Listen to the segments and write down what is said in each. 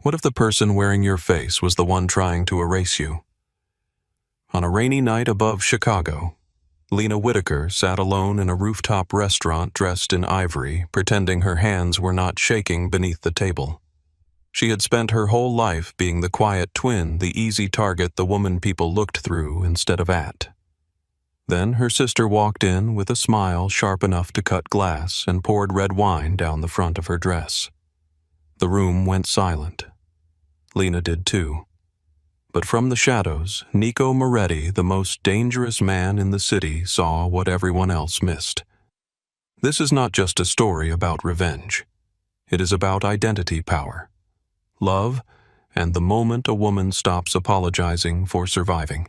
What if the person wearing your face was the one trying to erase you? On a rainy night above Chicago, Lena Whitaker sat alone in a rooftop restaurant dressed in ivory, pretending her hands were not shaking beneath the table. She had spent her whole life being the quiet twin, the easy target the woman people looked through instead of at. Then her sister walked in with a smile sharp enough to cut glass and poured red wine down the front of her dress. The room went silent. Lena did too. But from the shadows, Nico Moretti, the most dangerous man in the city, saw what everyone else missed. This is not just a story about revenge. It is about identity power, love, and the moment a woman stops apologizing for surviving.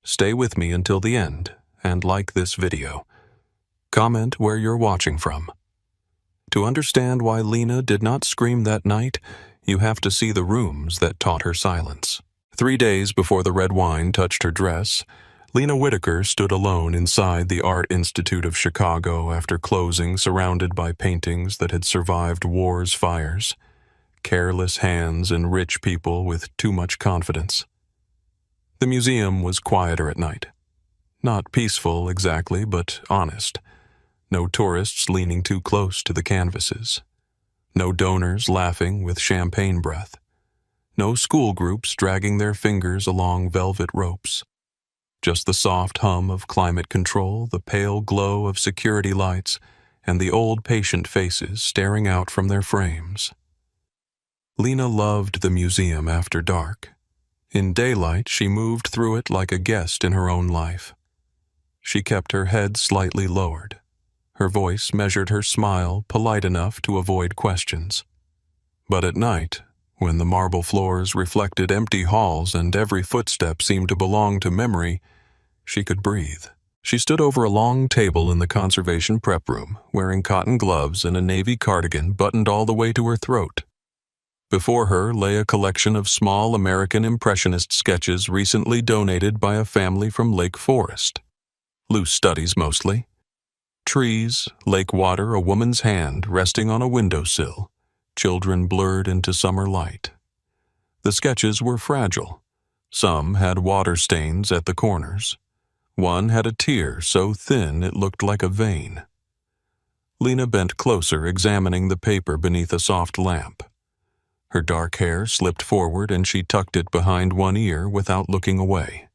Stay with me until the end and like this video. Comment where you're watching from. To understand why Lena did not scream that night, you have to see the rooms that taught her silence. 3 days before the red wine touched her dress, Lena Whitaker stood alone inside the Art Institute of Chicago after closing, surrounded by paintings that had survived war's fires, careless hands and rich people with too much confidence. The museum was quieter at night. Not peaceful exactly, but honest. No tourists leaning too close to the canvases. No donors laughing with champagne breath. No school groups dragging their fingers along velvet ropes. Just the soft hum of climate control, the pale glow of security lights, and the old patient faces staring out from their frames. Lena loved the museum after dark. In daylight, she moved through it like a guest in her own life. She kept her head slightly lowered. Her voice measured her smile, polite enough to avoid questions. But at night, when the marble floors reflected empty halls and every footstep seemed to belong to memory, she could breathe. She stood over a long table in the conservation prep room, wearing cotton gloves and a navy cardigan buttoned all the way to her throat. Before her lay a collection of small American Impressionist sketches recently donated by a family from Lake Forest. Loose studies mostly. Trees, lake water, a woman's hand resting on a windowsill, children blurred into summer light. The sketches were fragile. Some had water stains at the corners. One had a tear so thin it looked like a vein. Lena bent closer, examining the paper beneath a soft lamp. Her dark hair slipped forward and she tucked it behind one ear without looking away.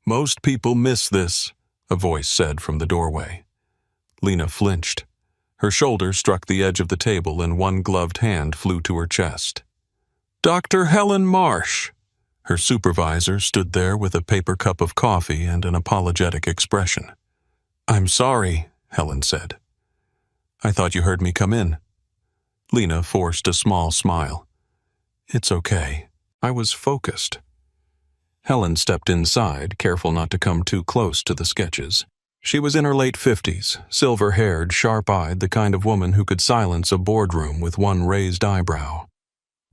"Most people miss this," a voice said from the doorway. Lena flinched. Her shoulder struck the edge of the table and one gloved hand flew to her chest. "Dr. Helen Marsh!" Her supervisor stood there with a paper cup of coffee and an apologetic expression. "I'm sorry," Helen said. "I thought you heard me come in." Lena forced a small smile. "It's okay. I was focused." Helen stepped inside, careful not to come too close to the sketches. She was in her late 50s, silver-haired, sharp-eyed, the kind of woman who could silence a boardroom with one raised eyebrow.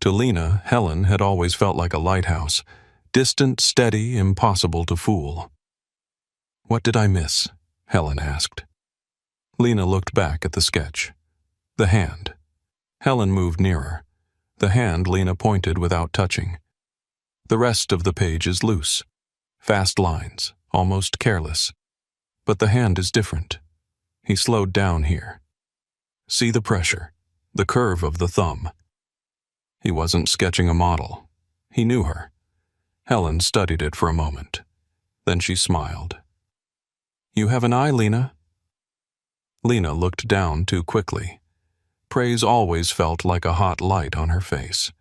To Lena, Helen had always felt like a lighthouse, distant, steady, impossible to fool. "What did I miss?" Helen asked. Lena looked back at the sketch. The hand. Helen moved nearer. The hand Lena pointed without touching. The rest of the page is loose. Fast lines, almost careless. But the hand is different. He slowed down here. See the pressure, the curve of the thumb. He wasn't sketching a model. He knew her. Helen studied it for a moment. Then she smiled. "You have an eye, Lena." Lena looked down too quickly. Praise always felt like a hot light on her face.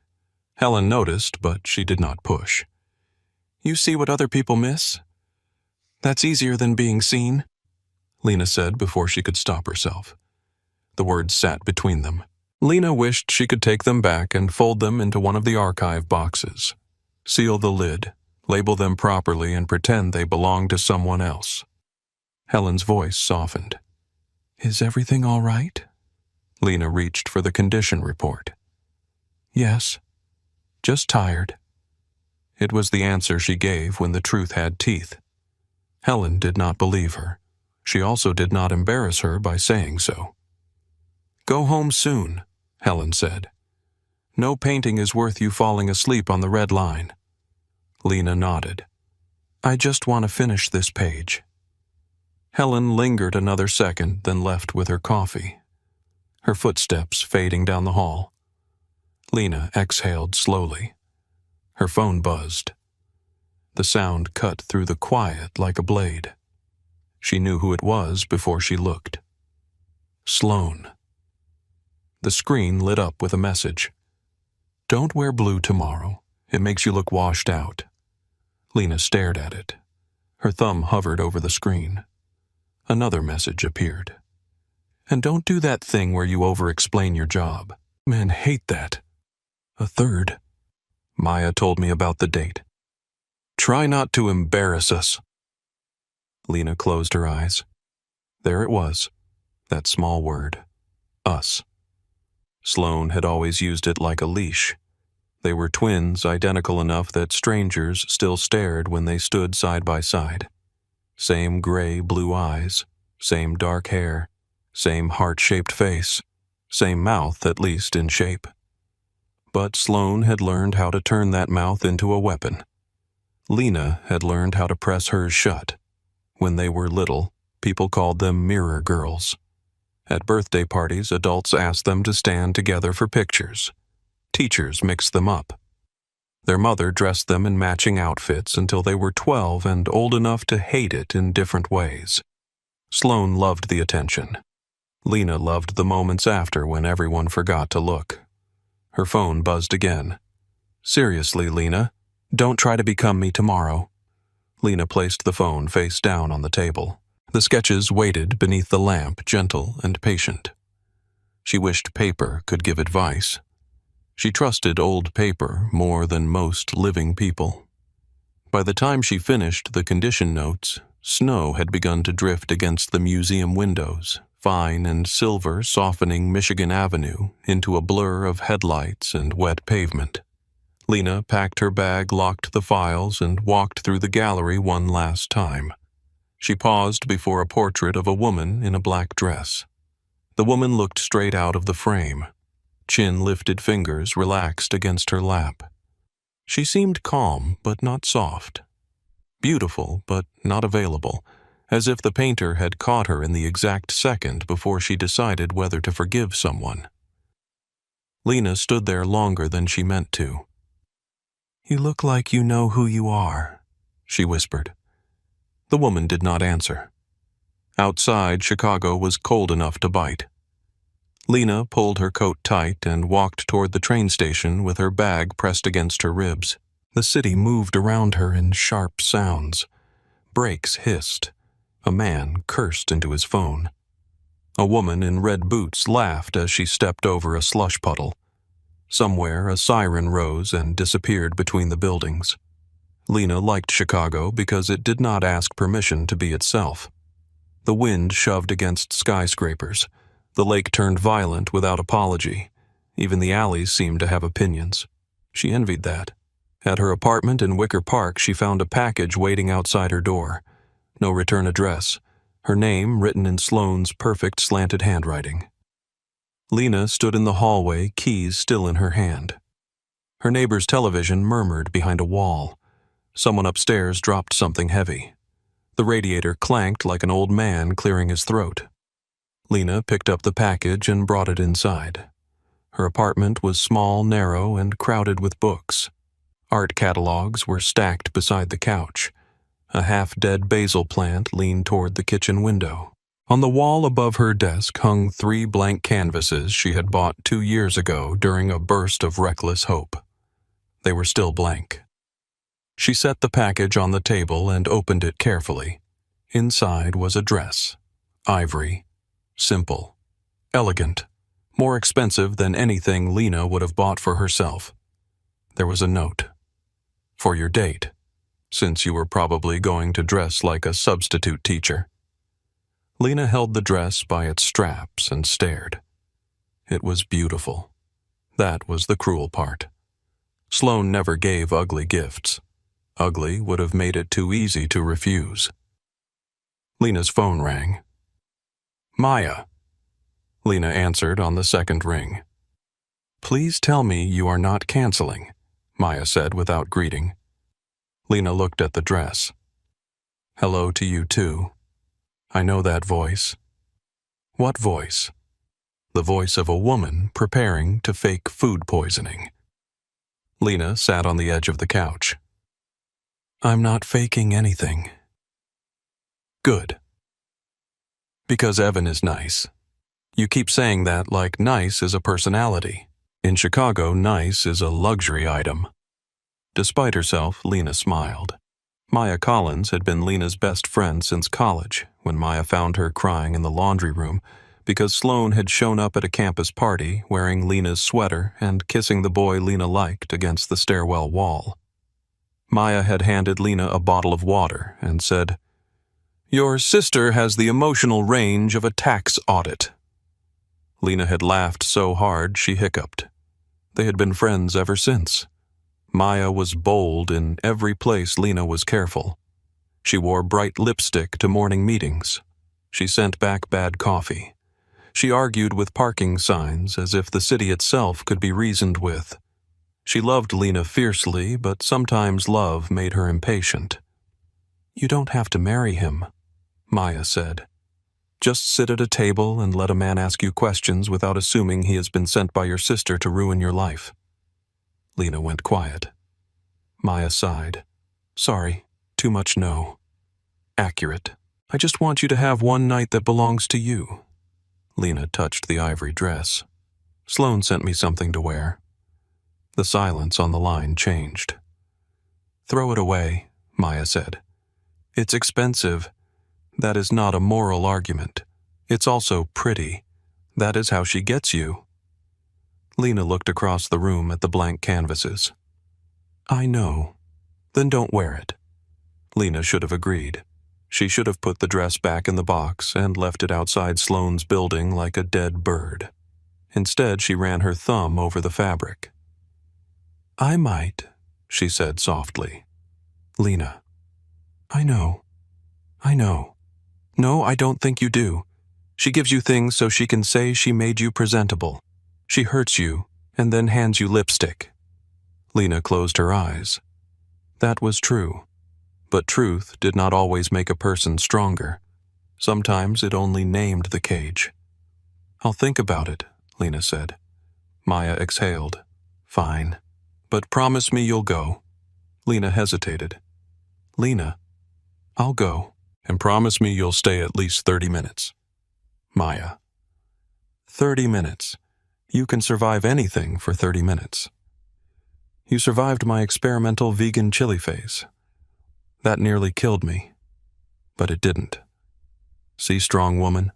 Helen noticed, but she did not push. "You see what other people miss? That's easier than being seen," Lena said before she could stop herself. The words sat between them. Lena wished she could take them back and fold them into one of the archive boxes. Seal the lid, label them properly, and pretend they belong to someone else. Helen's voice softened. "Is everything all right?" Lena reached for the condition report. "Yes, just tired." It was the answer she gave when the truth had teeth. Helen did not believe her. She also did not embarrass her by saying so. "Go home soon," Helen said. No painting is worth you falling asleep on the red line. Lena nodded. I just want to finish this page. Helen lingered another second, then left with her coffee, her footsteps fading down the hall. Lena exhaled slowly. Her phone buzzed. The sound cut through the quiet like a blade. She knew who it was before she looked. Sloane. The screen lit up with a message. Don't wear blue tomorrow. It makes you look washed out. Lena stared at it. Her thumb hovered over the screen. Another message appeared. And don't do that thing where you over-explain your job. Men hate that. A third. Maya told me about the date. Try not to embarrass us. Lena closed her eyes. There it was, that small word. Us. Sloane had always used it like a leash. They were twins, identical enough that strangers still stared when they stood side by side. Same gray-blue eyes, same dark hair, same heart-shaped face, same mouth, at least in shape. But Sloane had learned how to turn that mouth into a weapon. Lena had learned how to press hers shut. When they were little, people called them mirror girls. At birthday parties, adults asked them to stand together for pictures. Teachers mixed them up. Their mother dressed them in matching outfits until they were 12 and old enough to hate it in different ways. Sloane loved the attention. Lena loved the moments after when everyone forgot to look. Her phone buzzed again. Seriously, Lena, don't try to become me tomorrow. Lena placed the phone face down on the table. The sketches waited beneath the lamp, gentle and patient. She wished paper could give advice. She trusted old paper more than most living people. By the time she finished the condition notes, snow had begun to drift against the museum windows, fine and silver softening Michigan Avenue into a blur of headlights and wet pavement. Lena packed her bag, locked the files, and walked through the gallery one last time. She paused before a portrait of a woman in a black dress. The woman looked straight out of the frame. Chin-lifted fingers relaxed against her lap. She seemed calm, but not soft. Beautiful, but not available, as if the painter had caught her in the exact second before she decided whether to forgive someone. Lena stood there longer than she meant to. You look like you know who you are, she whispered. The woman did not answer. Outside, Chicago was cold enough to bite. Lena pulled her coat tight and walked toward the train station with her bag pressed against her ribs. The city moved around her in sharp sounds. Brakes hissed. A man cursed into his phone. A woman in red boots laughed as she stepped over a slush puddle. Somewhere, a siren rose and disappeared between the buildings. Lena liked Chicago because it did not ask permission to be itself. The wind shoved against skyscrapers. The lake turned violent without apology. Even the alleys seemed to have opinions. She envied that. At her apartment in Wicker Park, she found a package waiting outside her door. No return address. Her name written in Sloane's perfect slanted handwriting. Lena stood in the hallway, keys still in her hand. Her neighbor's television murmured behind a wall. Someone upstairs dropped something heavy. The radiator clanked like an old man clearing his throat. Lena picked up the package and brought it inside. Her apartment was small, narrow, and crowded with books. Art catalogs were stacked beside the couch. A half-dead basil plant leaned toward the kitchen window. On the wall above her desk hung 3 blank canvases she had bought 2 years ago during a burst of reckless hope. They were still blank. She set the package on the table and opened it carefully. Inside was a dress. Ivory. Simple. Elegant. More expensive than anything Lena would have bought for herself. There was a note. For your date, since you were probably going to dress like a substitute teacher. Lena held the dress by its straps and stared. It was beautiful. That was the cruel part. Sloane never gave ugly gifts. Ugly would have made it too easy to refuse. Lena's phone rang. Maya. Lena answered on the second ring. Please tell me you are not canceling, Maya said without greeting. Lena looked at the dress. Hello to you too. I know that voice. What voice? The voice of a woman preparing to fake food poisoning. Lena sat on the edge of the couch. I'm not faking anything. Good. Because Evan is nice. You keep saying that like nice is a personality. In Chicago, nice is a luxury item. Despite herself, Lena smiled. Maya Collins had been Lena's best friend since college, when Maya found her crying in the laundry room because Sloan had shown up at a campus party wearing Lena's sweater and kissing the boy Lena liked against the stairwell wall. Maya had handed Lena a bottle of water and said, Your sister has the emotional range of a tax audit. Lena had laughed so hard she hiccuped. They had been friends ever since. Maya was bold in every place Lena was careful. She wore bright lipstick to morning meetings. She sent back bad coffee. She argued with parking signs as if the city itself could be reasoned with. She loved Lena fiercely, but sometimes love made her impatient. You don't have to marry him, Maya said. Just sit at a table and let a man ask you questions without assuming he has been sent by your sister to ruin your life. Lena went quiet. Maya sighed. Sorry, too much no. Accurate. I just want you to have one night that belongs to you. Lena touched the ivory dress. Sloan sent me something to wear. The silence on the line changed. Throw it away, Maya said. It's expensive. That is not a moral argument. It's also pretty. That is how she gets you. Lena looked across the room at the blank canvases. I know. Then don't wear it. Lena should have agreed. She should have put the dress back in the box and left it outside Sloan's building like a dead bird. Instead, she ran her thumb over the fabric. I might, she said softly. Lena. I know. I know. No, I don't think you do. She gives you things so she can say she made you presentable. She hurts you and then hands you lipstick. Lena closed her eyes. That was true. But truth did not always make a person stronger. Sometimes it only named the cage. I'll think about it, Lena said. Maya exhaled. Fine. But promise me you'll go. Lena hesitated. Lena, I'll go. And promise me you'll stay at least 30 minutes. Maya. 30 minutes. You can survive anything for 30 minutes. You survived my experimental vegan chili phase. That nearly killed me. But it didn't. See, strong woman?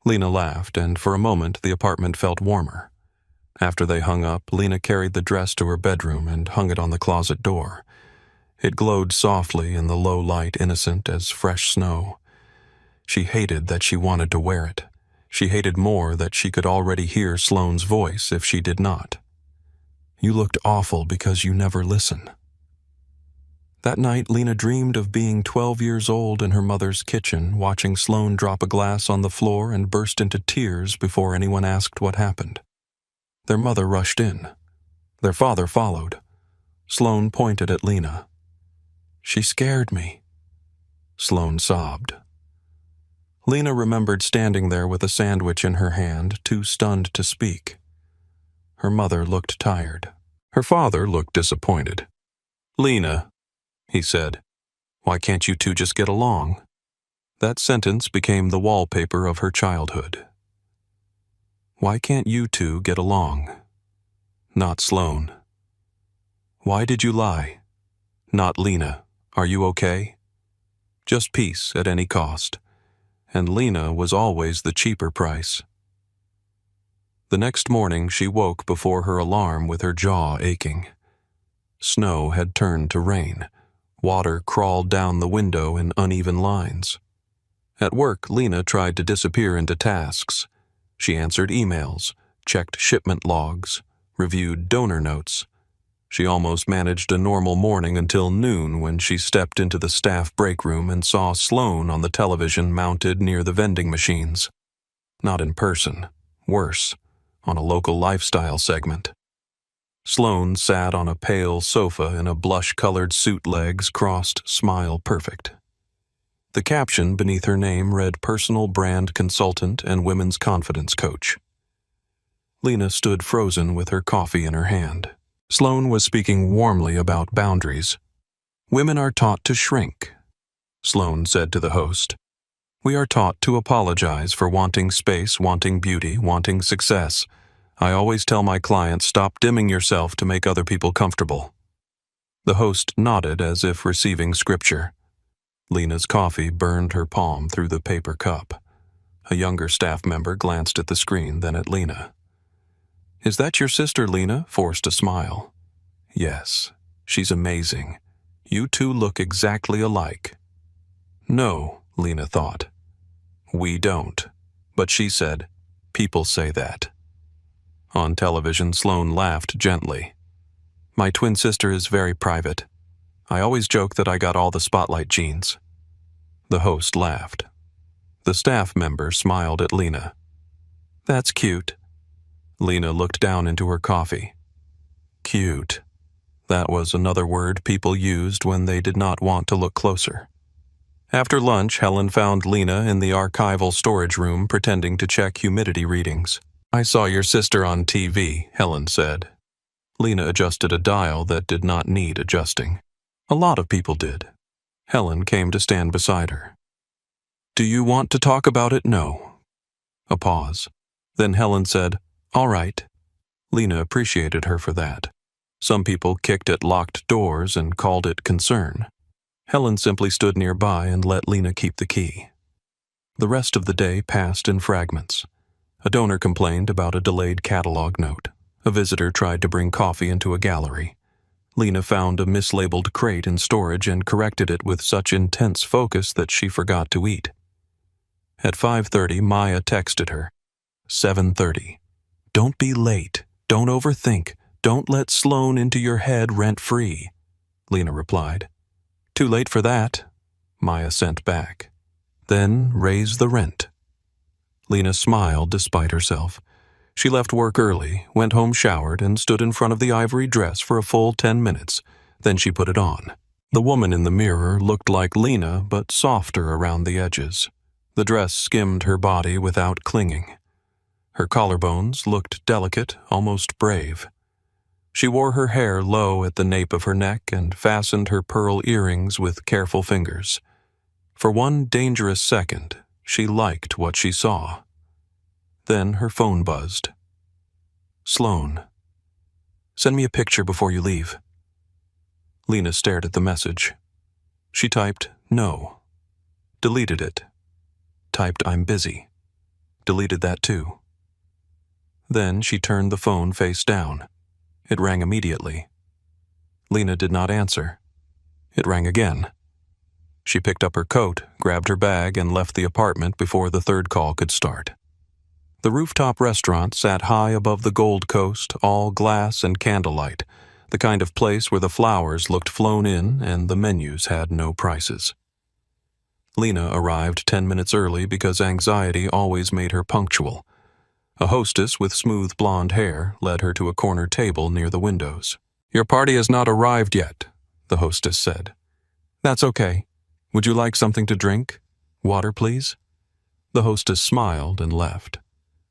Lena laughed, and for a moment the apartment felt warmer. After they hung up, Lena carried the dress to her bedroom and hung it on the closet door. It glowed softly in the low light, innocent as fresh snow. She hated that she wanted to wear it. She hated more that she could already hear Sloane's voice if she did not. You looked awful because you never listen. That night, Lena dreamed of being 12 years old in her mother's kitchen, watching Sloane drop a glass on the floor and burst into tears before anyone asked what happened. Their mother rushed in. Their father followed. Sloane pointed at Lena. She scared me. Sloane sobbed. Lena remembered standing there with a sandwich in her hand, too stunned to speak. Her mother looked tired. Her father looked disappointed. Lena, he said, why can't you two just get along? That sentence became the wallpaper of her childhood. Why can't you two get along? Not Sloane. Why did you lie? Not Lena. Are you okay? Just peace at any cost. And Lena was always the cheaper price. The next morning she woke before her alarm with her jaw aching. Snow had turned to rain. Water crawled down the window in uneven lines. At work, Lena tried to disappear into tasks. She answered emails, checked shipment logs, reviewed donor notes. She almost managed a normal morning until noon when she stepped into the staff break room and saw Sloane on the television mounted near the vending machines. Not in person. Worse. on a local lifestyle segment. Sloane sat on a pale sofa in a blush-colored suit, legs crossed, smile perfect. The caption beneath her name read Personal Brand Consultant and Women's Confidence Coach. Lena stood frozen with her coffee in her hand. Sloane was speaking warmly about boundaries. Women are taught to shrink, Sloane said to the host. We are taught to apologize for wanting space, wanting beauty, wanting success. I always tell my clients, stop dimming yourself to make other people comfortable. The host nodded as if receiving scripture. Lena's coffee burned her palm through the paper cup. A younger staff member glanced at the screen, then at Lena. Is that your sister, Lena? Forced a smile. Yes, she's amazing. You two look exactly alike. No, Lena thought. We don't. But she said, people say that. On television, Sloane laughed gently. My twin sister is very private. I always joke that I got all the spotlight genes. The host laughed. The staff member smiled at Lena. That's cute. Lena looked down into her coffee. Cute. That was another word people used when they did not want to look closer. After lunch, Helen found Lena in the archival storage room pretending to check humidity readings. I saw your sister on TV, Helen said. Lena adjusted a dial that did not need adjusting. A lot of people did. Helen came to stand beside her. Do you want to talk about it? No. A pause. Then Helen said, all right. Lena appreciated her for that. Some people kicked at locked doors and called it concern. Helen simply stood nearby and let Lena keep the key. The rest of the day passed in fragments. A donor complained about a delayed catalog note. A visitor tried to bring coffee into a gallery. Lena found a mislabeled crate in storage and corrected it with such intense focus that she forgot to eat. At 5:30, Maya texted her. 7:30. Don't be late. Don't overthink. Don't let Sloane into your head rent-free. Lena replied. Too late for that, Maya sent back. Then raise the rent. Lena smiled despite herself. She left work early, went home showered, and stood in front of the ivory dress for a full 10 minutes. Then she put it on. The woman in the mirror looked like Lena, but softer around the edges. The dress skimmed her body without clinging. Her collarbones looked delicate, almost brave. She wore her hair low at the nape of her neck and fastened her pearl earrings with careful fingers. For one dangerous second, she liked what she saw. Then her phone buzzed. Sloane. Send me a picture before you leave. Lena stared at the message. She typed, no. Deleted it. Typed, I'm busy. Deleted that too. Then she turned the phone face down. It rang immediately. Lena did not answer. It rang again. She picked up her coat, grabbed her bag, and left the apartment before the third call could start. The rooftop restaurant sat high above the Gold Coast, all glass and candlelight, the kind of place where the flowers looked flown in and the menus had no prices. Lena arrived 10 minutes early because anxiety always made her punctual. A hostess with smooth blonde hair led her to a corner table near the windows. Your party has not arrived yet, the hostess said. That's okay. Would you like something to drink? Water, please? The hostess smiled and left.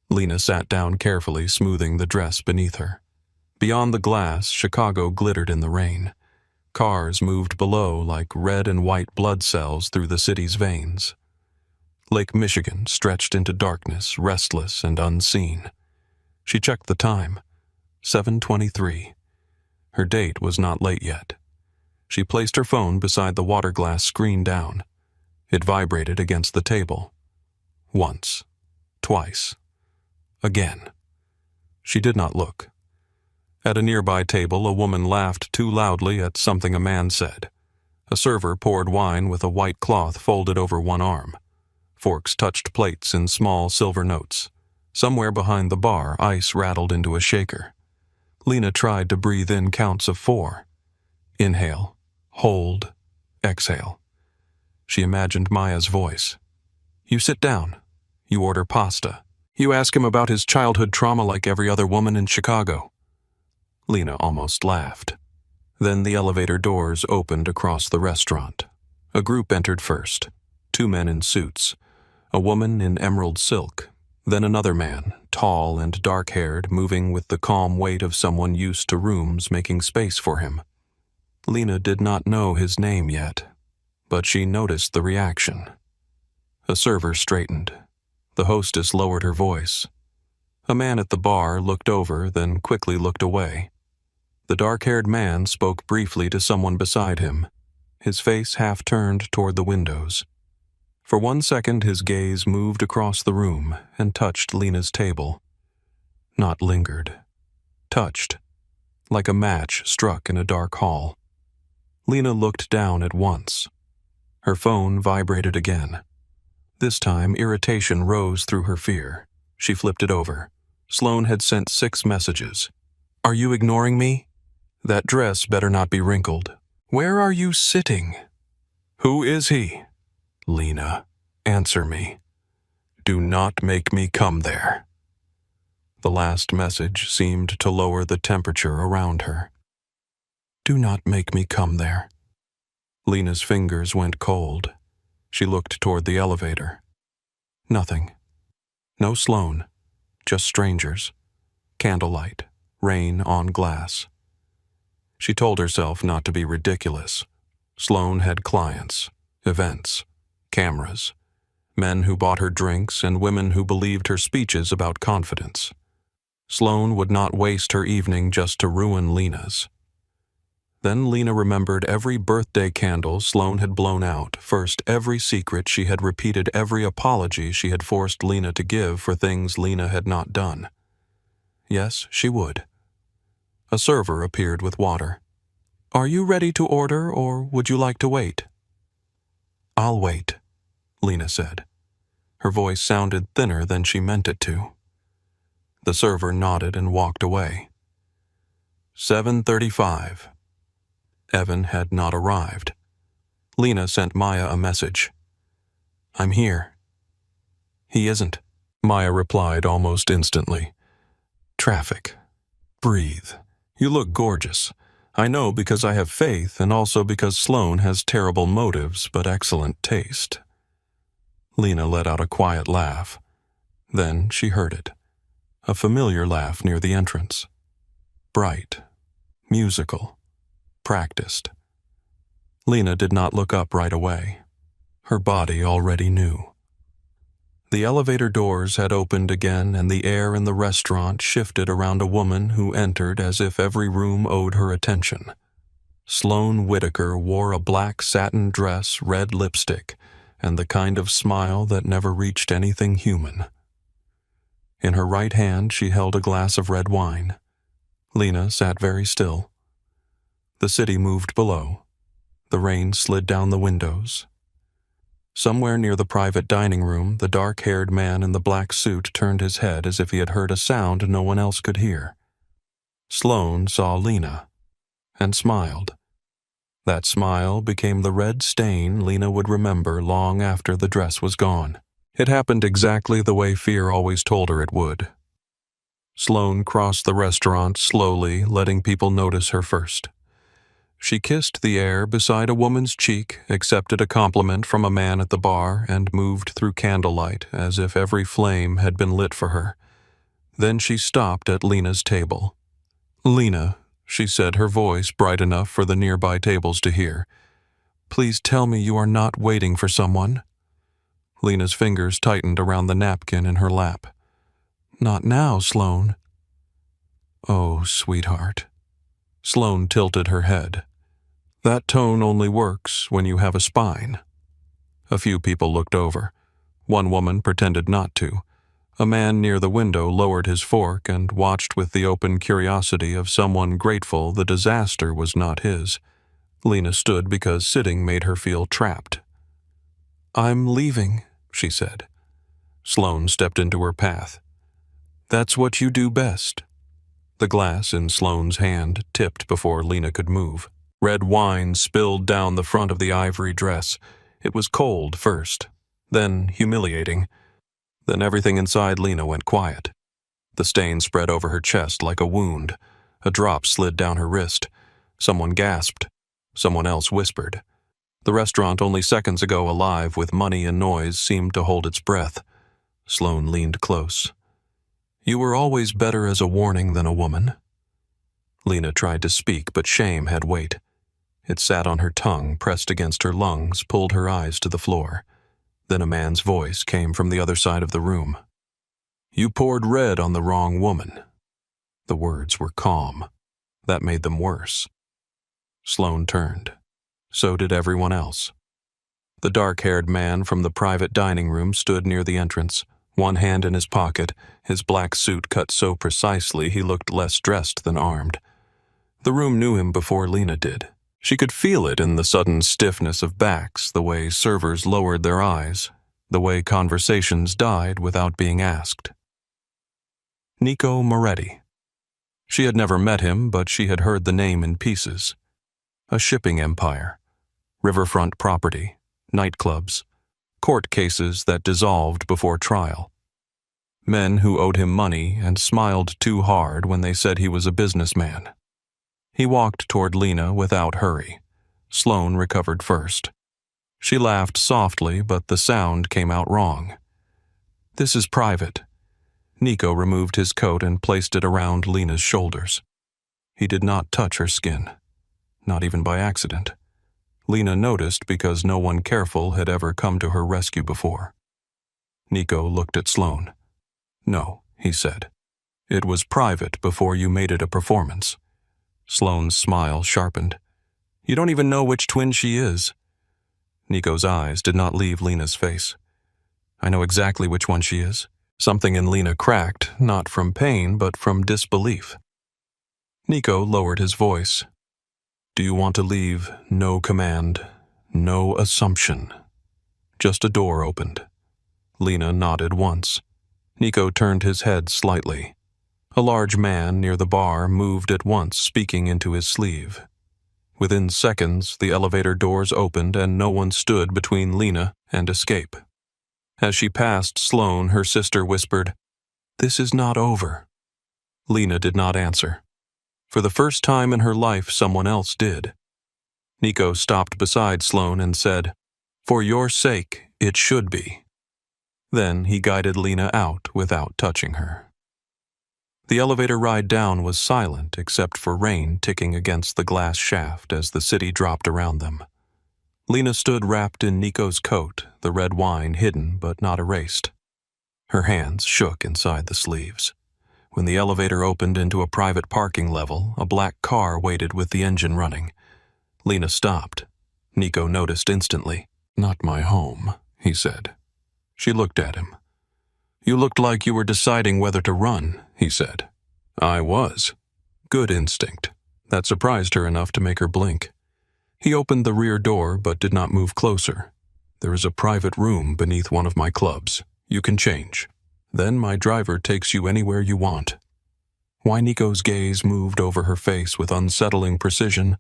Lena sat down carefully, smoothing the dress beneath her. Beyond the glass, Chicago glittered in the rain. Cars moved below like red and white blood cells through the city's veins. Lake Michigan stretched into darkness, restless and unseen. She checked the time. 7:23. Her date was not late yet. She placed her phone beside the water glass screen down. It vibrated against the table. Once. Twice. Again. She did not look. At a nearby table, a woman laughed too loudly at something a man said. A server poured wine with a white cloth folded over one arm. Forks touched plates in small silver notes. Somewhere behind the bar, ice rattled into a shaker. Lena tried to breathe in counts of 4. Inhale, hold, exhale. She imagined Maya's voice. You sit down. You order pasta. You ask him about his childhood trauma like every other woman in Chicago." Lena almost laughed. Then the elevator doors opened across the restaurant. A group entered first, 2 men in suits, a woman in emerald silk, then another man, tall and dark-haired, moving with the calm weight of someone used to rooms making space for him. Lena did not know his name yet, but she noticed the reaction. A server straightened. The hostess lowered her voice. A man at the bar looked over, then quickly looked away. The dark-haired man spoke briefly to someone beside him, his face half turned toward the windows. For 1 second his gaze moved across the room and touched Lena's table. Not lingered. Touched, like a match struck in a dark hall. Lena looked down at once. Her phone vibrated again. This time irritation rose through her fear. She flipped it over. Sloan had sent 6 messages. "Are you ignoring me? That dress better not be wrinkled. Where are you sitting? Who is he? Lena, answer me. Do not make me come there." The last message seemed to lower the temperature around her. "Do not make me come there." Lena's fingers went cold. She looked toward the elevator. Nothing. No Sloan. Just strangers. Candlelight. Rain on glass. She told herself not to be ridiculous. Sloan had clients, events, cameras, men who bought her drinks and women who believed her speeches about confidence. Sloan would not waste her evening just to ruin Lena's. Then Lena remembered every birthday candle Sloan had blown out, first every secret she had repeated, every apology she had forced Lena to give for things Lena had not done. Yes, she would. A server appeared with water. "Are you ready to order, or would you like to wait?" "I'll wait," Lena said. Her voice sounded thinner than she meant it to. The server nodded and walked away. 7:35. Evan had not arrived. Lena sent Maya a message. "I'm here." "He isn't," Maya replied almost instantly. "Traffic. Breathe. You look gorgeous. I know because I have faith and also because Sloan has terrible motives but excellent taste." Lena let out a quiet laugh. Then she heard it. A familiar laugh near the entrance. Bright. Musical. Practiced. Lena did not look up right away. Her body already knew. The elevator doors had opened again and the air in the restaurant shifted around a woman who entered as if every room owed her attention. Sloan Whitaker wore a black satin dress, red lipstick, and the kind of smile that never reached anything human. In her right hand she held a glass of red wine. Lena sat very still. The city moved below. The rain slid down the windows. Somewhere near the private dining room, the dark-haired man in the black suit turned his head as if he had heard a sound no one else could hear. Sloan saw Lena and smiled. That smile became the red stain Lena would remember long after the dress was gone. It happened exactly the way fear always told her it would. Sloan crossed the restaurant slowly, letting people notice her first. She kissed the air beside a woman's cheek, accepted a compliment from a man at the bar, and moved through candlelight as if every flame had been lit for her. Then she stopped at Lena's table. "Lena," she said, her voice bright enough for the nearby tables to hear, "please tell me you are not waiting for someone." Lena's fingers tightened around the napkin in her lap. "Not now, Sloan." "Oh, sweetheart." Sloan tilted her head. "That tone only works when you have a spine." A few people looked over. One woman pretended not to. A man near the window lowered his fork and watched with the open curiosity of someone grateful the disaster was not his. Lena stood because sitting made her feel trapped. "I'm leaving," she said. Sloan stepped into her path. "That's what you do best." The glass in Sloan's hand tipped before Lena could move. Red wine spilled down the front of the ivory dress. It was cold first, then humiliating. Then everything inside Lena went quiet. The stain spread over her chest like a wound. A drop slid down her wrist. Someone gasped. Someone else whispered. The restaurant, only seconds ago alive with money and noise, seemed to hold its breath. Sloane leaned close. "You were always better as a warning than a woman." Lena tried to speak, but shame had weight. It sat on her tongue, pressed against her lungs, pulled her eyes to the floor. Then a man's voice came from the other side of the room. "You poured red on the wrong woman." The words were calm. That made them worse. Sloane turned. So did everyone else. The dark-haired man from the private dining room stood near the entrance, one hand in his pocket, his black suit cut so precisely he looked less dressed than armed. The room knew him before Lena did. She could feel it in the sudden stiffness of backs, the way servers lowered their eyes, the way conversations died without being asked. Nico Moretti. She had never met him, but she had heard the name in pieces. A shipping empire, riverfront property, nightclubs, court cases that dissolved before trial. Men who owed him money and smiled too hard when they said he was a businessman. He walked toward Lena without hurry. Sloane recovered first. She laughed softly, but the sound came out wrong. "This is private." Nico removed his coat and placed it around Lena's shoulders. He did not touch her skin, not even by accident. Lena noticed because no one careful had ever come to her rescue before. Nico looked at Sloane. "No," he said. "It was private before you made it a performance." Sloane's smile sharpened. "You don't even know which twin she is." Nico's eyes did not leave Lena's face. "I know exactly which one she is." Something in Lena cracked, not from pain, but from disbelief. Nico lowered his voice. "Do you want to leave? No command, no assumption." Just a door opened. Lena nodded once. Nico turned his head slightly. A large man near the bar moved at once, speaking into his sleeve. Within seconds, the elevator doors opened and no one stood between Lena and escape. As she passed Sloane, her sister whispered, "This is not over." Lena did not answer. For the first time in her life, someone else did. Nico stopped beside Sloane and said, "For your sake, it should be." Then he guided Lena out without touching her. The elevator ride down was silent except for rain ticking against the glass shaft as the city dropped around them. Lena stood wrapped in Nico's coat, the red wine hidden but not erased. Her hands shook inside the sleeves. When the elevator opened into a private parking level, a black car waited with the engine running. Lena stopped. Nico noticed instantly. "Not my home," he said. She looked at him. "You looked like you were deciding whether to run," he said. "I was." Good instinct. That surprised her enough to make her blink. He opened the rear door but did not move closer. "There is a private room beneath one of my clubs. You can change. Then my driver takes you anywhere you want." Why Nico's gaze moved over her face with unsettling precision.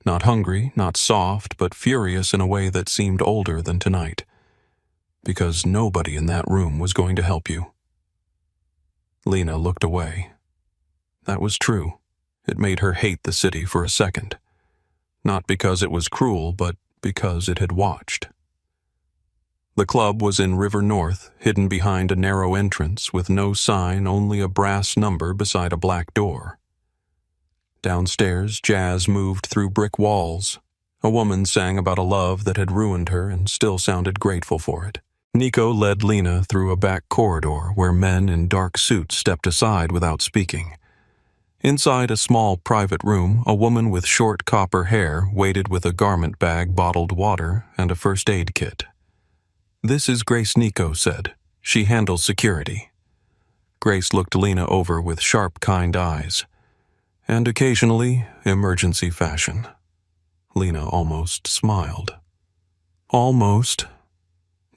Not hungry, not soft, but furious in a way that seemed older than tonight. Because nobody in that room was going to help you. Lena looked away. That was true. It made her hate the city for a second. Not because it was cruel, but because it had watched. The club was in River North, hidden behind a narrow entrance with no sign, only a brass number beside a black door. Downstairs, jazz moved through brick walls. A woman sang about a love that had ruined her and still sounded grateful for it. Nico led Lena through a back corridor where men in dark suits stepped aside without speaking. Inside a small private room, a woman with short copper hair waited with a garment bag, bottled water, and a first aid kit. "This is Grace," Nico said. "She handles security." Grace looked Lena over with sharp, kind eyes. And occasionally, emergency fashion. Lena almost smiled. "Almost."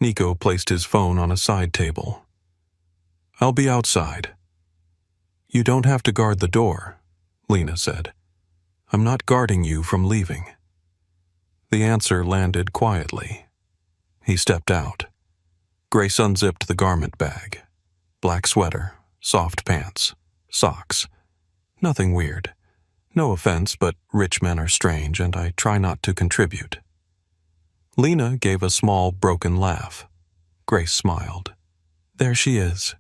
Nico placed his phone on a side table. "I'll be outside." "You don't have to guard the door," Lena said. "I'm not guarding you from leaving." The answer landed quietly. He stepped out. Grace unzipped the garment bag. Black sweater, soft pants, socks. Nothing weird. No offense, but rich men are strange, and I try not to contribute. Lena gave a small, broken laugh. Grace smiled. There she is.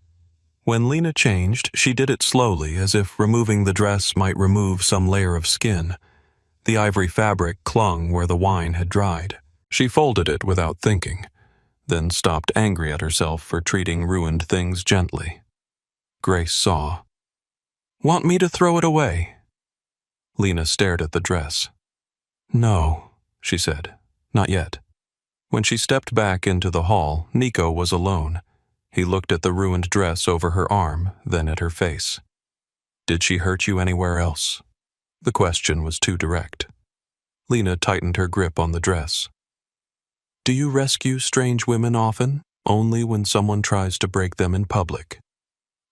When Lena changed, she did it slowly, as if removing the dress might remove some layer of skin. The ivory fabric clung where the wine had dried. She folded it without thinking, then stopped angry at herself for treating ruined things gently. Grace saw. Want me to throw it away? Lena stared at the dress. No, she said, not yet. When she stepped back into the hall, Nico was alone. He looked at the ruined dress over her arm, then at her face. Did she hurt you anywhere else? The question was too direct. Lena tightened her grip on the dress. Do you rescue strange women often? Only when someone tries to break them in public.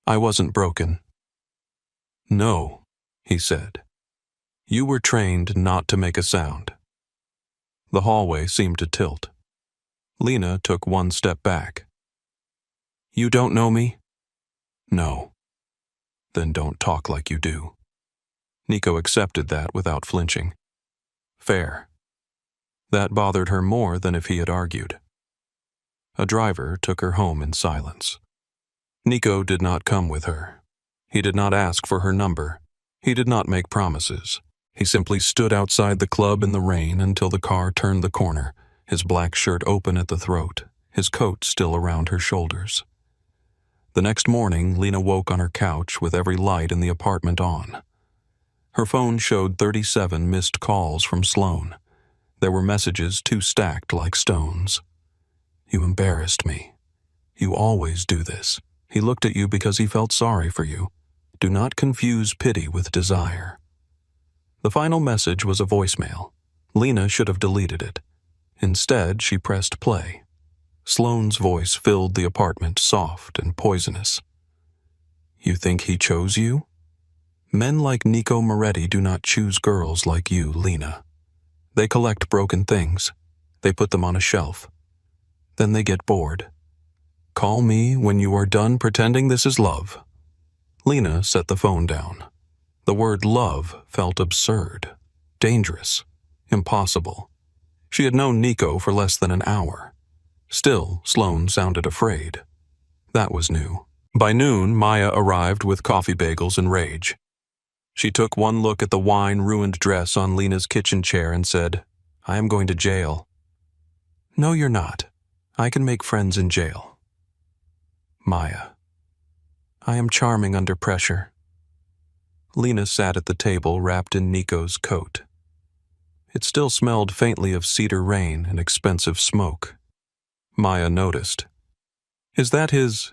I wasn't broken. No, he said. You were trained not to make a sound. The hallway seemed to tilt. Lena took one step back. You don't know me? No. Then don't talk like you do. Nico accepted that without flinching. Fair. That bothered her more than if he had argued. A driver took her home in silence. Nico did not come with her. He did not ask for her number. He did not make promises. He simply stood outside the club in the rain until the car turned the corner, his black shirt open at the throat, his coat still around her shoulders. The next morning, Lena woke on her couch with every light in the apartment on. Her phone showed 37 missed calls from Sloan. There were messages too stacked like stones. You embarrassed me. You always do this. He looked at you because he felt sorry for you. Do not confuse pity with desire. The final message was a voicemail. Lena should have deleted it. Instead, she pressed play. Sloane's voice filled the apartment, soft and poisonous. You think he chose you? Men like Nico Moretti do not choose girls like you, Lena. They collect broken things. They put them on a shelf. Then they get bored. Call me when you are done pretending this is love. Lena set the phone down. The word love felt absurd, dangerous, impossible. She had known Nico for less than an hour. Still, Sloane sounded afraid. That was new. By noon, Maya arrived with coffee bagels and rage. She took one look at the wine-ruined dress on Lena's kitchen chair and said, I am going to jail. No, you're not. I can make friends in jail. Maya. I am charming under pressure. Lena sat at the table wrapped in Nico's coat. It still smelled faintly of cedar rain and expensive smoke. Maya noticed. Is that his?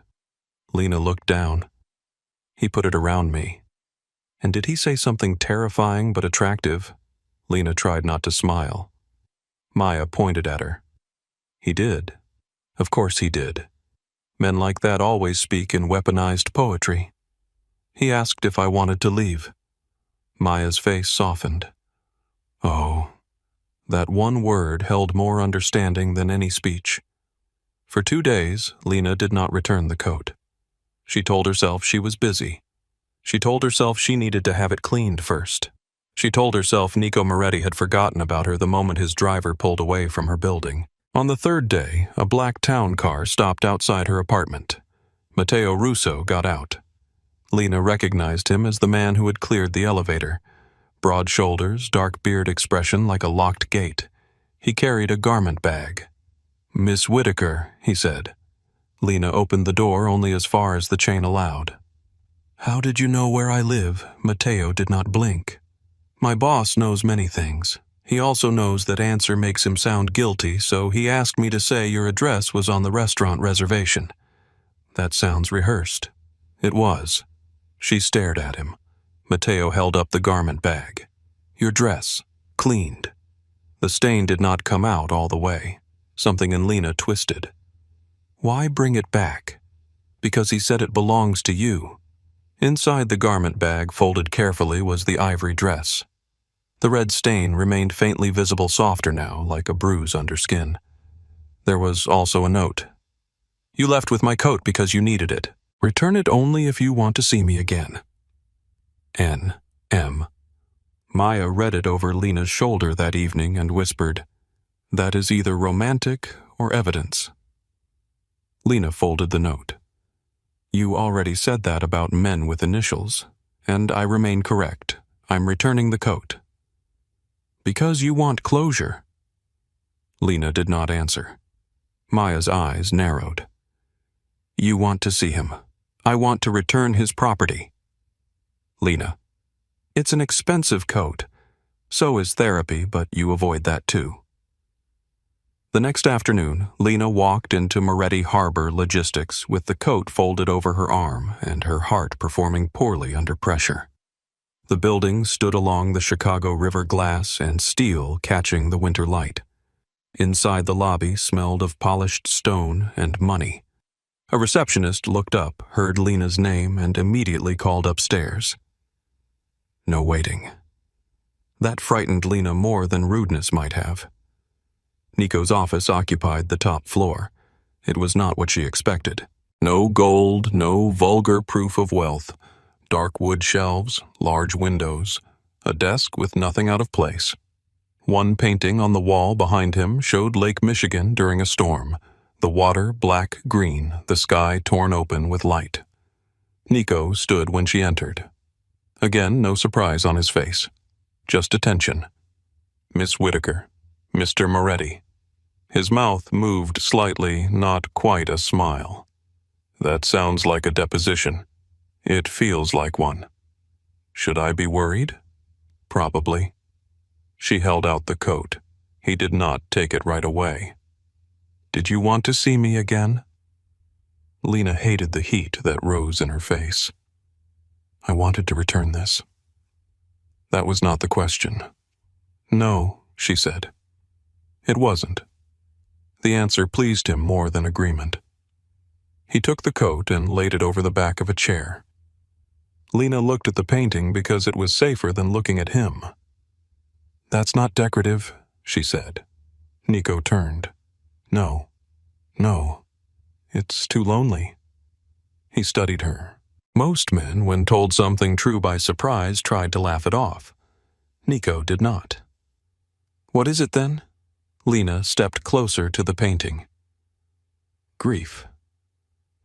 Lena looked down. He put it around me. And did he say something terrifying but attractive? Lena tried not to smile. Maya pointed at her. He did. Of course he did. Men like that always speak in weaponized poetry. He asked if I wanted to leave. Maya's face softened. Oh, that one word held more understanding than any speech. For 2 days, Lena did not return the coat. She told herself she was busy. She told herself she needed to have it cleaned first. She told herself Nico Moretti had forgotten about her the moment his driver pulled away from her building. On the 3rd day, a black town car stopped outside her apartment. Matteo Russo got out. Lena recognized him as the man who had cleared the elevator. Broad shoulders, dark beard expression like a locked gate. He carried a garment bag. Miss Whitaker, he said. Lena opened the door only as far as the chain allowed. How did you know where I live? Matteo did not blink. My boss knows many things. He also knows that answer makes him sound guilty, so he asked me to say your address was on the restaurant reservation. That sounds rehearsed. It was. She stared at him. Matteo held up the garment bag. Your dress. Cleaned. The stain did not come out all the way. Something in Lena twisted. Why bring it back? Because he said it belongs to you. Inside the garment bag, folded carefully, was the ivory dress. The red stain remained faintly visible, softer now, like a bruise under skin. There was also a note. You left with my coat because you needed it. Return it only if you want to see me again. N. M. Maya read it over Lena's shoulder that evening and whispered, "That is either romantic or evidence." Lena folded the note. "You already said that about men with initials, and I remain correct. I'm returning the coat." "Because you want closure." Lena did not answer. Maya's eyes narrowed. "You want to see him. I want to return his property." Lena: "It's an expensive coat. So is therapy, but you avoid that too." The next afternoon, Lena walked into Moretti Harbor Logistics with the coat folded over her arm and her heart performing poorly under pressure. The building stood along the Chicago River, glass and steel catching the winter light. Inside the lobby smelled of polished stone and money. A receptionist looked up, heard Lena's name, and immediately called upstairs. No waiting. That frightened Lena more than rudeness might have. Nico's office occupied the top floor. It was not what she expected. No gold, no vulgar proof of wealth. Dark wood shelves, large windows, a desk with nothing out of place. One painting on the wall behind him showed Lake Michigan during a storm, the water black-green, the sky torn open with light. Nico stood when she entered. Again, no surprise on his face. Just attention. Miss Whitaker, Mr. Moretti. His mouth moved slightly, not quite a smile. "That sounds like a deposition. It feels like one. Should I be worried? Probably." She held out the coat. He did not take it right away. "Did you want to see me again?" Lena hated the heat that rose in her face. "I wanted to return this." That was not the question. "No," she said. It wasn't. The answer pleased him more than agreement. He took the coat and laid it over the back of a chair. Lena looked at the painting because it was safer than looking at him. "That's not decorative," she said. Nico turned. No. It's too lonely." He studied her. Most men, when told something true by surprise, tried to laugh it off. Nico did not. "What is it then?" Lena stepped closer to the painting. Grief.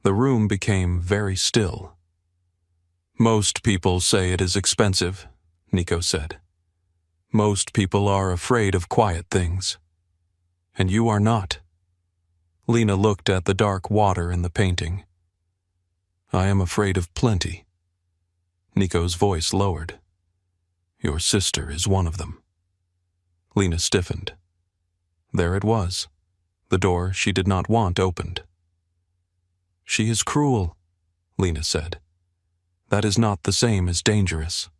The room became very still. "Most people say it is expensive," Nico said. "Most people are afraid of quiet things. And you are not." Lena looked at the dark water in the painting. "I am afraid of plenty." Nico's voice lowered. "Your sister is one of them." Lena stiffened. There it was. The door she did not want opened. "She is cruel," Lena said. "That is not the same as dangerous."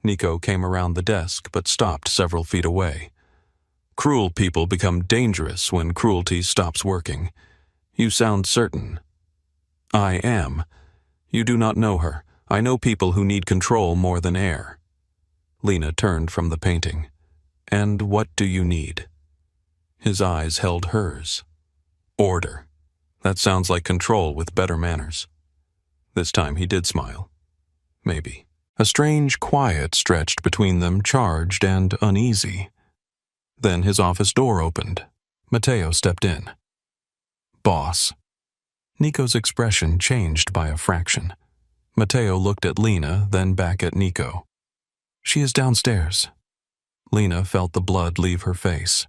Nico came around the desk but stopped several feet away. "Cruel people become dangerous when cruelty stops working. You sound certain." "I am. You do not know her. I know people who need control more than air." Lena turned from the painting. "And what do you need?" His eyes held hers. "Order. That sounds like control with better manners." This time he did smile. Maybe. A strange quiet stretched between them, charged and uneasy. Then his office door opened. Matteo stepped in. "Boss." Nico's expression changed by a fraction. Matteo looked at Lena, then back at Nico. "She is downstairs." Lena felt the blood leave her face.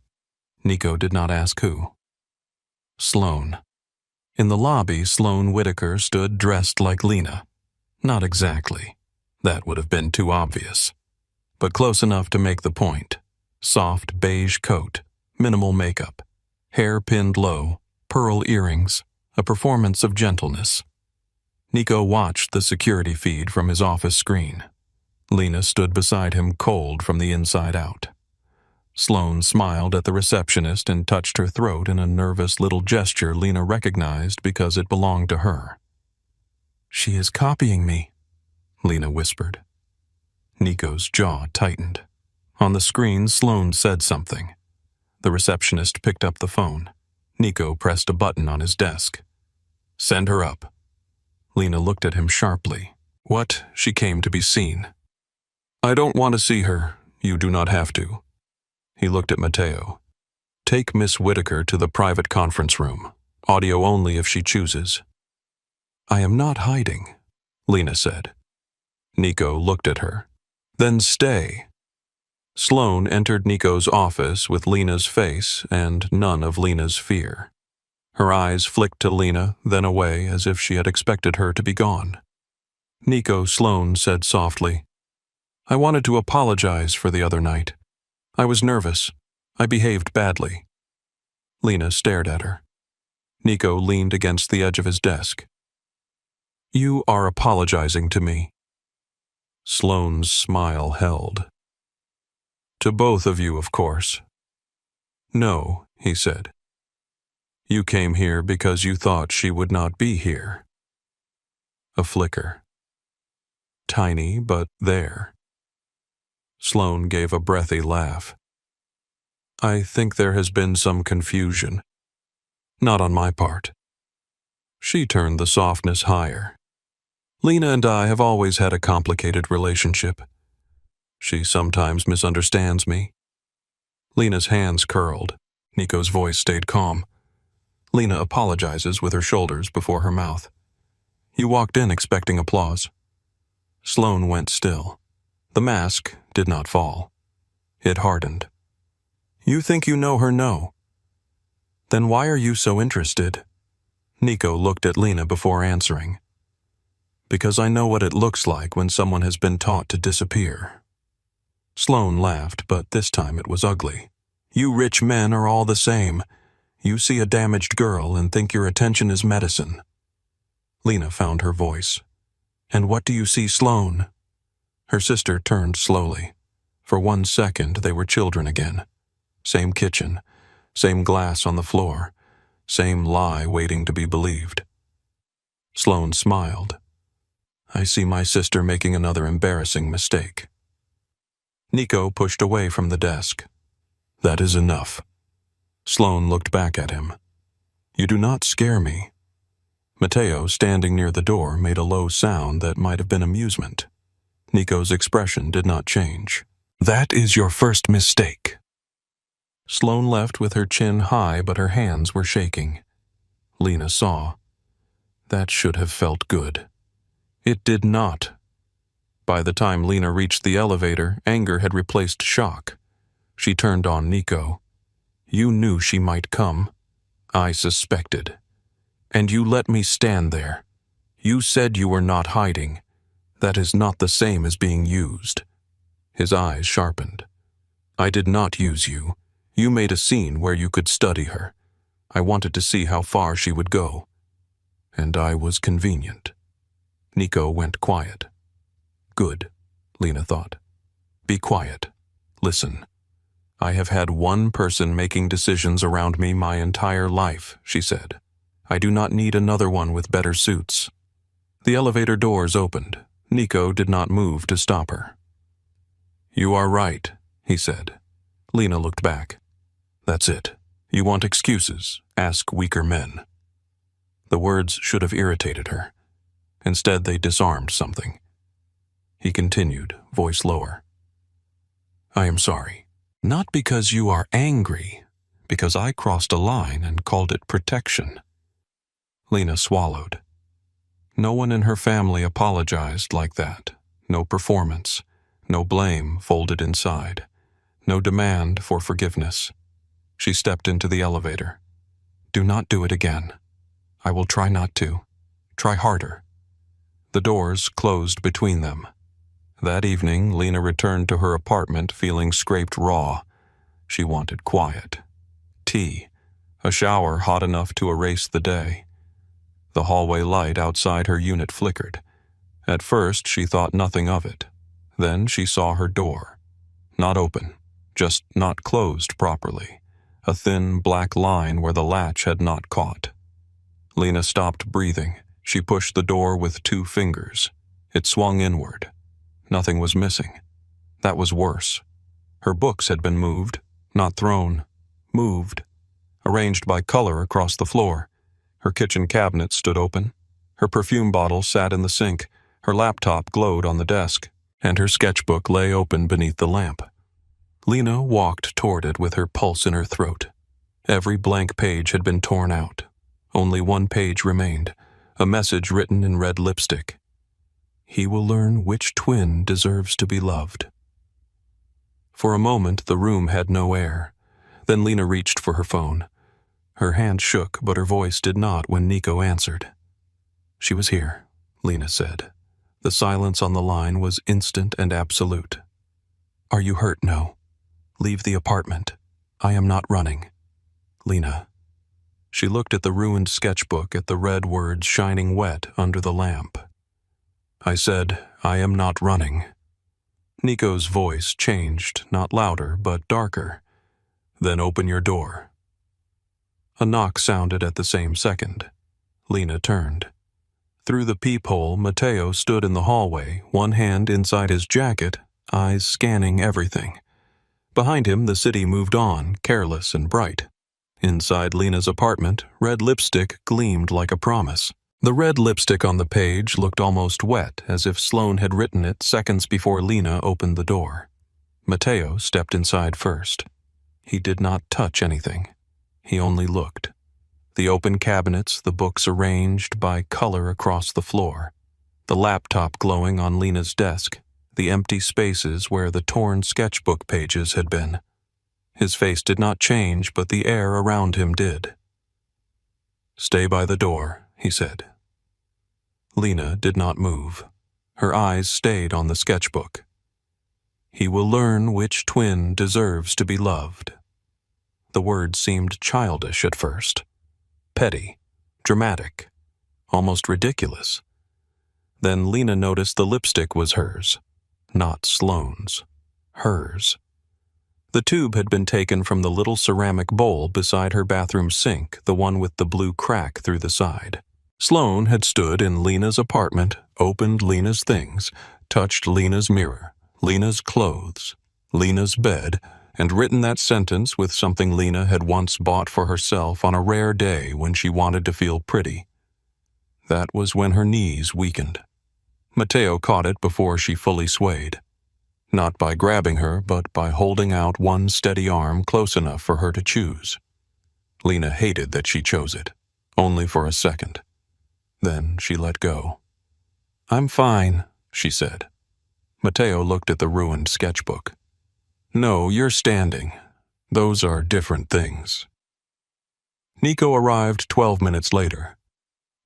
Nico did not ask who. Sloane. In the lobby, Sloane Whitaker stood dressed like Lena. Not exactly. That would have been too obvious. But close enough to make the point. Soft beige coat, minimal makeup, hair pinned low, pearl earrings, a performance of gentleness. Nico watched the security feed from his office screen. Lena stood beside him, cold from the inside out. Sloane smiled at the receptionist and touched her throat in a nervous little gesture Lena recognized because it belonged to her. "She is copying me," Lena whispered. Nico's jaw tightened. On the screen, Sloane said something. The receptionist picked up the phone. Nico pressed a button on his desk. "Send her up." Lena looked at him sharply. "What? She came to be seen." "I don't want to see her. You do not have to." He looked at Mateo. "Take Miss Whitaker to the private conference room. Audio only if she chooses." "I am not hiding," Lena said. Nico looked at her. "Then stay." Sloane entered Nico's office with Lena's face and none of Lena's fear. Her eyes flicked to Lena, then away as if she had expected her to be gone. "Nico," Sloane said softly, "I wanted to apologize for the other night. I was nervous. I behaved badly." Lena stared at her. Nico leaned against the edge of his desk. "You are apologizing to me." Sloane's smile held. "To both of you, of course." "No," he said. "You came here because you thought she would not be here." A flicker. Tiny, but there. Sloane gave a breathy laugh. "I think there has been some confusion. Not on my part." She turned the softness higher. "Lena and I have always had a complicated relationship. She sometimes misunderstands me." Lena's hands curled. Nico's voice stayed calm. Lena apologizes with her shoulders before her mouth. You walked in expecting applause. Sloane went still. The mask did not fall. It hardened. "You think you know her, no? Then why are you so interested?" Nico looked at Lena before answering. "Because I know what it looks like when someone has been taught to disappear." Sloane laughed, but this time it was ugly. "You rich men are all the same. You see a damaged girl and think your attention is medicine." Lena found her voice. "And what do you see, Sloane?" Her sister turned slowly. For 1 second they were children again. Same kitchen, same glass on the floor, same lie waiting to be believed. Sloane smiled. "I see my sister making another embarrassing mistake." Nico pushed away from the desk. "That is enough." Sloane looked back at him. "You do not scare me." Mateo, standing near the door, made a low sound that might have been amusement. Nico's expression did not change. "That is your first mistake." Sloane left with her chin high, but her hands were shaking. Lena saw. That should have felt good. It did not. By the time Lena reached the elevator, anger had replaced shock. She turned on Nico. "You knew she might come. I suspected. And you let me stand there. You said you were not hiding. That is not the same as being used." His eyes sharpened. "I did not use you. You made a scene where you could study her. I wanted to see how far she would go. And I was convenient." Nico went quiet. Good, Lena thought. Be quiet. Listen. "I have had one person making decisions around me my entire life," she said. "I do not need another one with better suits." The elevator doors opened. Nico did not move to stop her. "You are right," he said. Lena looked back. "That's it. You want excuses? Ask weaker men." The words should have irritated her. Instead, they disarmed something. He continued, voice lower. "I am sorry. Not because you are angry, because I crossed a line and called it protection." Lena swallowed. No one in her family apologized like that. No performance, no blame folded inside, no demand for forgiveness. She stepped into the elevator. "Do not do it again." "I will try not to. Try harder." The doors closed between them. That evening, Lena returned to her apartment feeling scraped raw. She wanted quiet. Tea. A shower hot enough to erase the day. The hallway light outside her unit flickered. At first, she thought nothing of it. Then she saw her door. Not open, just not closed properly. A thin black line where the latch had not caught. Lena stopped breathing. She pushed the door with 2 fingers. It swung inward. Nothing was missing. That was worse. Her books had been moved, not thrown. Moved. arranged by color across the floor. Her kitchen cabinet stood open. Her perfume bottle sat in the sink. Her laptop glowed on the desk, and her sketchbook lay open beneath the lamp. Lena walked toward it with her pulse in her throat. Every blank page had been torn out. Only one page remained, a message written in red lipstick. He will learn which twin deserves to be loved. For a moment, the room had no air. Then Lena reached for her phone. Her hand shook, but her voice did not when Nico answered. She was here, Lena said. The silence on the line was instant and absolute. Are you hurt? No. Leave the apartment. I am not running. Lena. She looked at the ruined sketchbook, at the red words shining wet under the lamp. I said, I am not running. Nico's voice changed, not louder, but darker. Then open your door. A knock sounded at the same second. Lena turned. Through the peephole, Matteo stood in the hallway, one hand inside his jacket, eyes scanning everything. Behind him, the city moved on, careless and bright. Inside Lena's apartment, red lipstick gleamed like a promise. The red lipstick on the page looked almost wet, as if Sloane had written it seconds before Lena opened the door. Matteo stepped inside first. He did not touch anything. He only looked. The open cabinets, the books arranged by color across the floor, the laptop glowing on Lena's desk, the empty spaces where the torn sketchbook pages had been. His face did not change, but the air around him did. Stay by the door, he said. Lena did not move. Her eyes stayed on the sketchbook. He will learn which twin deserves to be loved. The words seemed childish at first. Petty, dramatic, almost ridiculous. Then Lena noticed the lipstick was hers, not Sloane's. Hers. The tube had been taken from the little ceramic bowl beside her bathroom sink, the one with the blue crack through the side. Sloane had stood in Lena's apartment, opened Lena's things, touched Lena's mirror, Lena's clothes, Lena's bed, and written that sentence with something Lena had once bought for herself on a rare day when she wanted to feel pretty. That was when her knees weakened. Matteo caught it before she fully swayed. Not by grabbing her, but by holding out one steady arm close enough for her to choose. Lena hated that she chose it, only for a second. Then she let go. I'm fine, she said. Matteo looked at the ruined sketchbook. No, you're standing. Those are different things. Nico arrived 12 minutes later.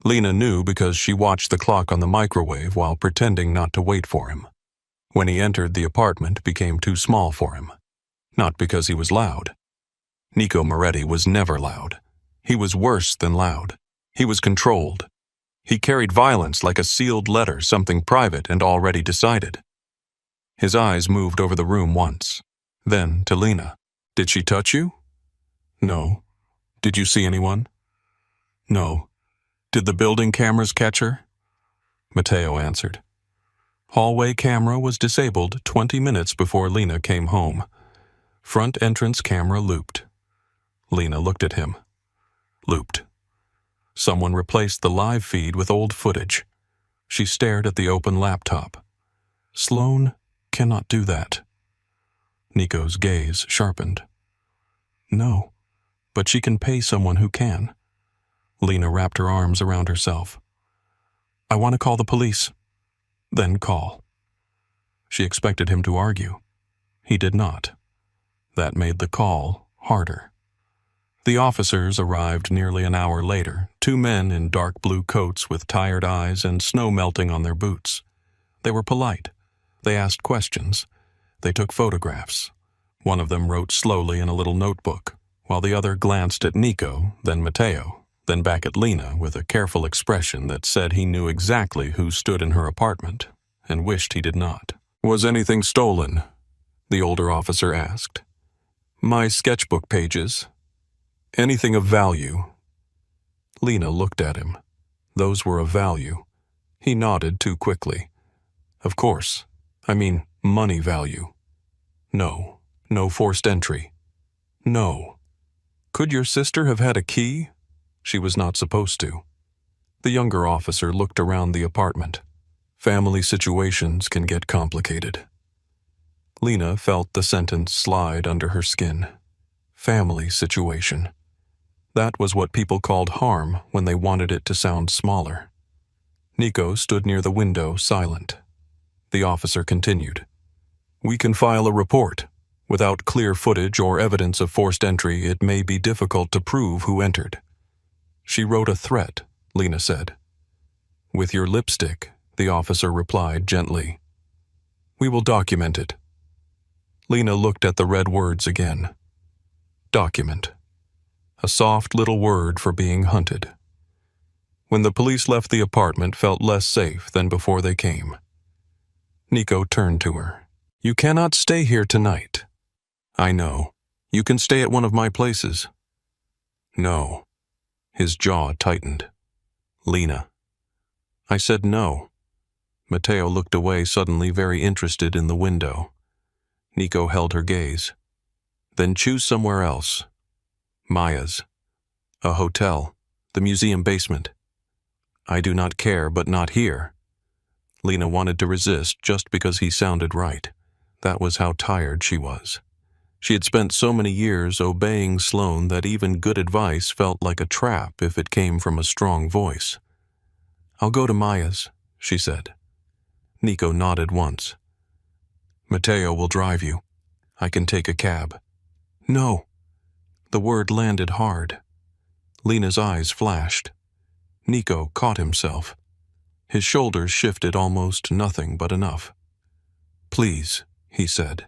Lena knew because she watched the clock on the microwave while pretending not to wait for him. When he entered, the apartment became too small for him. Not because he was loud. Nico Moretti was never loud. He was worse than loud. He was controlled. He carried violence like a sealed letter, something private and already decided. His eyes moved over the room once. Then to Lena. Did she touch you? No. Did you see anyone? No. Did the building cameras catch her? Matteo answered. Hallway camera was disabled 20 minutes before Lena came home. Front entrance camera looped. Lena looked at him. Looped. Someone replaced the live feed with old footage. She stared at the open laptop. Sloane cannot do that. Nico's gaze sharpened. No, but she can pay someone who can. Lena wrapped her arms around herself. I want to call the police. Then call. She expected him to argue. He did not. That made the call harder. The officers arrived nearly an hour later, 2 men in dark blue coats with tired eyes and snow melting on their boots. They were polite. They asked questions. They took photographs. One of them wrote slowly in a little notebook, while the other glanced at Nico, then Matteo, then back at Lena with a careful expression that said he knew exactly who stood in her apartment, and wished he did not. Was anything stolen? The older officer asked. My sketchbook pages. Anything of value? Lena looked at him. Those were of value. He nodded too quickly. Of course. I mean, money value. No. No forced entry. No. Could your sister have had a key? She was not supposed to. The younger officer looked around the apartment. Family situations can get complicated. Lena felt the sentence slide under her skin. Family situation. That was what people called harm when they wanted it to sound smaller. Nico stood near the window, silent. The officer continued. We can file a report. Without clear footage or evidence of forced entry, it may be difficult to prove who entered. She wrote a threat, Lena said. With your lipstick, the officer replied gently. We will document it. Lena looked at the red words again. Document. A soft little word for being hunted. When the police left the apartment, felt less safe than before they came. Nico turned to her. You cannot stay here tonight. I know. You can stay at one of my places. No. His jaw tightened. Lena. I said no. Matteo looked away, suddenly very interested in the window. Nico held her gaze. Then choose somewhere else. Maya's. A hotel. The museum basement. I do not care, but not here. Lena wanted to resist just because he sounded right. That was how tired she was. She had spent so many years obeying Sloane that even good advice felt like a trap if it came from a strong voice. I'll go to Maya's, she said. Nico nodded once. Matteo will drive you. I can take a cab. No. The word landed hard. Lena's eyes flashed. Nico caught himself. His shoulders shifted almost nothing but enough. Please, he said.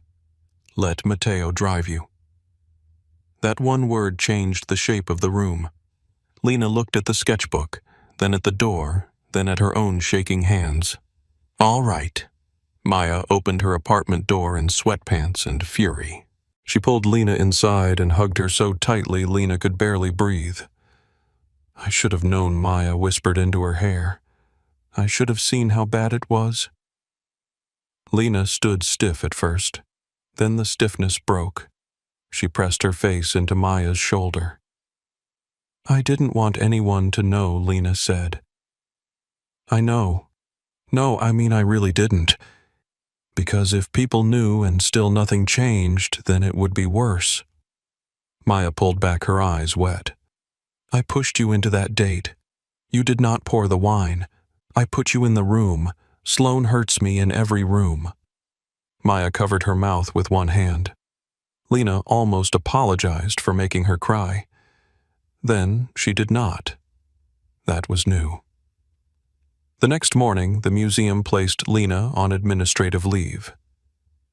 Let Matteo drive you. That one word changed the shape of the room. Lena looked at the sketchbook, then at the door, then at her own shaking hands. All right. Maya opened her apartment door in sweatpants and fury. She pulled Lena inside and hugged her so tightly Lena could barely breathe. I should have known, Maya whispered into her hair. I should have seen how bad it was. Lena stood stiff at first. Then the stiffness broke. She pressed her face into Maya's shoulder. I didn't want anyone to know, Lena said. I know. No, I mean I really didn't. Because if people knew and still nothing changed, then it would be worse. Maya pulled back, her eyes wet. I pushed you into that date. You did not pour the wine. I put you in the room. Sloane hurts me in every room. Maya covered her mouth with one hand. Lena almost apologized for making her cry. Then she did not. That was new. The next morning, the museum placed Lena on administrative leave.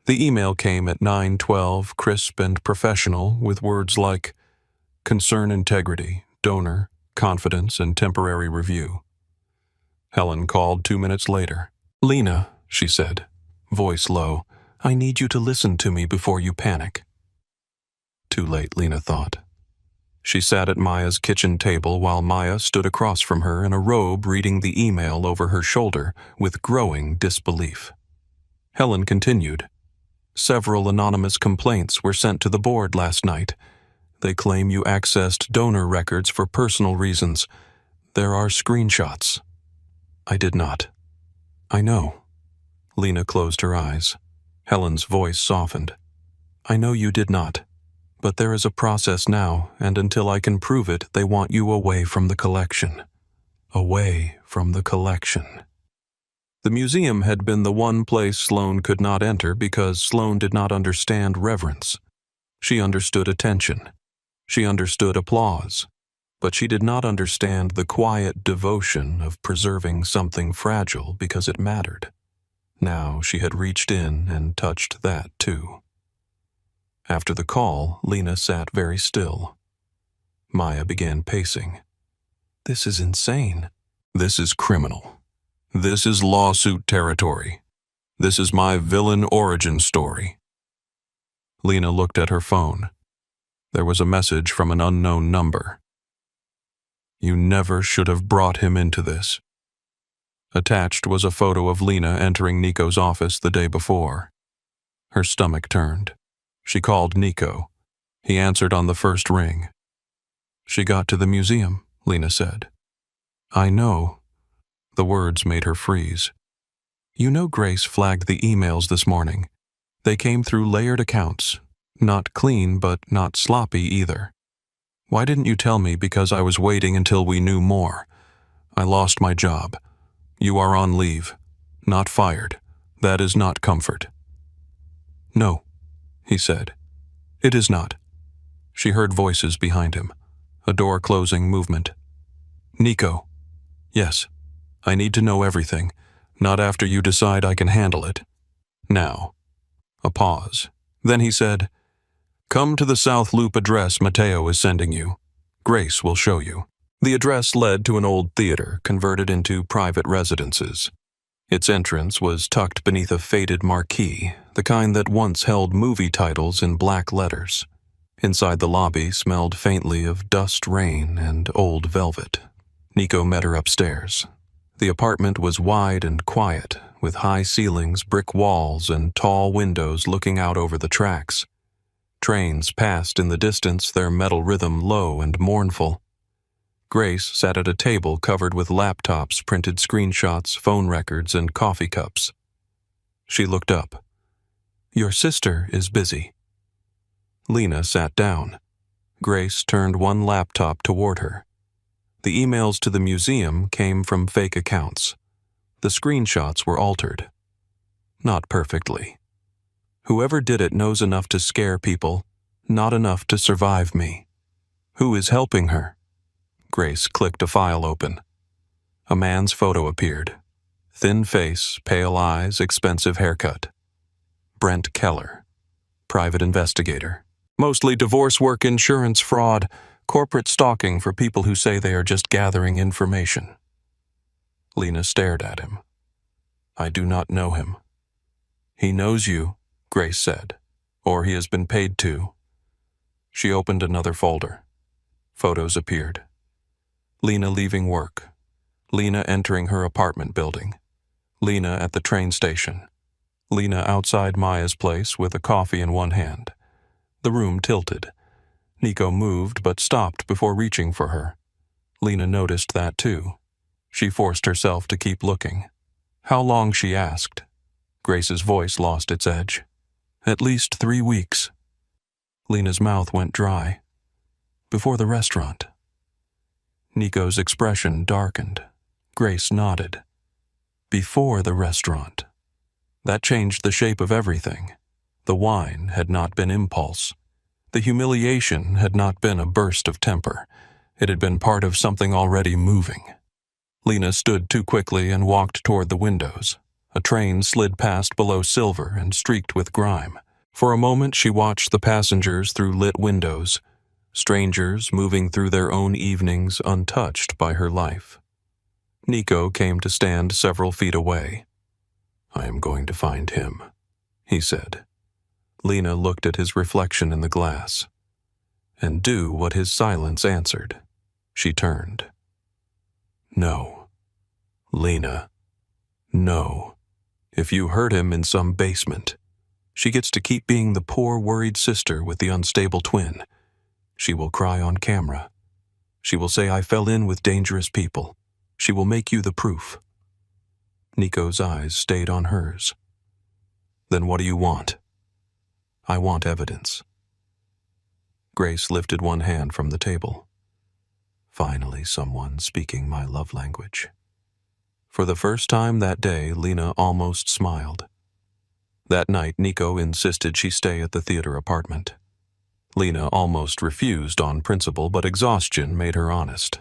The email came at 9:12, crisp and professional, with words like concern integrity, donor, confidence, and temporary review. Helen called 2 minutes later. Lena, she said, voice low, I need you to listen to me before you panic. Too late, Lena thought. She sat at Maya's kitchen table while Maya stood across from her in a robe reading the email over her shoulder with growing disbelief. Helen continued. Several anonymous complaints were sent to the board last night. They claim you accessed donor records for personal reasons. There are screenshots. I did not. I know. Lena closed her eyes. Helen's voice softened. I know you did not. But there is a process now, and until I can prove it, they want you away from the collection. Away from the collection. The museum had been the one place Sloane could not enter because Sloane did not understand reverence. She understood attention. She understood applause. But she did not understand the quiet devotion of preserving something fragile because it mattered. Now she had reached in and touched that too. After the call, Lena sat very still. Maya began pacing. This is insane. This is criminal. This is lawsuit territory. This is my villain origin story. Lena looked at her phone. There was a message from an unknown number. You never should have brought him into this. Attached was a photo of Lena entering Nico's office the day before. Her stomach turned. She called Nico. He answered on the first ring. She got to the museum, Lena said. I know. The words made her freeze. You know Grace flagged the emails this morning. They came through layered accounts. Not clean, but not sloppy either. Why didn't you tell me? Because I was waiting until we knew more. I lost my job. You are on leave. Not fired. That is not comfort. No, he said. It is not. She heard voices behind him. A door closing movement. Nico. Yes. I need to know everything. Not after you decide I can handle it. Now. A pause. Then he said, Come to the South Loop address Mateo is sending you. Grace will show you. The address led to an old theater converted into private residences. Its entrance was tucked beneath a faded marquee, the kind that once held movie titles in black letters. Inside the lobby smelled faintly of dust, rain, and old velvet. Nico met her upstairs. The apartment was wide and quiet, with high ceilings, brick walls, and tall windows looking out over the tracks. Trains passed in the distance, their metal rhythm low and mournful. Grace sat at a table covered with laptops, printed screenshots, phone records, and coffee cups. She looked up. Your sister is busy. Lena sat down. Grace turned one laptop toward her. The emails to the museum came from fake accounts. The screenshots were altered. Not perfectly. Whoever did it knows enough to scare people, not enough to survive me. Who is helping her? Grace clicked a file open. A man's photo appeared. Thin face, pale eyes, expensive haircut. Brent Keller, private investigator. Mostly divorce work, insurance fraud, corporate stalking for people who say they are just gathering information. Lena stared at him. I do not know him. He knows you, Grace said, or he has been paid to. She opened another folder. Photos appeared. Lena leaving work. Lena entering her apartment building. Lena at the train station. Lena outside Maya's place with a coffee in one hand. The room tilted. Nico moved but stopped before reaching for her. Lena noticed that too. She forced herself to keep looking. How long, she asked. Grace's voice lost its edge. At least 3 weeks. Lena's mouth went dry. Before the restaurant. Nico's expression darkened. Grace nodded. Before the restaurant. That changed the shape of everything. The wine had not been impulse. The humiliation had not been a burst of temper. It had been part of something already moving. Lena stood too quickly and walked toward the windows. A train slid past below silver and streaked with grime. For a moment she watched the passengers through lit windows, strangers moving through their own evenings untouched by her life. Nico came to stand several feet away. I am going to find him, he said. Lena looked at his reflection in the glass. And do what his silence answered. She turned. No. Lena. No. If you hurt him in some basement, she gets to keep being the poor, worried sister with the unstable twin. She will cry on camera. She will say I fell in with dangerous people. She will make you the proof. Nico's eyes stayed on hers. Then what do you want? I want evidence. Grace lifted one hand from the table. Finally, someone speaking my love language. For the first time that day, Lena almost smiled. That night, Nico insisted she stay at the theater apartment. Lena almost refused on principle, but exhaustion made her honest.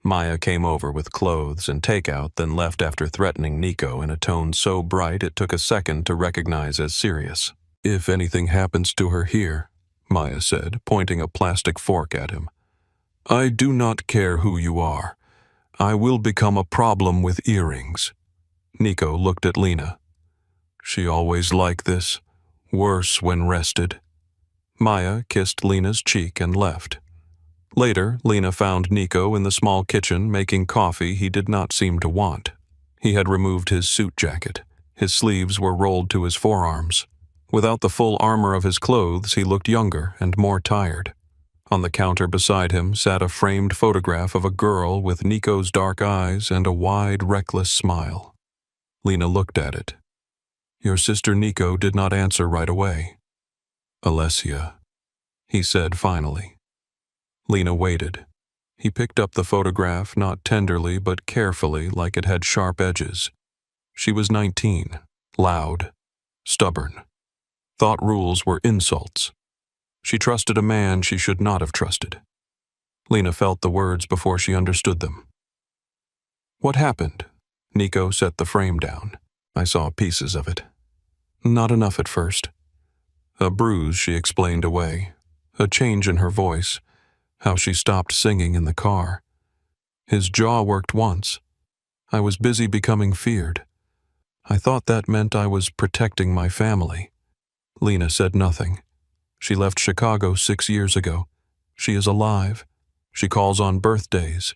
Maya came over with clothes and takeout, then left after threatening Nico in a tone so bright it took a second to recognize as serious. If anything happens to her here, Maya said, pointing a plastic fork at him, I do not care who you are. I will become a problem with earrings. Nico looked at Lena. She always like this, worse when rested. Maya kissed Lena's cheek and left. Later, Lena found Nico in the small kitchen making coffee he did not seem to want. He had removed his suit jacket. His sleeves were rolled to his forearms. Without the full armor of his clothes, he looked younger and more tired. On the counter beside him sat a framed photograph of a girl with Nico's dark eyes and a wide, reckless smile. Lena looked at it. Your sister Nico did not answer right away. Alessia, he said finally. Lena waited. He picked up the photograph not tenderly but carefully, like it had sharp edges. She was 19, loud, stubborn. Thought rules were insults. She trusted a man she should not have trusted. Lena felt the words before she understood them. What happened? Nico set the frame down. I saw pieces of it. Not enough at first. A bruise she explained away. A change in her voice. How she stopped singing in the car. His jaw worked once. I was busy becoming feared. I thought that meant I was protecting my family. Lena said nothing. She left Chicago 6 years ago. She is alive. She calls on birthdays.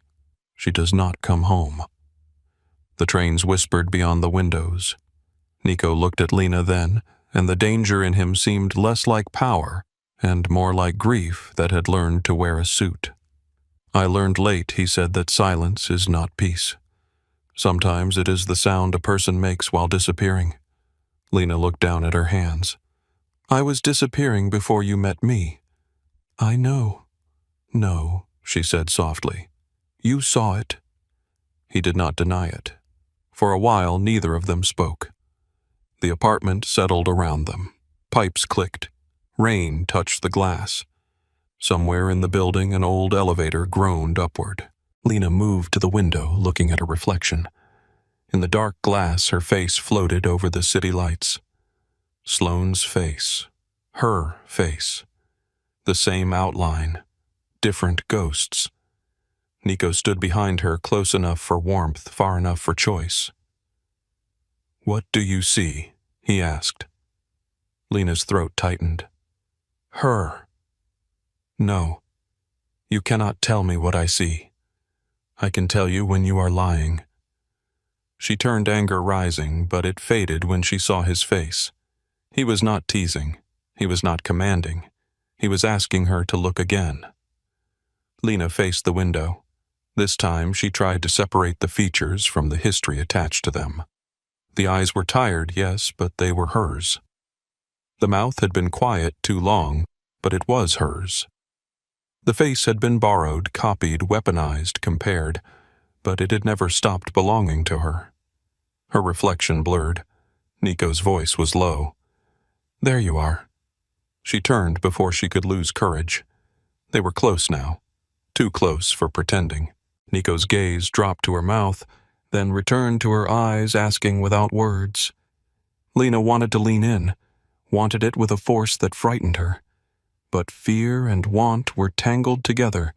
She does not come home. The trains whispered beyond the windows. Nico looked at Lena then, and the danger in him seemed less like power and more like grief that had learned to wear a suit. I learned late, he said, that silence is not peace. Sometimes it is the sound a person makes while disappearing. Lena looked down at her hands. I was disappearing before you met me. I know. No, she said softly. You saw it. He did not deny it. For a while, neither of them spoke. The apartment settled around them. Pipes clicked. Rain touched the glass. Somewhere in the building, an old elevator groaned upward. Lena moved to the window, looking at her reflection. In the dark glass, her face floated over the city lights. Sloane's face. Her face. The same outline. Different ghosts. Nico stood behind her, close enough for warmth, far enough for choice. What do you see? He asked. Lena's throat tightened. Her. No. You cannot tell me what I see. I can tell you when you are lying. She turned, anger rising, but it faded when she saw his face. He was not teasing. He was not commanding. He was asking her to look again. Lena faced the window. This time she tried to separate the features from the history attached to them. The eyes were tired, yes, but they were hers. The mouth had been quiet too long, but it was hers. The face had been borrowed, copied, weaponized, compared, but it had never stopped belonging to her. Her reflection blurred. Nico's voice was low. There you are. She turned before she could lose courage. They were close now. Too close for pretending. Nico's gaze dropped to her mouth, then returned to her eyes, asking without words. Lena wanted to lean in, wanted it with a force that frightened her. But fear and want were tangled together,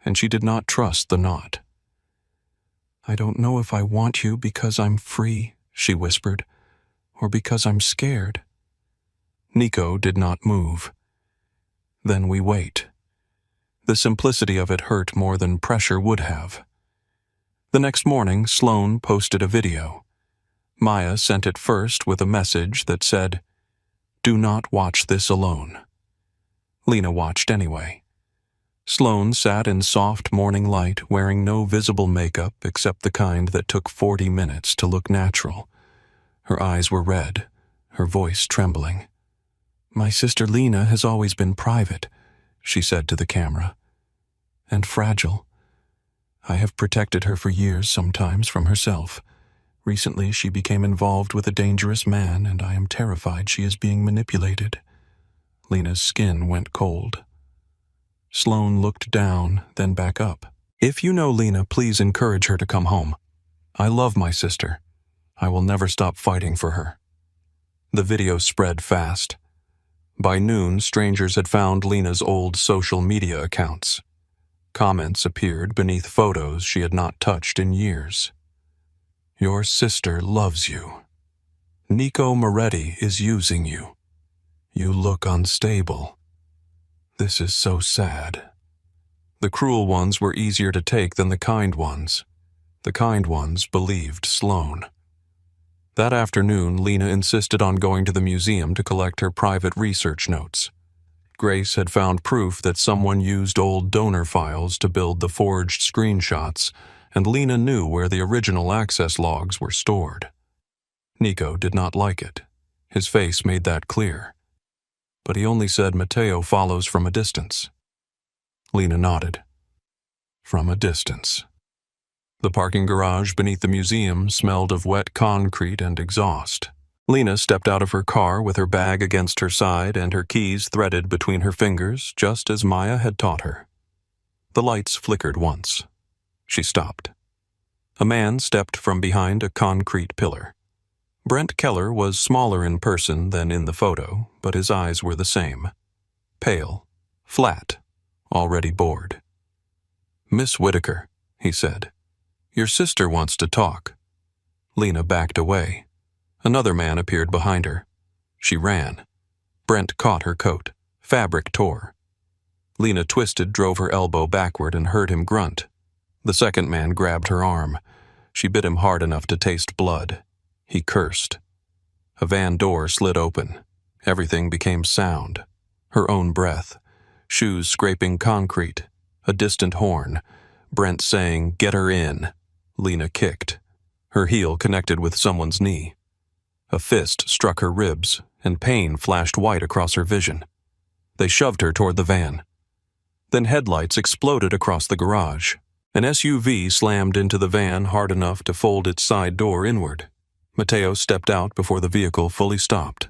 and she did not trust the knot. I don't know if I want you because I'm free, she whispered, or because I'm scared. Nico did not move. Then we wait. The simplicity of it hurt more than pressure would have. The next morning, Sloane posted a video. Maya sent it first with a message that said, Do not watch this alone. Lena watched anyway. Sloane sat in soft morning light, wearing no visible makeup except the kind that took 40 minutes to look natural. Her eyes were red, her voice trembling. My sister Lena has always been private, she said to the camera. And fragile. I have protected her for years, sometimes from herself. Recently she became involved with a dangerous man, and I am terrified she is being manipulated. Lena's skin went cold. Sloane looked down, then back up. If you know Lena, please encourage her to come home. I love my sister. I will never stop fighting for her. The video spread fast. By noon, strangers had found Lena's old social media accounts. Comments appeared beneath photos she had not touched in years. Your sister loves you. Nico Moretti is using you. You look unstable. This is so sad. The cruel ones were easier to take than the kind ones. The kind ones believed Sloane. That afternoon, Lena insisted on going to the museum to collect her private research notes. Grace had found proof that someone used old donor files to build the forged screenshots, and Lena knew where the original access logs were stored. Nico did not like it. His face made that clear. But he only said Mateo follows from a distance. Lena nodded. From a distance. The parking garage beneath the museum smelled of wet concrete and exhaust. Lena stepped out of her car with her bag against her side and her keys threaded between her fingers, just as Maya had taught her. The lights flickered once. She stopped. A man stepped from behind a concrete pillar. Brent Keller was smaller in person than in the photo, but his eyes were the same. Pale, flat, already bored. "Miss Whitaker," he said. "Your sister wants to talk." Lena backed away. Another man appeared behind her. She ran. Brent caught her coat. Fabric tore. Lena twisted, drove her elbow backward, and heard him grunt. The second man grabbed her arm. She bit him hard enough to taste blood. He cursed. A van door slid open. Everything became sound. Her own breath. Shoes scraping concrete. A distant horn. Brent saying, "Get her in." Lena kicked. Her heel connected with someone's knee. A fist struck her ribs, and pain flashed white across her vision. They shoved her toward the van. Then headlights exploded across the garage. An SUV slammed into the van hard enough to fold its side door inward. Mateo stepped out before the vehicle fully stopped.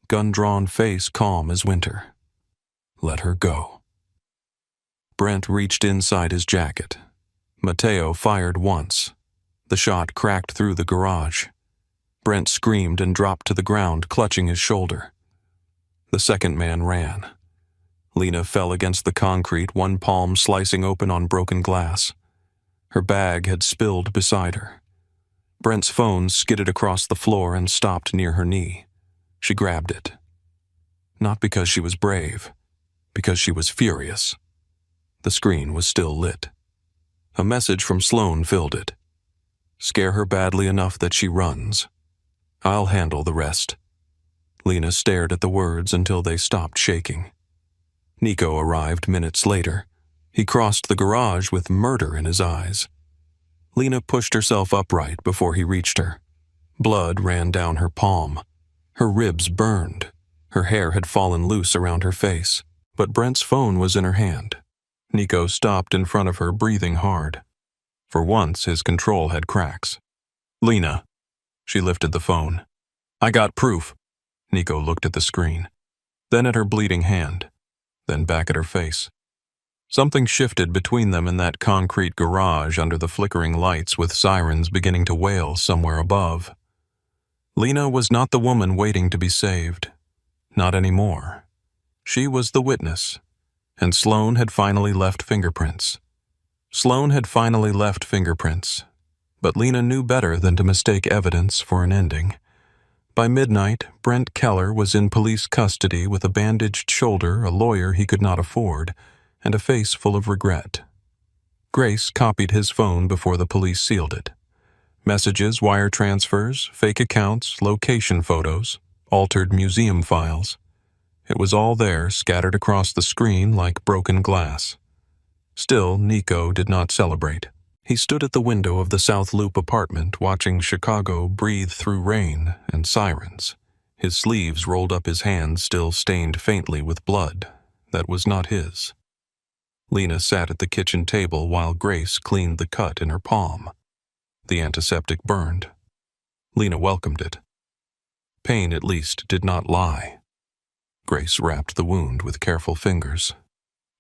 Gun-drawn face calm as winter. "Let her go." Brent reached inside his jacket. Mateo fired once. The shot cracked through the garage. Brent screamed and dropped to the ground, clutching his shoulder. The second man ran. Lena fell against the concrete, one palm slicing open on broken glass. Her bag had spilled beside her. Brent's phone skidded across the floor and stopped near her knee. She grabbed it. Not because she was brave, because she was furious. The screen was still lit. A message from Sloan filled it. "Scare her badly enough that she runs. I'll handle the rest." Lena stared at the words until they stopped shaking. Nico arrived minutes later. He crossed the garage with murder in his eyes. Lena pushed herself upright before he reached her. Blood ran down her palm. Her ribs burned. Her hair had fallen loose around her face, but Brent's phone was in her hand. Nico stopped in front of her, breathing hard. For once, his control had cracks. "Lena." She lifted the phone. "I got proof." Nico looked at the screen, then at her bleeding hand, then back at her face. Something shifted between them in that concrete garage under the flickering lights, with sirens beginning to wail somewhere above. Lena was not the woman waiting to be saved. Not anymore. She was the witness, and Sloan had finally left fingerprints. But Lena knew better than to mistake evidence for an ending. By midnight, Brent Keller was in police custody with a bandaged shoulder, a lawyer he could not afford, and a face full of regret. Grace copied his phone before the police sealed it. Messages, wire transfers, fake accounts, location photos, altered museum files. It was all there, scattered across the screen like broken glass. Still, Nico did not celebrate. He stood at the window of the South Loop apartment, watching Chicago breathe through rain and sirens. His sleeves rolled up, his hands still stained faintly with blood that was not his. Lena sat at the kitchen table while Grace cleaned the cut in her palm. The antiseptic burned. Lena welcomed it. Pain, at least, did not lie. Grace wrapped the wound with careful fingers.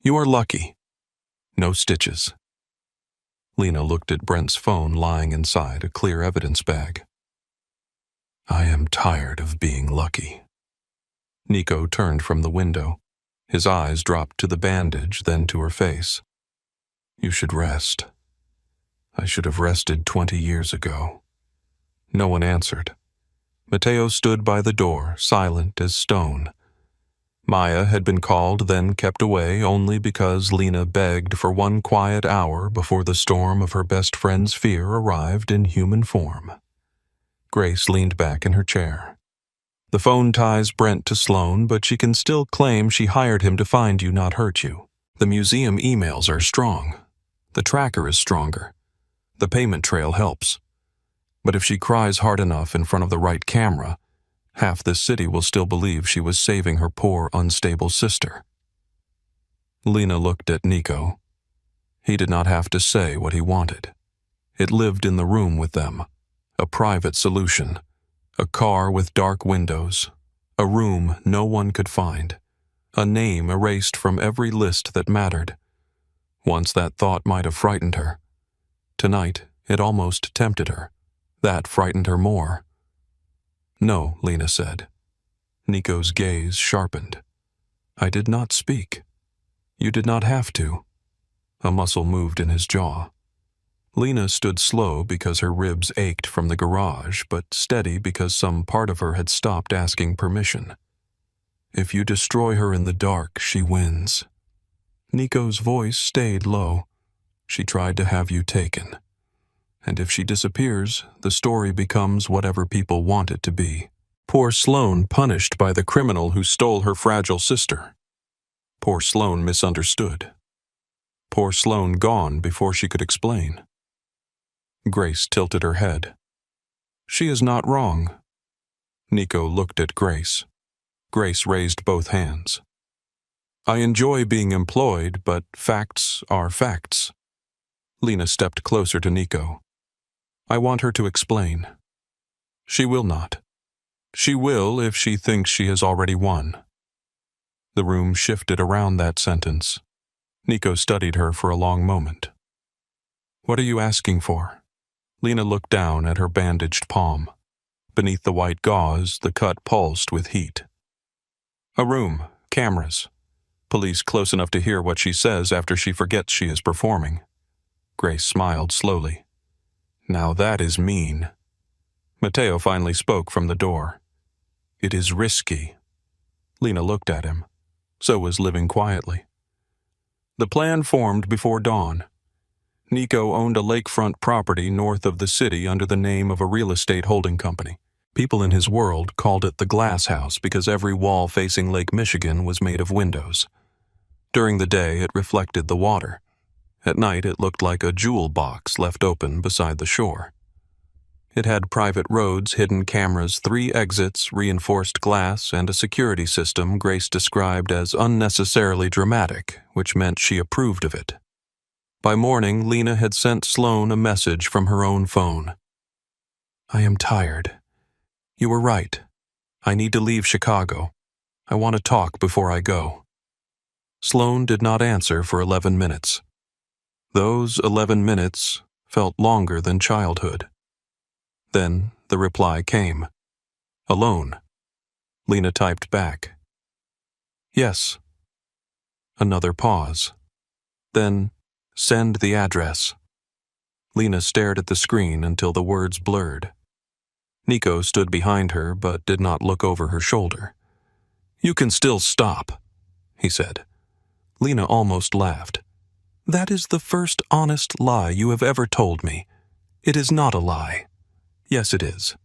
"You are lucky. No stitches." Lena looked at Brent's phone lying inside a clear evidence bag. "I am tired of being lucky." Nico turned from the window. His eyes dropped to the bandage, then to her face. "You should rest. I should have rested 20 years ago." No one answered. Mateo stood by the door, silent as stone. Maya had been called, then kept away only because Lena begged for one quiet hour before the storm of her best friend's fear arrived in human form. Grace leaned back in her chair. The phone ties Brent to Sloan, but she can still claim she hired him to find you, not hurt you. The museum emails are strong. The tracker is stronger. The payment trail helps. But if she cries hard enough in front of the right camera, half this city will still believe she was saving her poor, unstable sister. Lena looked at Nico. He did not have to say what he wanted. It lived in the room with them. A private solution. A car with dark windows. A room no one could find. A name erased from every list that mattered. Once that thought might have frightened her. Tonight, it almost tempted her. That frightened her more. No, Lena said. Nico's gaze sharpened. I did not speak. You did not have to. A muscle moved in his jaw. Lena stood slow because her ribs ached from the garage, but steady because some part of her had stopped asking permission. If you destroy her in the dark, she wins. Nico's voice stayed low. She tried to have you taken. And if she disappears, the story becomes whatever people want it to be. Poor Sloan punished by the criminal who stole her fragile sister. Poor Sloan misunderstood. Poor Sloan gone before she could explain. Grace tilted her head. She is not wrong. Nico looked at Grace. Grace raised both hands. I enjoy being employed, but facts are facts. Lena stepped closer to Nico. I want her to explain. She will not. She will if she thinks she has already won. The room shifted around that sentence. Nico studied her for a long moment. What are you asking for? Lena looked down at her bandaged palm. Beneath the white gauze, the cut pulsed with heat. A room, cameras. Police close enough to hear what she says after she forgets she is performing. Grace smiled slowly. Now that is mean. Mateo finally spoke from the door. It is risky. Lena looked at him. So was living quietly. The plan formed before dawn. Nico owned a lakefront property north of the city under the name of a real estate holding company. People in his world called it the Glass House because every wall facing Lake Michigan was made of windows. During the day, it reflected the water. At night, it looked like a jewel box left open beside the shore. It had private roads, hidden cameras, 3 exits, reinforced glass, and a security system Grace described as unnecessarily dramatic, which meant she approved of it. By morning, Lena had sent Sloan a message from her own phone. I am tired. You were right. I need to leave Chicago. I want to talk before I go. Sloan did not answer for 11 minutes. Those 11 minutes felt longer than childhood. Then the reply came. Alone. Lena typed back. Yes. Another pause. Then, send the address. Lena stared at the screen until the words blurred. Nico stood behind her but did not look over her shoulder. You can still stop, he said. Lena almost laughed. That is the first honest lie you have ever told me. It is not a lie. Yes, it is.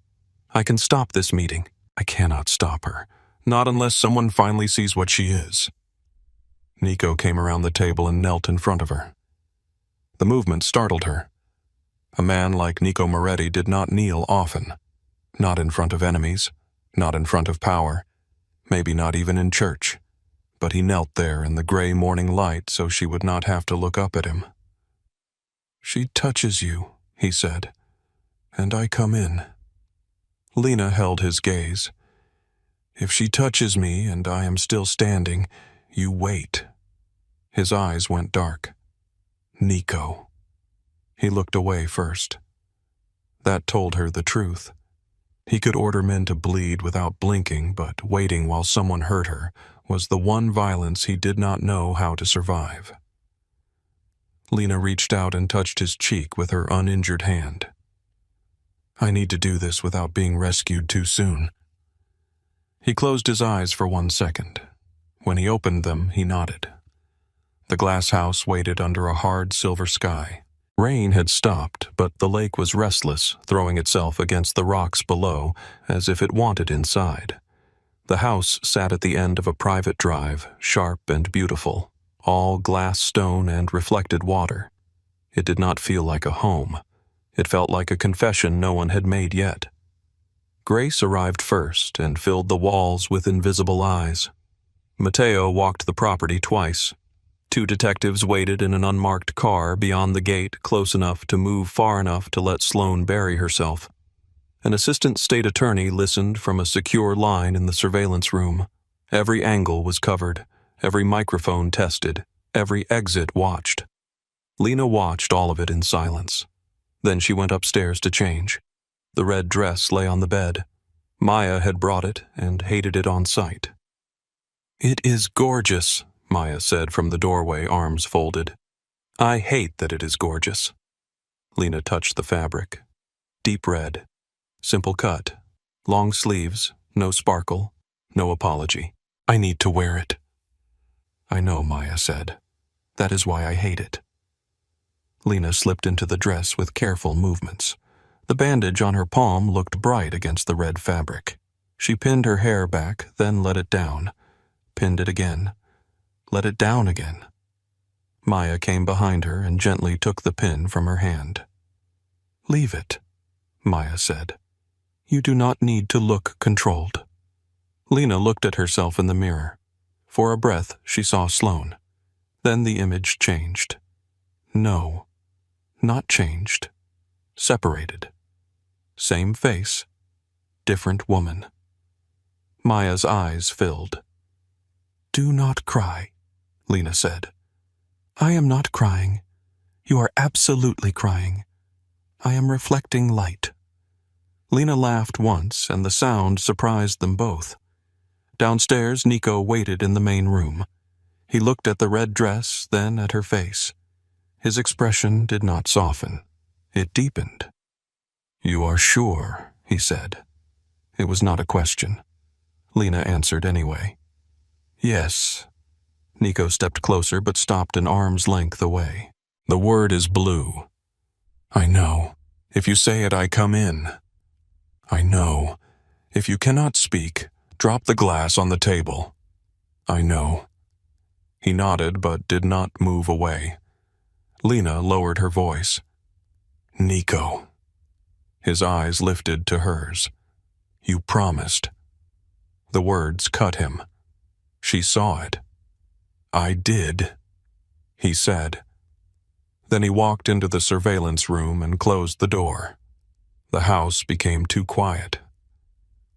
I can stop this meeting. I cannot stop her. Not unless someone finally sees what she is. Nico came around the table and knelt in front of her. The movement startled her. A man like Nico Moretti did not kneel often. Not in front of enemies. Not in front of power. Maybe not even in church. But he knelt there in the gray morning light so she would not have to look up at him. She touches you, he said, and I come in. Lena held his gaze. If she touches me and I am still standing, you wait. His eyes went dark. Nico. He looked away first. That told her the truth. He could order men to bleed without blinking, but waiting while someone hurt her was the one violence he did not know how to survive. Lena reached out and touched his cheek with her uninjured hand. I need to do this without being rescued too soon. He closed his eyes for 1 second. When he opened them, he nodded. The glass house waited under a hard silver sky. Rain had stopped, but the lake was restless, throwing itself against the rocks below as if it wanted inside. The house sat at the end of a private drive, sharp and beautiful, all glass stone and reflected water. It did not feel like a home. It felt like a confession no one had made yet. Grace arrived first and filled the walls with invisible eyes. Mateo walked the property twice. 2 detectives waited in an unmarked car beyond the gate, close enough to move far enough to let Sloane bury herself. An assistant state attorney listened from a secure line in the surveillance room. Every angle was covered, every microphone tested, every exit watched. Lena watched all of it in silence. Then she went upstairs to change. The red dress lay on the bed. Maya had brought it and hated it on sight. "It is gorgeous," Maya said from the doorway, arms folded. "I hate that it is gorgeous." Lena touched the fabric. Deep red. Simple cut. Long sleeves. No sparkle. No apology. "I need to wear it." "I know," Maya said. "That is why I hate it." Lena slipped into the dress with careful movements. The bandage on her palm looked bright against the red fabric. She pinned her hair back, then let it down. Pinned it again. Let it down again. Maya came behind her and gently took the pin from her hand. "Leave it," Maya said. "You do not need to look controlled." Lena looked at herself in the mirror. For a breath, she saw Sloane. Then the image changed. No, not changed. Separated. Same face. Different woman. Maya's eyes filled. "Do not cry," Lena said. "I am not crying. You are absolutely crying. I am reflecting light." Lena laughed once, and the sound surprised them both. Downstairs, Nico waited in the main room. He looked at the red dress, then at her face. His expression did not soften. It deepened. "You are sure?" he said. It was not a question. Lena answered anyway. "Yes." Nico stepped closer but stopped an arm's length away. "The word is blue." "I know. If you say it, I come in." "I know. If you cannot speak, drop the glass on the table." "I know." He nodded but did not move away. Lena lowered her voice. "Nico." His eyes lifted to hers. "You promised." The words cut him. She saw it. "I did," he said. Then he walked into the surveillance room and closed the door. The house became too quiet.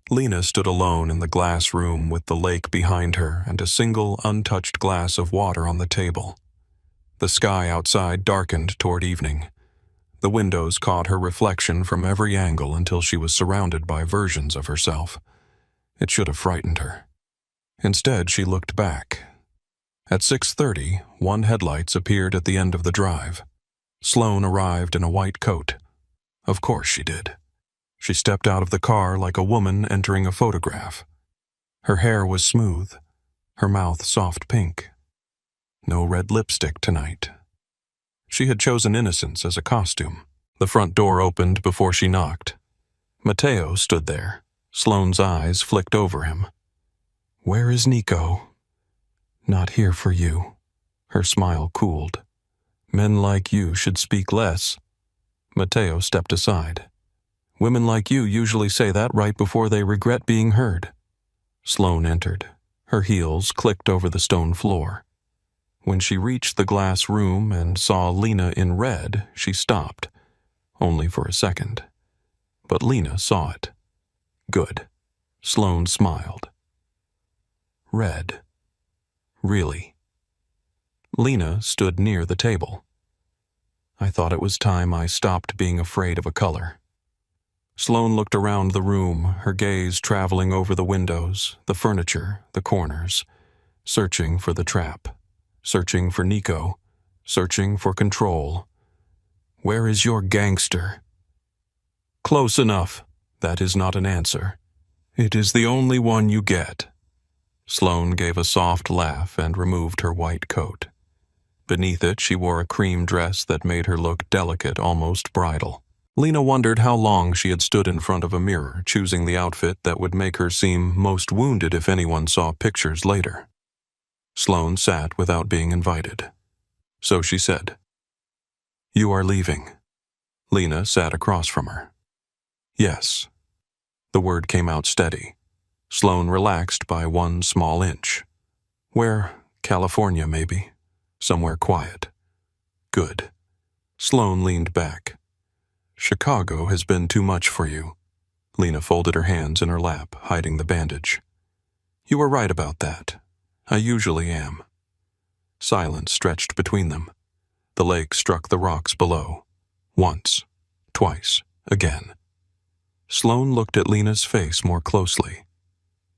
Lena stood alone in the glass room with the lake behind her and a single untouched glass of water on the table. The sky outside darkened toward evening. The windows caught her reflection from every angle until she was surrounded by versions of herself. It should have frightened her. Instead, she looked back. At 6:30, one headlights appeared at the end of the drive. Sloane arrived in a white coat. Of course she did. She stepped out of the car like a woman entering a photograph. Her hair was smooth, her mouth soft pink. No red lipstick tonight. She had chosen innocence as a costume. The front door opened before she knocked. Mateo stood there. Sloane's eyes flicked over him. "Where is Nico?" "Not here for you." Her smile cooled. "Men like you should speak less." Mateo stepped aside. "Women like you usually say that right before they regret being heard." Sloane entered. Her heels clicked over the stone floor. When she reached the glass room and saw Lena in red, she stopped, only for a second. But Lena saw it. Good. Sloane smiled. Red. Really. Lena stood near the table. "I thought it was time I stopped being afraid of a color." Sloane looked around the room, her gaze traveling over the windows, the furniture, the corners, searching for the trap, searching for Nico, searching for control. "Where is your gangster?" "Close enough. That is not an answer. It is the only one you get." Sloane gave a soft laugh and removed her white coat. Beneath it, she wore a cream dress that made her look delicate, almost bridal. Lena wondered how long she had stood in front of a mirror, choosing the outfit that would make her seem most wounded if anyone saw pictures later. Sloane sat without being invited. So she said, "You are leaving." Lena sat across from her. "Yes." The word came out steady. Sloane relaxed by 1 small inch. "Where? California, maybe. Somewhere quiet." "Good." Sloane leaned back. "Chicago has been too much for you." Lena folded her hands in her lap, hiding the bandage. "You were right about that. I usually am." Silence stretched between them. The lake struck the rocks below. Once, twice, again. Sloane looked at Lena's face more closely.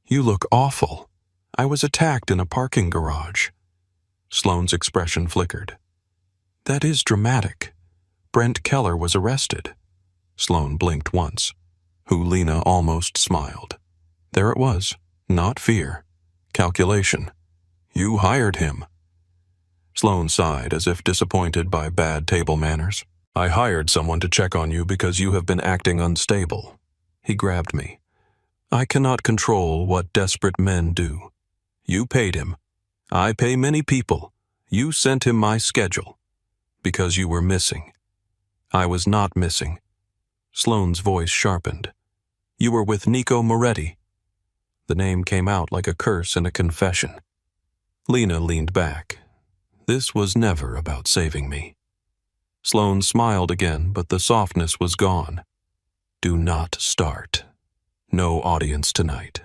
"You look awful. I was attacked in a parking garage." Sloane's expression flickered. "That is dramatic. Brent Keller was arrested." Sloane blinked once. Who Lena almost smiled. There it was. Not fear. Calculation. "You hired him." Sloane sighed as if disappointed by bad table manners. "I hired someone to check on you because you have been acting unstable." He grabbed me. "I cannot control what desperate men do. You paid him. I pay many people. You sent him my schedule. Because you were missing." "I was not missing." Sloane's voice sharpened. "You were with Nico Moretti." The name came out like a curse and a confession. Lena leaned back. This was never about saving me. Sloane smiled again, but the softness was gone. "Do not start. No audience tonight."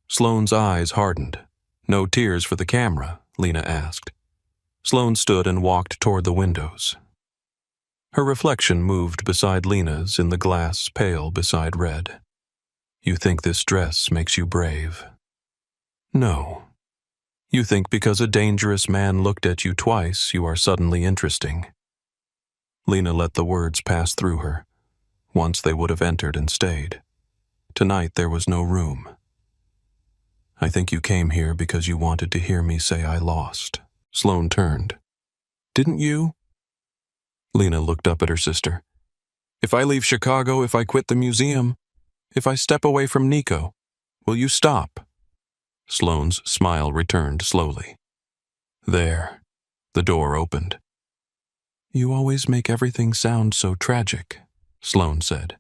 Sloane's eyes hardened. "No tears for the camera?" Lena asked. Sloane stood and walked toward the windows. Her reflection moved beside Lena's in the glass pale beside red. "You think this dress makes you brave?" "No." "You think because a dangerous man looked at you twice, you are suddenly interesting?" Lena let the words pass through her. Once they would have entered and stayed. Tonight there was no room. "I think you came here because you wanted to hear me say I lost." Sloane turned. "Didn't you?" Lena looked up at her sister. "If I leave Chicago, if I quit the museum, if I step away from Nico, will you stop?" Sloane's smile returned slowly. "There." The door opened. "You always make everything sound so tragic," Sloane said.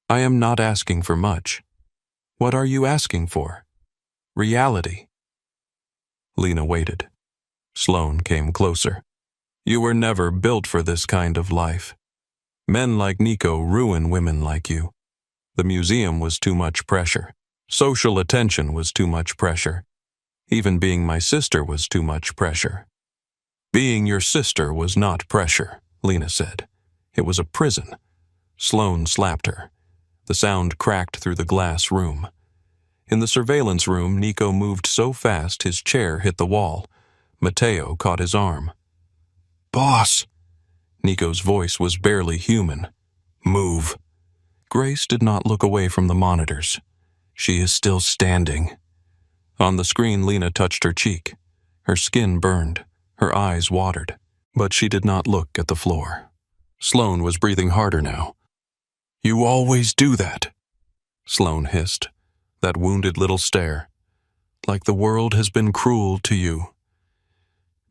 "I am not asking for much. What are you asking for? Reality." Lena waited. Sloane came closer. "You were never built for this kind of life. Men like Nico ruin women like you. The museum was too much pressure. Social attention was too much pressure. Even being my sister was too much pressure." "Being your sister was not pressure," Lena said. "It was a prison." Sloane slapped her. The sound cracked through the glass room. In the surveillance room, Nico moved so fast his chair hit the wall. Mateo caught his arm. "Boss!" Nico's voice was barely human. "Move." Grace did not look away from the monitors. "She is still standing." On the screen, Lena touched her cheek. Her skin burned. Her eyes watered. But she did not look at the floor. Sloane was breathing harder now. "You always do that," Sloane hissed. That wounded little stare. "Like the world has been cruel to you."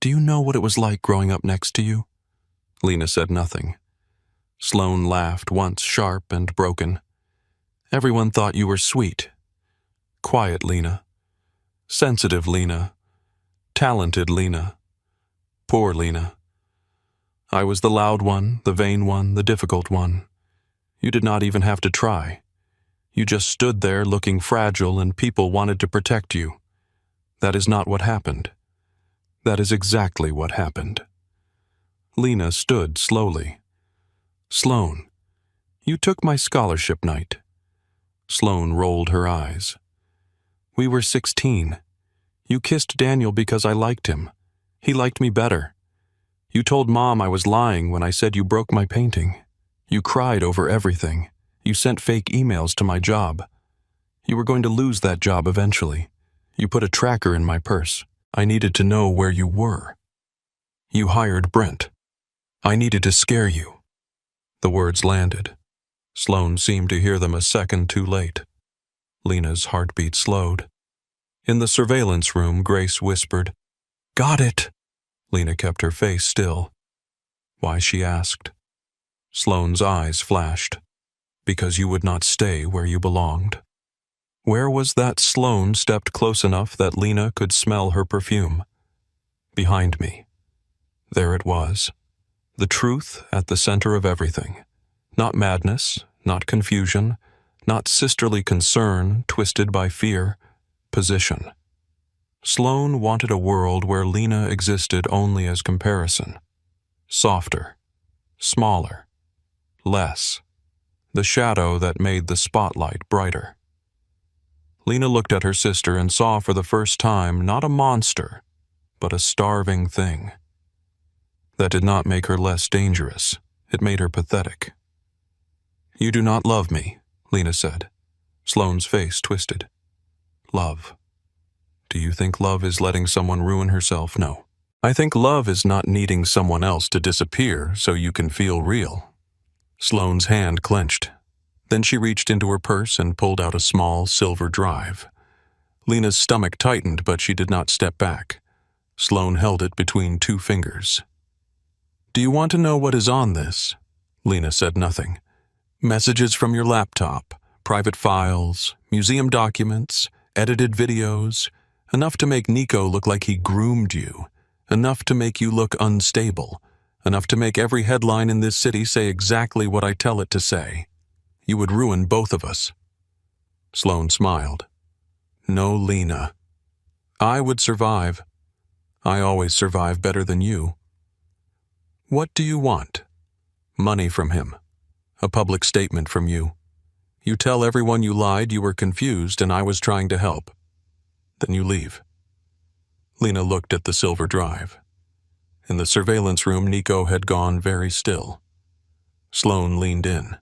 "Do you know what it was like growing up next to you?" Lena said nothing. Sloane laughed, once sharp and broken. "Everyone thought you were sweet. Quiet Lena. Sensitive Lena. Talented Lena. Poor Lena. I was the loud one, the vain one, the difficult one. You did not even have to try. You just stood there looking fragile and people wanted to protect you. That is not what happened. That is exactly what happened." Lena stood slowly. "Sloane, you took my scholarship night." Sloane rolled her eyes. "We were 16. You kissed Daniel because I liked him. He liked me better. You told Mom I was lying when I said you broke my painting. You cried over everything. You sent fake emails to my job. You were going to lose that job eventually. You put a tracker in my purse. I needed to know where you were. You hired Brent. I needed to scare you. The words landed. Sloane seemed to hear them a second too late. Lena's heartbeat slowed. In the surveillance room, Grace whispered, "Got it!" Lena kept her face still. Why, she asked. Sloane's eyes flashed. Because you would not stay where you belonged. Where was that? Sloane stepped close enough that Lena could smell her perfume. Behind me. There it was. The truth at the center of everything. Not madness, not confusion, not sisterly concern twisted by fear. Position. Sloane wanted a world where Lena existed only as comparison. Softer. Smaller. Less. The shadow that made the spotlight brighter. Lena looked at her sister and saw for the first time not a monster, but a starving thing. That did not make her less dangerous. It made her pathetic. "You do not love me," Lena said. Sloane's face twisted. "Love. Do you think love is letting someone ruin herself? No. I think love is not needing someone else to disappear so you can feel real." Sloane's hand clenched. Then she reached into her purse and pulled out a small silver drive. Lena's stomach tightened, but she did not step back. Sloane held it between two fingers. "Do you want to know what is on this?" Lena said nothing. "Messages from your laptop, private files, museum documents, edited videos, enough to make Nico look like he groomed you, enough to make you look unstable, enough to make every headline in this city say exactly what I tell it to say. You would ruin both of us." Sloane smiled. "No, Lena. I would survive. I always survive better than you." "What do you want?" "Money from him. A public statement from you. You tell everyone you lied, you were confused, and I was trying to help. Then you leave." Lena looked at the silver drive. In the surveillance room, Nico had gone very still. Sloane leaned in.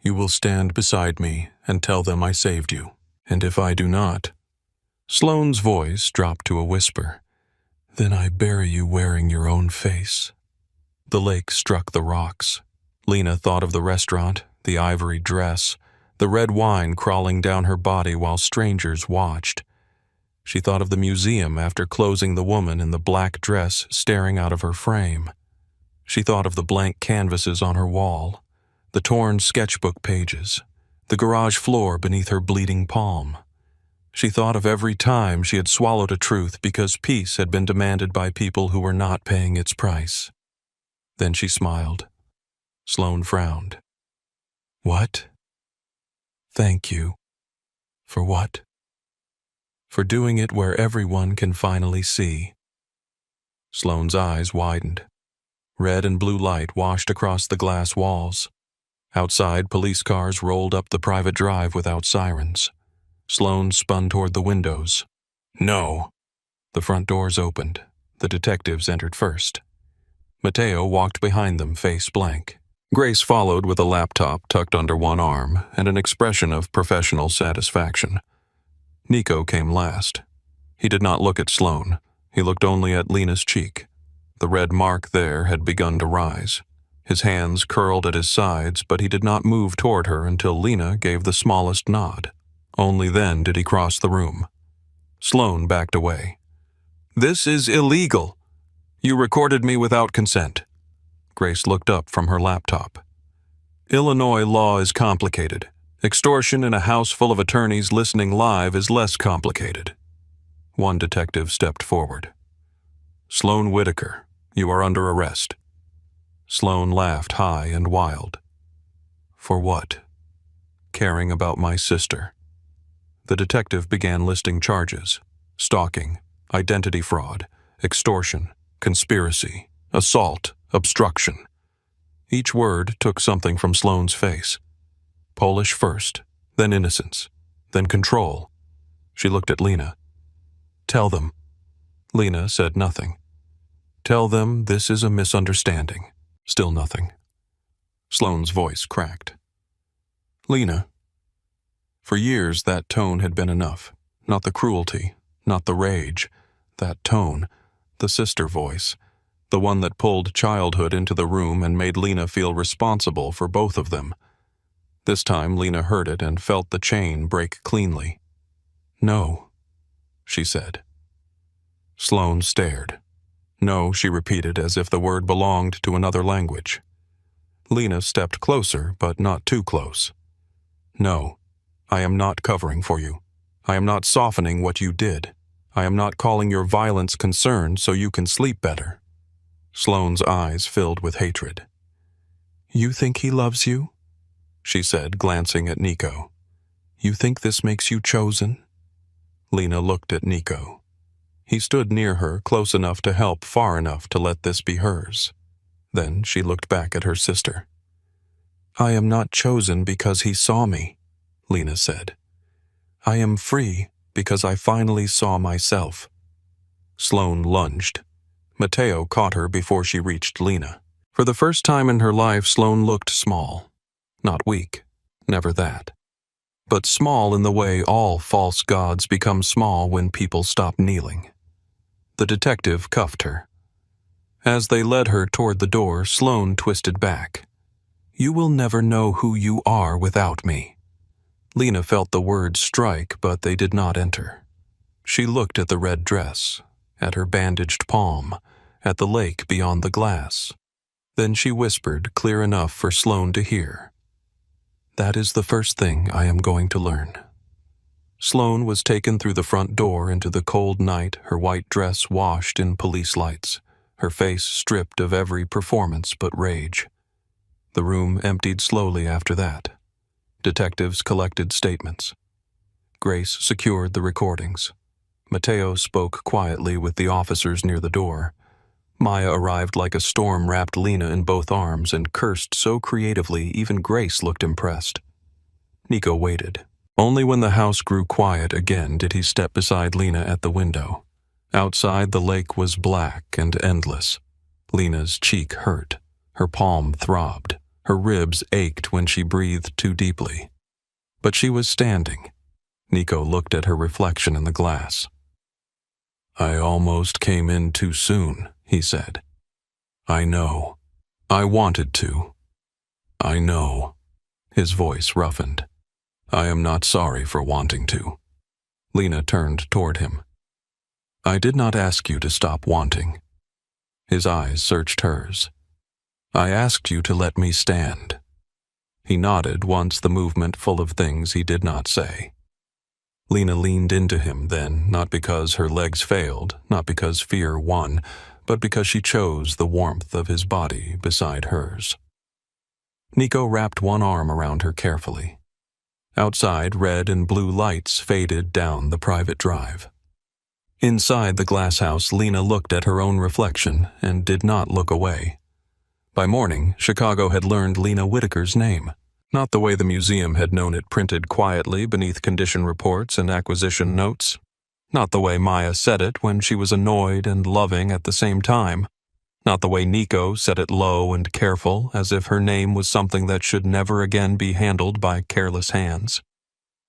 "You will stand beside me and tell them I saved you. And if I do not..." Sloane's voice dropped to a whisper. "Then I bury you wearing your own face." The lake struck the rocks. Lena thought of the restaurant, the ivory dress, the red wine crawling down her body while strangers watched. She thought of the museum after closing, the woman in the black dress staring out of her frame. She thought of the blank canvases on her wall, the torn sketchbook pages, the garage floor beneath her bleeding palm. She thought of every time she had swallowed a truth because peace had been demanded by people who were not paying its price. Then she smiled. Sloane frowned. "What?" "Thank you." "For what?" "For doing it where everyone can finally see." Sloane's eyes widened. Red and blue light washed across the glass walls. Outside, police cars rolled up the private drive without sirens. Sloane spun toward the windows. "No." The front doors opened. The detectives entered first. Mateo walked behind them, face blank. Grace followed with a laptop tucked under one arm and an expression of professional satisfaction. Nico came last. He did not look at Sloane. He looked only at Lena's cheek. The red mark there had begun to rise. His hands curled at his sides, but he did not move toward her until Lena gave the smallest nod. Only then did he cross the room. Sloane backed away. "This is illegal. You recorded me without consent." Grace looked up from her laptop. "Illinois law is complicated. Extortion in a house full of attorneys listening live is less complicated." One detective stepped forward. "Sloane Whitaker, you are under arrest." Sloane laughed high and wild. "For what?" "Caring about my sister." The detective began listing charges: stalking, identity fraud, extortion, conspiracy, assault, obstruction. Each word took something from Sloane's face. Polish first, then innocence, then control. She looked at Lena. "Tell them." Lena said nothing. "Tell them this is a misunderstanding." Still nothing. Sloane's voice cracked. "Lena." For years that tone had been enough. Not the cruelty, not the rage. That tone, the sister voice. the one that pulled childhood into the room and made Lena feel responsible for both of them. This time Lena heard it and felt the chain break cleanly. "No," she said. Sloane stared. "No," she repeated as if the word belonged to another language. Lena stepped closer, but not too close. "No, I am not covering for you. I am not softening what you did. I am not calling your violence concern so you can sleep better." Sloane's eyes filled with hatred. "You think he loves you?" she said, glancing at Nico. "You think this makes you chosen?" Lena looked at Nico. He stood near her, close enough to help, far enough to let this be hers. Then she looked back at her sister. "I am not chosen because he saw me," Lena said. "I am free because I finally saw myself." Sloane lunged. Mateo caught her before she reached Lena. For the first time in her life, Sloane looked small. Not weak, never that. But small in the way all false gods become small when people stop kneeling. The detective cuffed her. As they led her toward the door, Sloane twisted back. "You will never know who you are without me." Lena felt the words strike, but they did not enter. She looked at the red dress, at her bandaged palm, at the lake beyond the glass. Then she whispered, clear enough for Sloane to hear. "That is the first thing I am going to learn." Sloane was taken through the front door into the cold night, her white dress washed in police lights, her face stripped of every performance but rage. The room emptied slowly after that. Detectives collected statements. Grace secured the recordings. Mateo spoke quietly with the officers near the door. Maya arrived like a storm, wrapped Lena in both arms, and cursed so creatively even Grace looked impressed. Nico waited. Only when the house grew quiet again did he step beside Lena at the window. Outside, the lake was black and endless. Lena's cheek hurt. Her palm throbbed. Her ribs ached when she breathed too deeply. But she was standing. Nico looked at her reflection in the glass. "I almost came in too soon," he said. "I know. I wanted to. I know." His voice roughened. "I am not sorry for wanting to." Lena turned toward him. "I did not ask you to stop wanting." His eyes searched hers. "I asked you to let me stand." He nodded, once the movement full of things he did not say. Lena leaned into him then, not because her legs failed, not because fear won, but because she chose the warmth of his body beside hers. Nico wrapped one arm around her carefully. Outside, red and blue lights faded down the private drive. Inside the glass house, Lena looked at her own reflection and did not look away. By morning, Chicago had learned Lena Whitaker's name, not the way the museum had known it printed quietly beneath condition reports and acquisition notes, not the way Maya said it when she was annoyed and loving at the same time, not the way Nico said it low and careful, as if her name was something that should never again be handled by careless hands.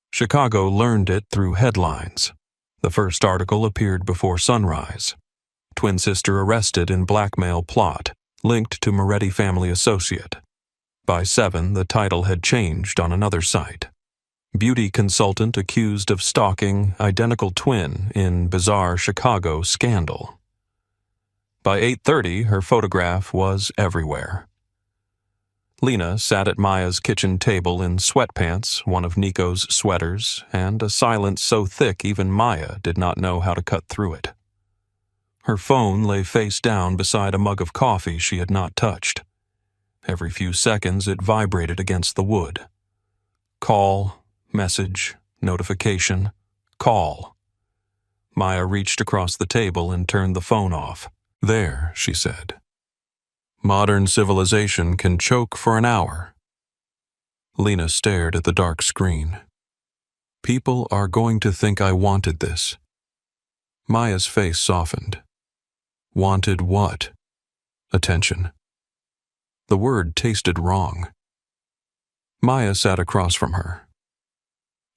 Chicago learned it through headlines. The first article appeared before sunrise. Twin sister arrested in blackmail plot, linked to Moretti family associate. By 7, the title had changed on another site. Beauty consultant accused of stalking identical twin in bizarre Chicago scandal. By 8:30, her photograph was everywhere. Lena sat at Maya's kitchen table in sweatpants, one of Nico's sweaters, and a silence so thick even Maya did not know how to cut through it. Her phone lay face down beside a mug of coffee she had not touched. Every few seconds it vibrated against the wood. Call, message, notification, call. Maya reached across the table and turned the phone off. "There," she said. "Modern civilization can choke for an hour." Lena stared at the dark screen. "People are going to think I wanted this." Maya's face softened. "Wanted what?" "Attention." The word tasted wrong. Maya sat across from her.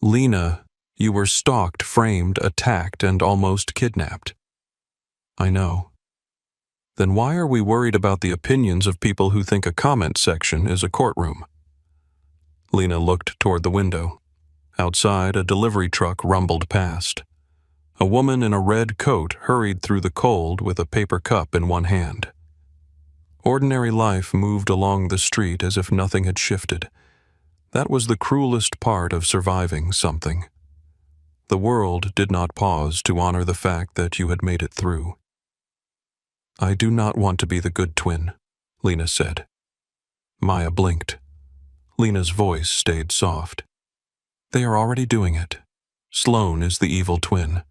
"Lena, you were stalked, framed, attacked, and almost kidnapped." "I know." Then why are we worried about the opinions of people who think a comment section is a courtroom? Lena looked toward the window. Outside, a delivery truck rumbled past. A woman in a red coat hurried through the cold with a paper cup in one hand. Ordinary life moved along the street as if nothing had shifted. That was the cruelest part of surviving something. The world did not pause to honor the fact that you had made it through. "I do not want to be the good twin," Lena said. Maya blinked. Lena's voice stayed soft. "They are already doing it. Sloane is the evil twin.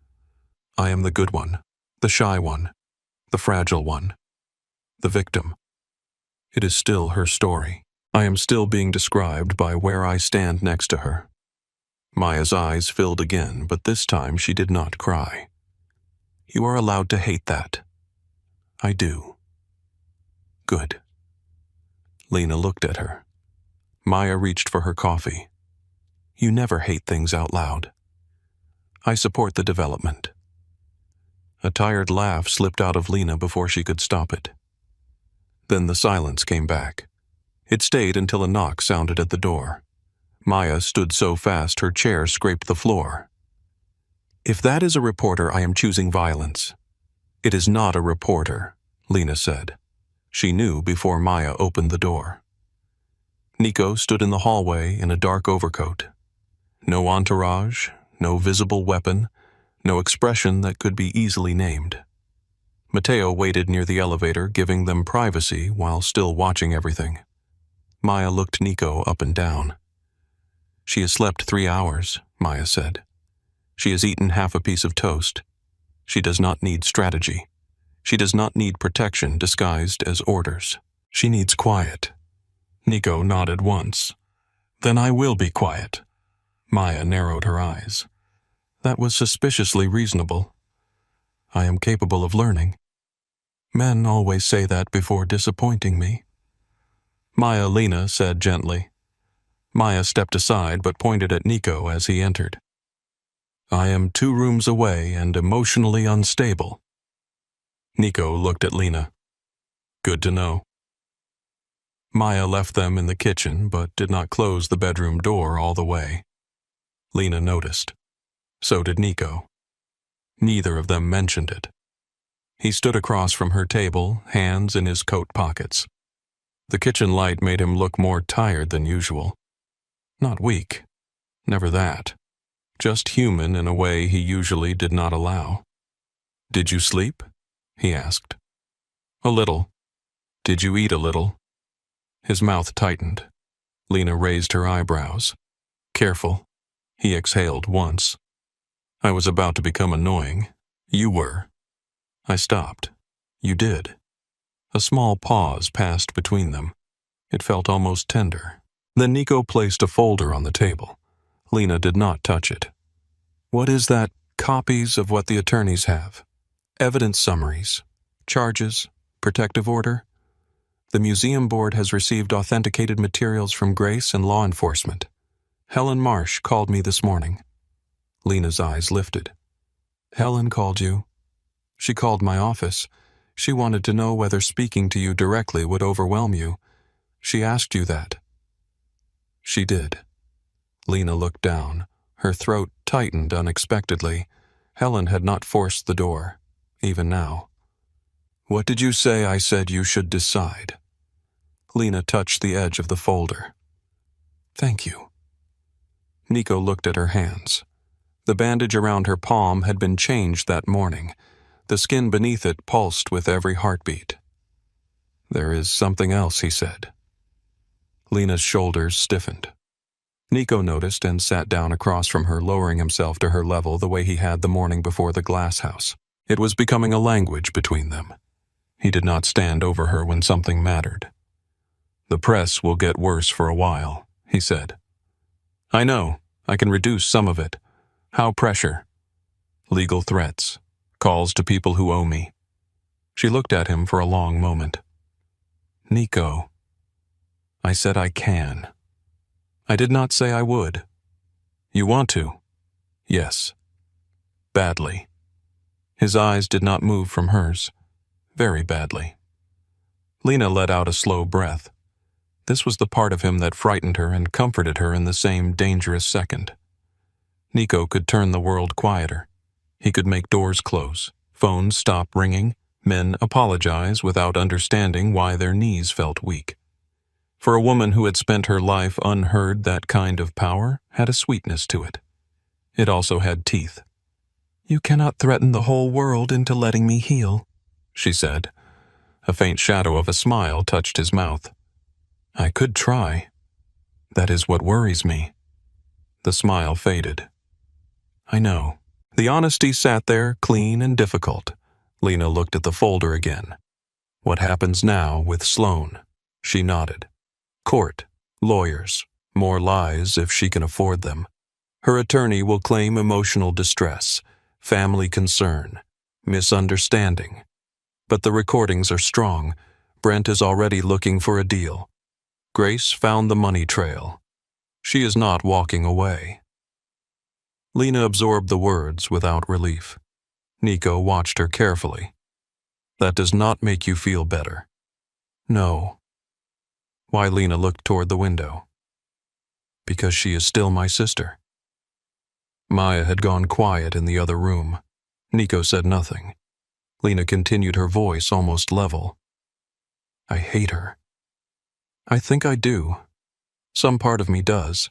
I am the good one, the shy one, the fragile one, the victim. It is still her story. I am still being described by where I stand next to her." Maya's eyes filled again, but this time she did not cry. "You are allowed to hate that." "I do." "Good." Lena looked at her. Maya reached for her coffee. "You never hate things out loud." "I support the development." A tired laugh slipped out of Lena before she could stop it. Then the silence came back. It stayed until a knock sounded at the door. Maya stood so fast her chair scraped the floor. "If that is a reporter, I am choosing violence." "It is not a reporter," Lena said. She knew before Maya opened the door. Nico stood in the hallway in a dark overcoat. No entourage, no visible weapon, no expression that could be easily named. Mateo waited near the elevator, giving them privacy while still watching everything. Maya looked Nico up and down. "She has slept 3 hours," Maya said. "She has eaten half a piece of toast. She does not need strategy. She does not need protection disguised as orders. She needs quiet." Nico nodded once. "Then I will be quiet." Maya narrowed her eyes. That was suspiciously reasonable. "I am capable of learning. Men always say that before disappointing me." Lena said gently. Maya stepped aside but pointed at Nico as he entered. "I am 2 rooms away and emotionally unstable." Nico looked at Lena. "Good to know." Maya left them in the kitchen but did not close the bedroom door all the way. Lena noticed. So did Nico. Neither of them mentioned it. He stood across from her table, hands in his coat pockets. The kitchen light made him look more tired than usual. Not weak. Never that. Just human in a way he usually did not allow. "Did you sleep?" he asked. "A little." "Did you eat a little?" His mouth tightened. Lena raised her eyebrows. "Careful." He exhaled once. "I was about to become annoying. You were." I stopped. "You did." A small pause passed between them. It felt almost tender. Then Nico placed a folder on the table. Lena did not touch it. "What is that? Copies of what the attorneys have. Evidence summaries. Charges. Protective order. The museum board has received authenticated materials from Grace and law enforcement. Helen Marsh called me this morning." Lena's eyes lifted. "Helen called you?" "She called my office. She wanted to know whether speaking to you directly would overwhelm you. She asked you that." "She did." Lena looked down. Her throat tightened unexpectedly. Helen had not forced the door, even now. "What did you say I said you should decide?" Lena touched the edge of the folder. "Thank you." Nico looked at her hands. The bandage around her palm had been changed that morning. The skin beneath it pulsed with every heartbeat. "There is something else," he said. Lena's shoulders stiffened. Nico noticed and sat down across from her, lowering himself to her level the way he had the morning before the glass house. It was becoming a language between them. He did not stand over her when something mattered. "The press will get worse for a while," he said. "I know. I can reduce some of it. How pressure?" "Legal threats. Calls to people who owe me." She looked at him for a long moment. "Nico." "I said I can. I did not say I would." "You want to?" "Yes." "Badly." His eyes did not move from hers. "Very badly." Lena let out a slow breath. This was the part of him that frightened her and comforted her in the same dangerous second. Nico could turn the world quieter. He could make doors close, phones stop ringing, men apologize without understanding why their knees felt weak. For a woman who had spent her life unheard, that kind of power had a sweetness to it. It also had teeth. "You cannot threaten the whole world into letting me heal," she said. A faint shadow of a smile touched his mouth. "I could try. That is what worries me." The smile faded. "I know." The honesty sat there, clean and difficult. Lena looked at the folder again. "What happens now with Sloane?" She nodded. "Court, lawyers, more lies if she can afford them. Her attorney will claim emotional distress, family concern, misunderstanding. But the recordings are strong. Brent is already looking for a deal. Grace found the money trail. She is not walking away." Lena absorbed the words without relief. Nico watched her carefully. "That does not make you feel better." "No." Why? Lena looked toward the window. "Because she is still my sister." Maya had gone quiet in the other room. Nico said nothing. Lena continued, her voice almost level. "I hate her. I think I do. Some part of me does.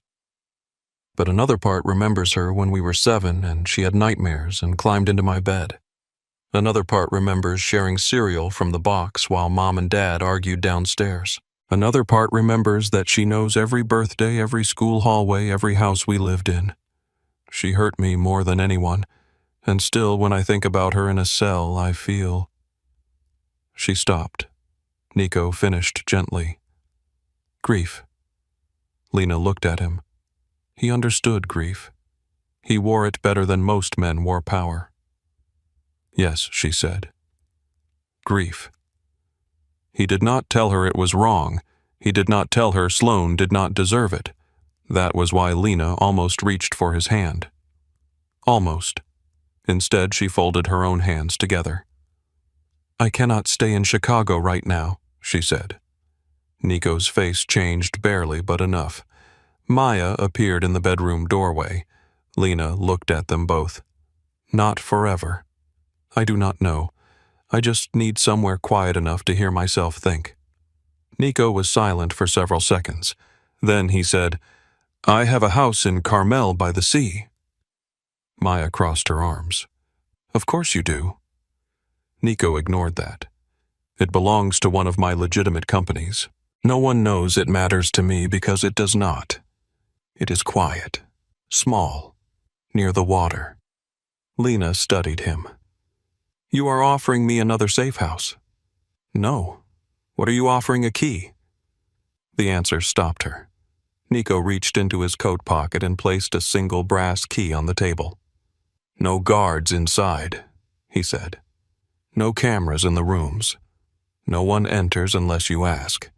But another part remembers her when we were 7 and she had nightmares and climbed into my bed. Another part remembers sharing cereal from the box while Mom and Dad argued downstairs. Another part remembers that she knows every birthday, every school hallway, every house we lived in. She hurt me more than anyone, and still when I think about her in a cell, I feel—" She stopped. Nico finished gently. "Grief." Lena looked at him. He understood grief. He wore it better than most men wore power. "Yes," she said. "Grief." He did not tell her it was wrong. He did not tell her Sloane did not deserve it. That was why Lena almost reached for his hand. Almost. Instead, she folded her own hands together. "I cannot stay in Chicago right now," she said. Nico's face changed barely, but enough. Maya appeared in the bedroom doorway. Lena looked at them both. "Not forever. I do not know. I just need somewhere quiet enough to hear myself think." Nico was silent for several seconds. Then he said, "I have a house in Carmel by the sea." Maya crossed her arms. "Of course you do." Nico ignored that. "It belongs to one of my legitimate companies. No one knows it matters to me because it does not. It is quiet, small, near the water." Lena studied him. "You are offering me another safe house." "No. What are you offering a key?" The answer stopped her. Nico reached into his coat pocket and placed a single brass key on the table. "No guards inside," he said. "No cameras in the rooms. No one enters unless you ask.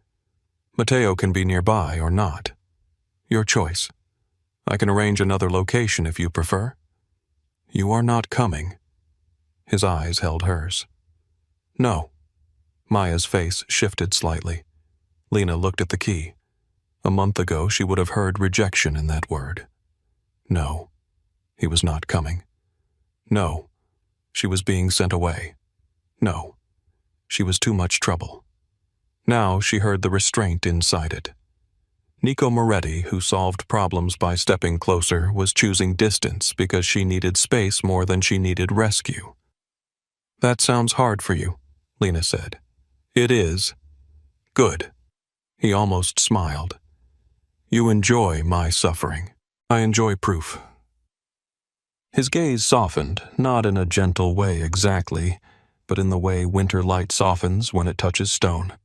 Mateo can be nearby or not. Your choice. I can arrange another location if you prefer." "You are not coming." His eyes held hers. "No." Maya's face shifted slightly. Lena looked at the key. A month ago, she would have heard rejection in that word. No. He was not coming. No. She was being sent away. No. She was too much trouble. Now she heard the restraint inside it. Nico Moretti, who solved problems by stepping closer, was choosing distance because she needed space more than she needed rescue. "That sounds hard for you," Lena said. "It is." "Good." He almost smiled. "You enjoy my suffering. I enjoy proof." His gaze softened, not in a gentle way exactly, but in the way winter light softens when it touches stone.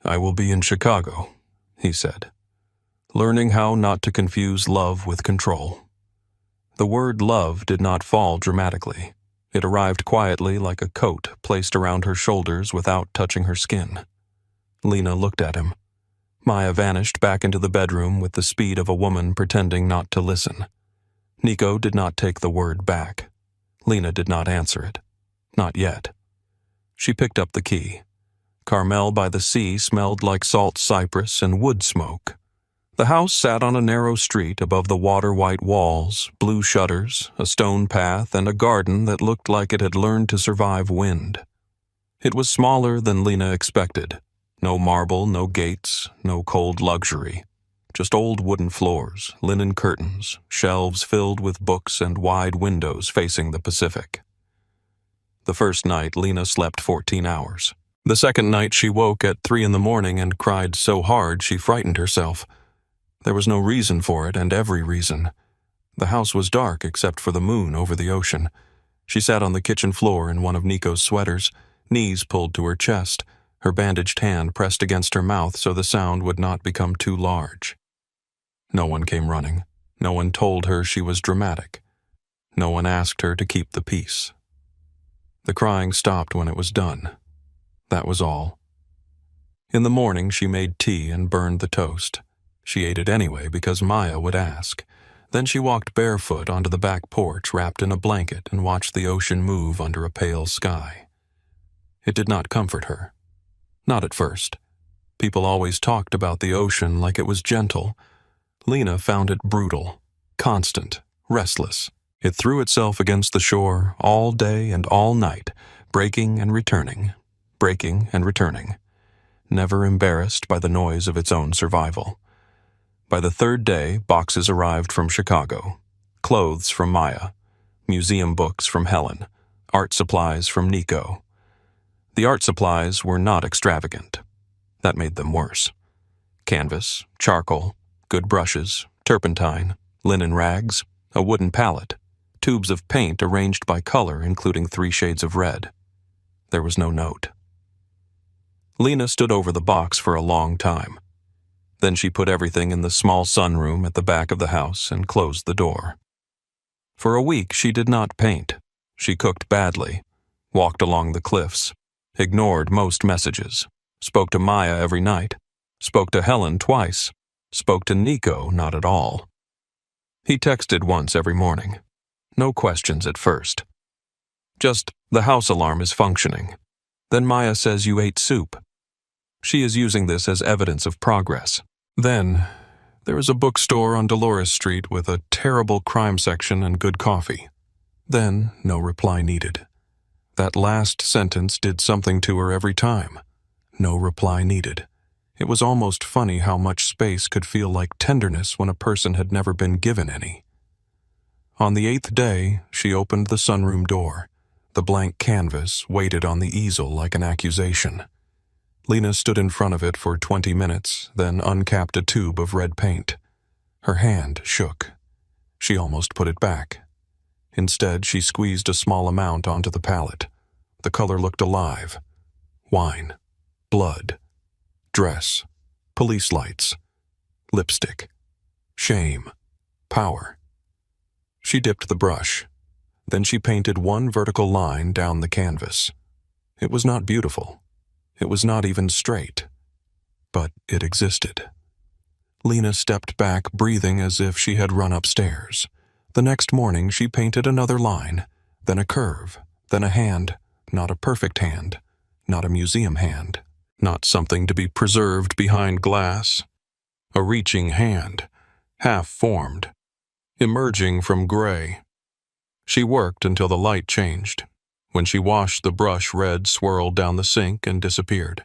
"I will be in Chicago," he said, "learning how not to confuse love with control." The word love did not fall dramatically. It arrived quietly like a coat placed around her shoulders without touching her skin. Lena looked at him. Maya vanished back into the bedroom with the speed of a woman pretending not to listen. Nico did not take the word back. Lena did not answer it. Not yet. She picked up the key. Carmel by the sea smelled like salt cypress and wood smoke. The house sat on a narrow street above the water-white walls, blue shutters, a stone path, and a garden that looked like it had learned to survive wind. It was smaller than Lena expected. No marble, no gates, no cold luxury. Just old wooden floors, linen curtains, shelves filled with books, and wide windows facing the Pacific. The first night, Lena slept 14 hours. The second night, she woke at 3 in the morning and cried so hard she frightened herself. There was no reason for it, and every reason. The house was dark except for the moon over the ocean. She sat on the kitchen floor in one of Nico's sweaters, knees pulled to her chest, her bandaged hand pressed against her mouth so the sound would not become too large. No one came running. No one told her she was dramatic. No one asked her to keep the peace. The crying stopped when it was done. That was all. In the morning, she made tea and burned the toast. She ate it anyway because Maya would ask. Then she walked barefoot onto the back porch wrapped in a blanket and watched the ocean move under a pale sky. It did not comfort her. Not at first. People always talked about the ocean like it was gentle. Lena found it brutal, constant, restless. It threw itself against the shore all day and all night, breaking and returning, never embarrassed by the noise of its own survival. By the third day, boxes arrived from Chicago, clothes from Maya, museum books from Helen, art supplies from Nico. The art supplies were not extravagant. That made them worse. Canvas, charcoal, good brushes, turpentine, linen rags, a wooden palette, tubes of paint arranged by color including 3 shades of red. There was no note. Lena stood over the box for a long time. Then she put everything in the small sunroom at the back of the house and closed the door. For a week she did not paint. She cooked badly, walked along the cliffs, ignored most messages, spoke to Maya every night, spoke to Helen twice, spoke to Nico not at all. He texted once every morning. No questions at first. Just, the house alarm is functioning. Then Maya says you ate soup. She is using this as evidence of progress. Then, there is a bookstore on Dolores Street with a terrible crime section and good coffee. Then, no reply needed. That last sentence did something to her every time. No reply needed. It was almost funny how much space could feel like tenderness when a person had never been given any. On the 8th day, she opened the sunroom door. The blank canvas waited on the easel like an accusation. Lena stood in front of it for 20 minutes, then uncapped a tube of red paint. Her hand shook. She almost put it back. Instead, she squeezed a small amount onto the palette. The color looked alive. Wine, blood, dress, police lights, lipstick, shame, power. She dipped the brush. Then she painted one vertical line down the canvas. It was not beautiful. It was not even straight. But it existed. Lena stepped back, breathing as if she had run upstairs. The next morning, she painted another line, then a curve, then a hand, not a perfect hand, not a museum hand, not something to be preserved behind glass. A reaching hand, half-formed, emerging from gray. She worked until the light changed. When she washed, the brush red swirled down the sink and disappeared.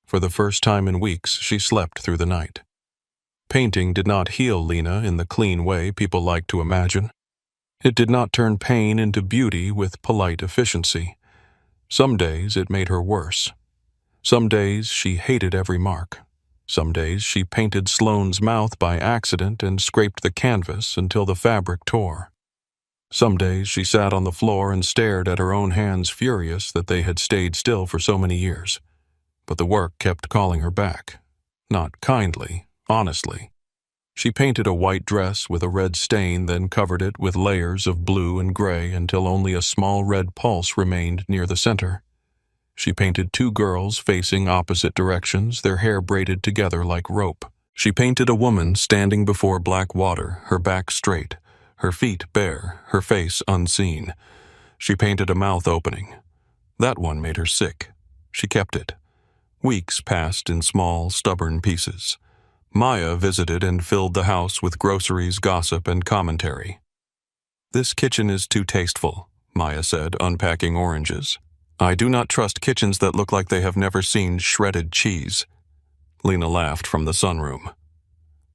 For the first time in weeks, she slept through the night. Painting did not heal Lena in the clean way people like to imagine. It did not turn pain into beauty with polite efficiency. Some days it made her worse. Some days she hated every mark. Some days she painted Sloane's mouth by accident and scraped the canvas until the fabric tore. Some days she sat on the floor and stared at her own hands, furious that they had stayed still for so many years. But the work kept calling her back. Not kindly, honestly. She painted a white dress with a red stain, then covered it with layers of blue and gray until only a small red pulse remained near the center. She painted 2 girls facing opposite directions, their hair braided together like rope. She painted a woman standing before black water, her back straight, her feet bare, her face unseen. She painted a mouth opening. That one made her sick. She kept it. Weeks passed in small, stubborn pieces. Maya visited and filled the house with groceries, gossip, and commentary. "This kitchen is too tasteful," Maya said, unpacking oranges. "I do not trust kitchens that look like they have never seen shredded cheese." Lena laughed from the sunroom.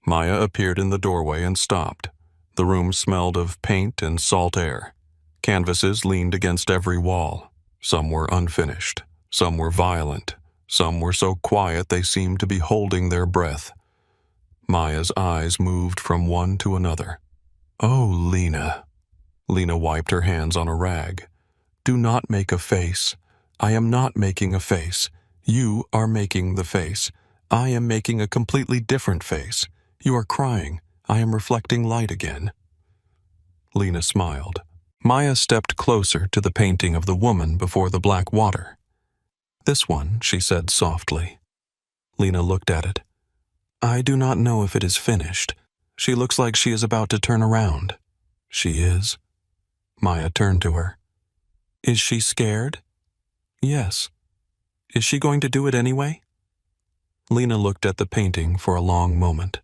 Maya appeared in the doorway and stopped. The room smelled of paint and salt air. Canvases leaned against every wall. Some were unfinished. Some were violent. Some were so quiet they seemed to be holding their breath. Maya's eyes moved from one to another. "Oh, Lena." Lena wiped her hands on a rag. "Do not make a face. I am not making a face. You are making the face. I am making a completely different face. You are crying. I am reflecting light again." Lena smiled. Maya stepped closer to the painting of the woman before the black water. "This one," she said softly. Lena looked at it. "I do not know if it is finished. She looks like she is about to turn around." "She is?" Maya turned to her. "Is she scared?" "Yes." "Is she going to do it anyway?" Lena looked at the painting for a long moment.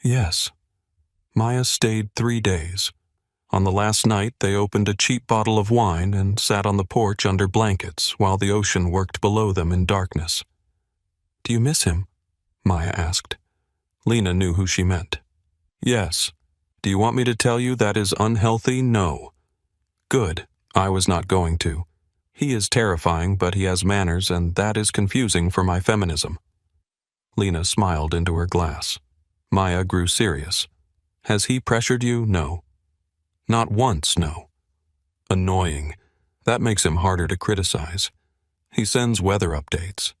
"Yes." Maya stayed 3 days. On the last night, they opened a cheap bottle of wine and sat on the porch under blankets while the ocean worked below them in darkness. "Do you miss him?" Maya asked. Lena knew who she meant. "Yes. Do you want me to tell you that is unhealthy? No." "Good. I was not going to. He is terrifying, but he has manners, and that is confusing for my feminism." Lena smiled into her glass. Maya grew serious. "Has he pressured you? No." "Not once, no." "Annoying. That makes him harder to criticize. He sends weather updates."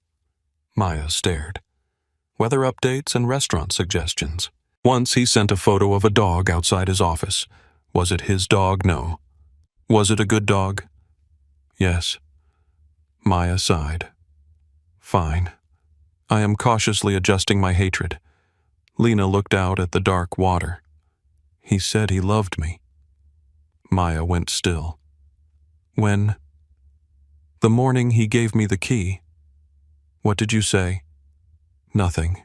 Maya stared. Weather updates and restaurant suggestions. Once he sent a photo of a dog outside his office. Was it his dog? No. Was it a good dog? Yes. Maya sighed. "Fine. I am cautiously adjusting my hatred." Lena looked out at the dark water. "He said he loved me." Maya went still. "When?" "The morning he gave me the key." "What did you say?" "Nothing."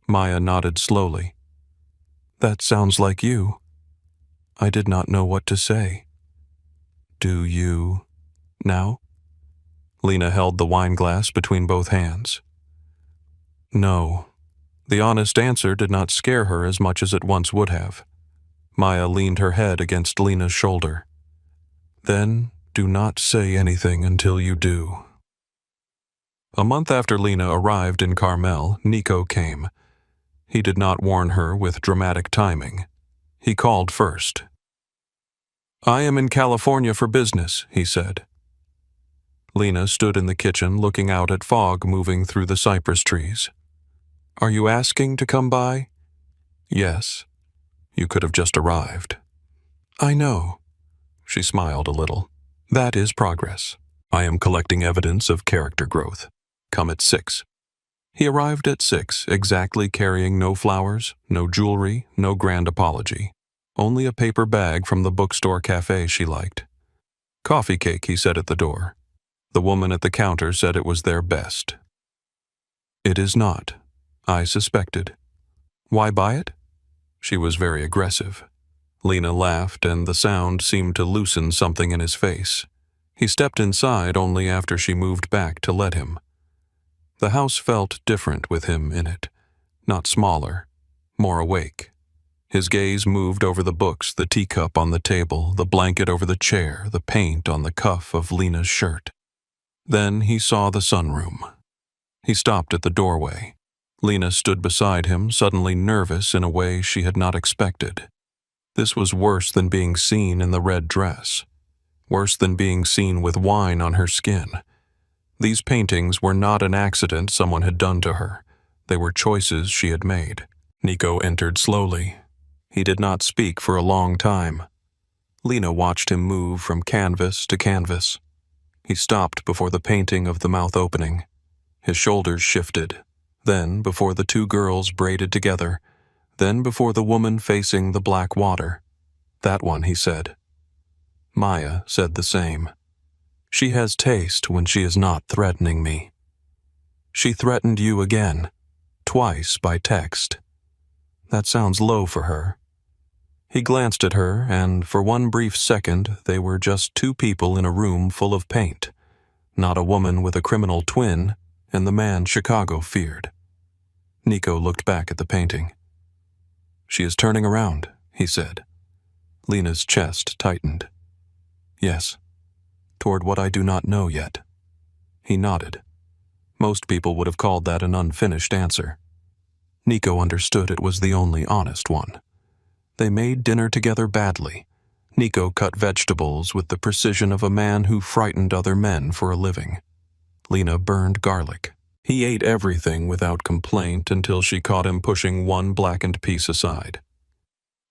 Maya nodded slowly. "That sounds like you." I did not know what to say. "Do you now?" Lena held the wine glass between both hands. "No." The honest answer did not scare her as much as it once would have. Maya leaned her head against Lena's shoulder. "Then do not say anything until you do." A month after Lena arrived in Carmel, Nico came. He did not warn her with dramatic timing. He called first. "I am in California for business," he said. Lena stood in the kitchen looking out at fog moving through the cypress trees. "Are you asking to come by?" "Yes. You could have just arrived." "I know." She smiled a little. "That is progress. I am collecting evidence of character growth. Come at 6. He arrived at 6, exactly carrying no flowers, no jewelry, no grand apology. Only a paper bag from the bookstore cafe she liked. "Coffee cake," he said at the door. The woman at the counter said it was their best. "It is not. I suspected." "Why buy it?" She was very aggressive. Lena laughed, and the sound seemed to loosen something in his face. He stepped inside only after she moved back to let him. The house felt different with him in it. Not smaller, more awake. His gaze moved over the books, the teacup on the table, the blanket over the chair, the paint on the cuff of Lena's shirt. Then he saw the sunroom. He stopped at the doorway. Lena stood beside him, suddenly nervous in a way she had not expected. This was worse than being seen in the red dress. Worse than being seen with wine on her skin. These paintings were not an accident someone had done to her. They were choices she had made. Nico entered slowly. He did not speak for a long time. Lena watched him move from canvas to canvas. He stopped before the painting of the mouth opening. His shoulders shifted. Then before the two girls braided together. Then before the woman facing the black water. "That one," he said. Maya said the same. "She has taste when she is not threatening me." She threatened you again, twice by text. That sounds low for her. He glanced at her, and for one brief second they were just two people in a room full of paint, not a woman with a criminal twin and the man Chicago feared. Nico looked back at the painting. She is turning around, he said. Lena's chest tightened. Yes, toward what I do not know yet. He nodded. Most people would have called that an unfinished answer. Nico understood it was the only honest one. They made dinner together badly. Nico cut vegetables with the precision of a man who frightened other men for a living. Lena burned garlic. He ate everything without complaint until she caught him pushing one blackened piece aside.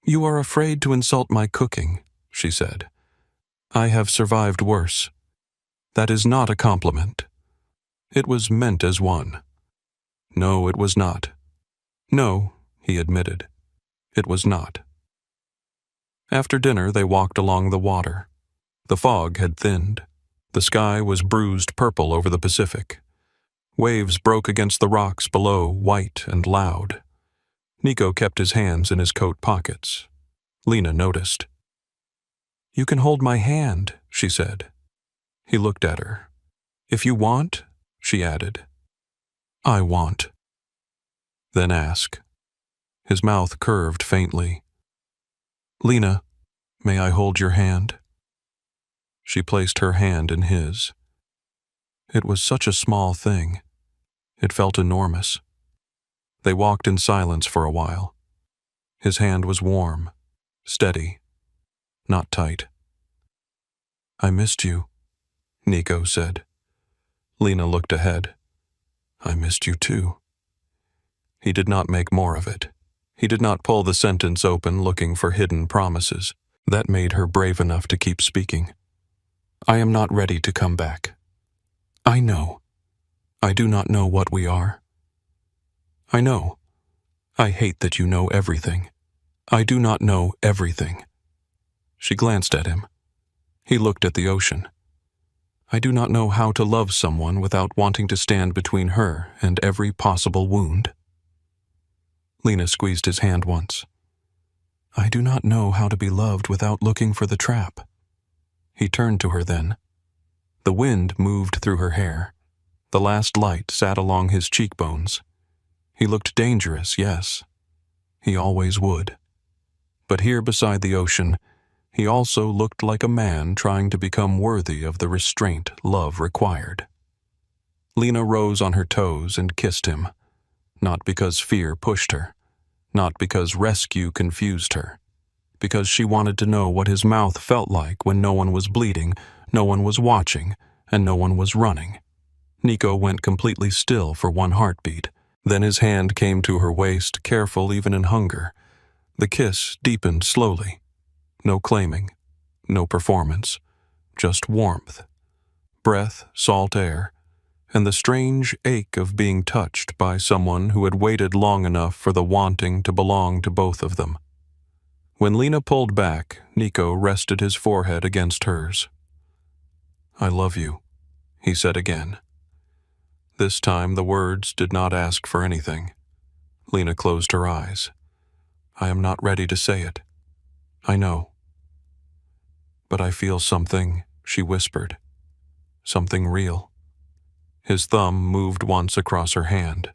"You are afraid to insult my cooking," she said. "I have survived worse. That is not a compliment." It was meant as one. No, it was not. No, he admitted. It was not. After dinner, they walked along the water. The fog had thinned. The sky was bruised purple over the Pacific. Waves broke against the rocks below, white and loud. Nico kept his hands in his coat pockets. Lena noticed. "You can hold my hand," she said. He looked at her. "If you want," she added. "I want." "Then ask." His mouth curved faintly. "Lena, may I hold your hand?" She placed her hand in his. It was such a small thing. It felt enormous. They walked in silence for a while. His hand was warm, steady, not tight. "I missed you," Nico said. Lena looked ahead. "I missed you too." He did not make more of it. He did not pull the sentence open looking for hidden promises. That made her brave enough to keep speaking. "I am not ready to come back. I know. I do not know what we are. I know. I hate that you know everything. I do not know everything." She glanced at him. He looked at the ocean. "I do not know how to love someone without wanting to stand between her and every possible wound." Lena squeezed his hand once. "I do not know how to be loved without looking for the trap." He turned to her then. The wind moved through her hair. The last light sat along his cheekbones. He looked dangerous, yes. He always would. But here beside the ocean, he also looked like a man trying to become worthy of the restraint love required. Lena rose on her toes and kissed him, not because fear pushed her, not because rescue confused her, because she wanted to know what his mouth felt like when no one was bleeding, no one was watching, and no one was running. Nico went completely still for one heartbeat. Then his hand came to her waist, careful even in hunger. The kiss deepened slowly. No claiming, no performance, just warmth, breath, salt air, and the strange ache of being touched by someone who had waited long enough for the wanting to belong to both of them. When Lena pulled back, Nico rested his forehead against hers. "I love you," he said again. This time the words did not ask for anything. Lena closed her eyes. "I am not ready to say it. I know. But I feel something," she whispered. "Something real." His thumb moved once across her hand.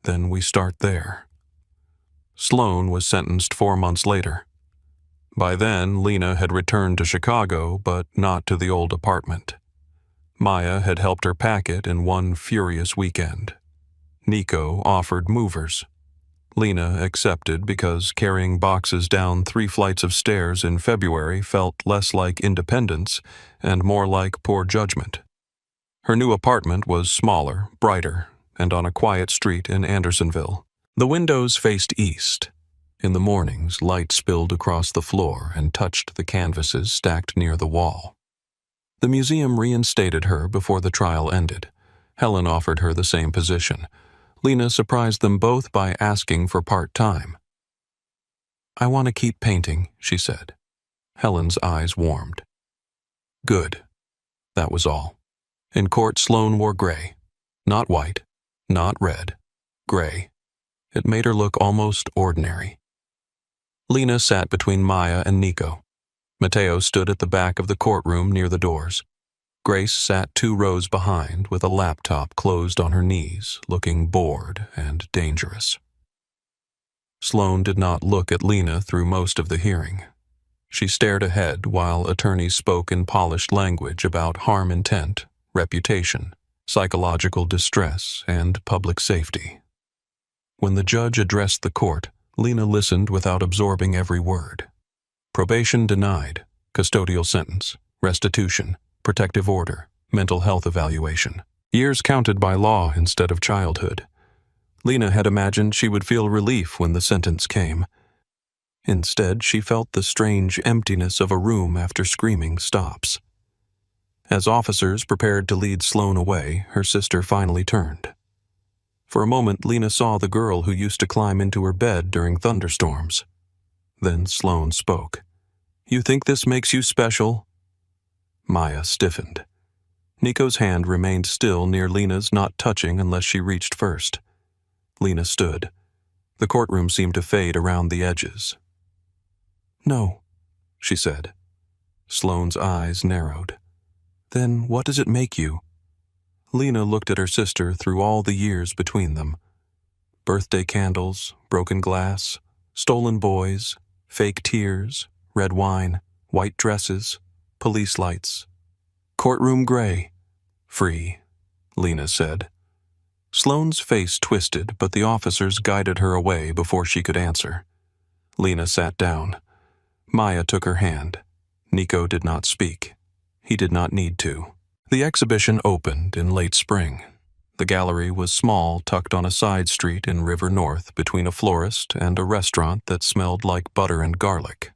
"Then we start there." Sloan was sentenced 4 months later. By then, Lena had returned to Chicago, but not to the old apartment. Maya had helped her pack it in one furious weekend. Nico offered movers. Lena accepted because carrying boxes down 3 flights of stairs in February felt less like independence and more like poor judgment. Her new apartment was smaller, brighter, and on a quiet street in Andersonville. The windows faced east. In the mornings, light spilled across the floor and touched the canvases stacked near the wall. The museum reinstated her before the trial ended. Helen offered her the same position. Lena surprised them both by asking for part-time. "I want to keep painting," she said. Helen's eyes warmed. "Good." That was all. In court, Sloan wore gray. Not white, Not red. Gray. It made her look almost ordinary. Lena sat between Maya and Nico. Mateo stood at the back of the courtroom near the doors. Grace sat 2 rows behind with a laptop closed on her knees, looking bored and dangerous. Sloane did not look at Lena through most of the hearing. She stared ahead while attorneys spoke in polished language about harm intent, reputation, psychological distress, and public safety. When the judge addressed the court, Lena listened without absorbing every word. Probation denied, custodial sentence, restitution, protective order, mental health evaluation. Years counted by law instead of childhood. Lena had imagined she would feel relief when the sentence came. Instead, she felt the strange emptiness of a room after screaming stops. As officers prepared to lead Sloane away, her sister finally turned. For a moment, Lena saw the girl who used to climb into her bed during thunderstorms. Then Sloane spoke. "You think this makes you special?" Maya stiffened. Nico's hand remained still near Lena's, not touching unless she reached first. Lena stood. The courtroom seemed to fade around the edges. "No," she said. Sloane's eyes narrowed. "Then what does it make you?" Lena looked at her sister through all the years between them. Birthday candles, broken glass, stolen boys, fake tears, red wine, white dresses, police lights. "Courtroom gray." "Free," Lena said. Sloane's face twisted, but the officers guided her away before she could answer. Lena sat down. Maya took her hand. Nico did not speak. He did not need to. The exhibition opened in late spring. The gallery was small, tucked on a side street in River North between a florist and a restaurant that smelled like butter and garlic.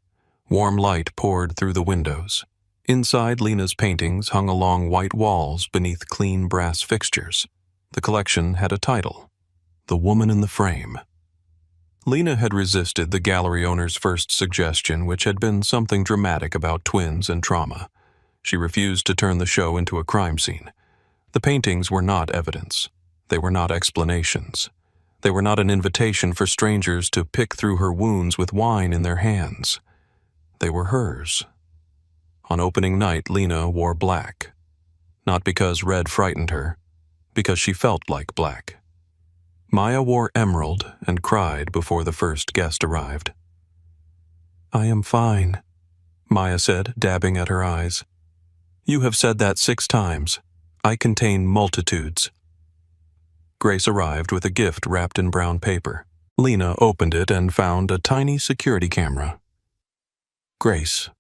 Warm light poured through the windows. Inside, Lena's paintings hung along white walls beneath clean brass fixtures. The collection had a title, "The Woman in the Frame." Lena had resisted the gallery owner's first suggestion, which had been something dramatic about twins and trauma. She refused to turn the show into a crime scene. The paintings were not evidence. They were not explanations. They were not an invitation for strangers to pick through her wounds with wine in their hands. They were hers. On opening night, Lena wore black. Not because red frightened her, because she felt like black. Maya wore emerald and cried before the first guest arrived. "I am fine," Maya said, dabbing at her eyes. "You have said that 6 times. I contain multitudes." Grace arrived with a gift wrapped in brown paper. Lena opened it and found a tiny security camera. "Grace."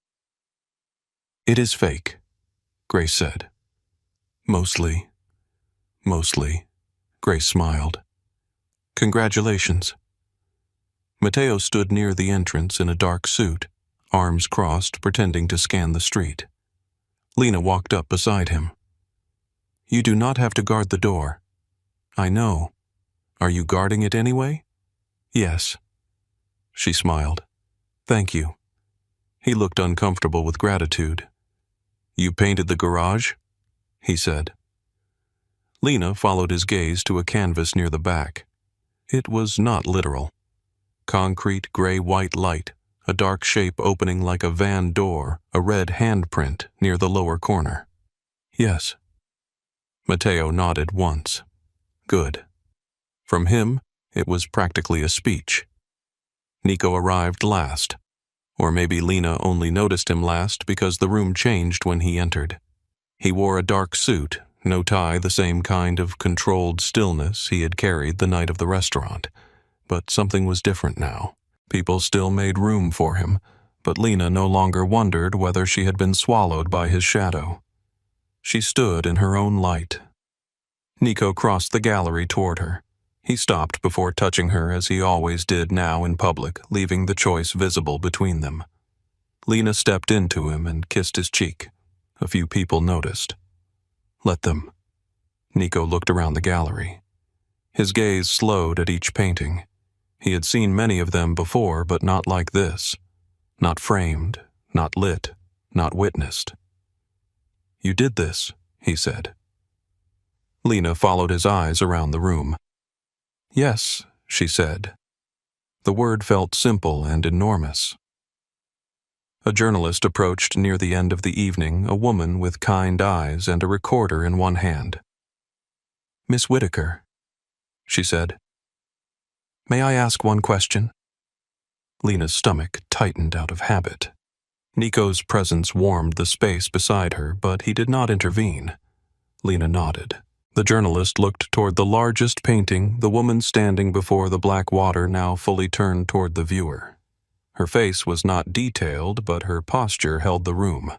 "It is fake," Grace said. Mostly, Grace smiled. "Congratulations." Mateo stood near the entrance in a dark suit, arms crossed, pretending to scan the street. Lena walked up beside him. "You do not have to guard the door." "I know. Are you guarding it anyway?" "Yes." She smiled. "Thank you." He looked uncomfortable with gratitude. "You painted the garage?" he said. Lena followed his gaze to a canvas near the back. It was not literal. Concrete gray-white light, a dark shape opening like a van door, a red handprint near the lower corner. "Yes." Mateo nodded once. "Good." From him, it was practically a speech. Nico arrived last. Or maybe Lena only noticed him last because the room changed when he entered. He wore a dark suit, no tie, the same kind of controlled stillness he had carried the night of the restaurant. But something was different now. People still made room for him, but Lena no longer wondered whether she had been swallowed by his shadow. She stood in her own light. Nico crossed the gallery toward her. He stopped before touching her as he always did now in public, leaving the choice visible between them. Lena stepped into him and kissed his cheek. A few people noticed. "Let them." Nico looked around the gallery. His gaze slowed at each painting. He had seen many of them before, but not like this. Not framed, not lit, not witnessed. "You did this," he said. Lena followed his eyes around the room. Yes, she said. The word felt simple and enormous. A journalist approached near the end of the evening, a woman with kind eyes and a recorder in one hand. Miss Whitaker, she said. May I ask one question? Lena's stomach tightened out of habit. Nico's presence warmed the space beside her, but he did not intervene. Lena nodded. The journalist looked toward the largest painting, the woman standing before the black water now fully turned toward the viewer. Her face was not detailed, but her posture held the room.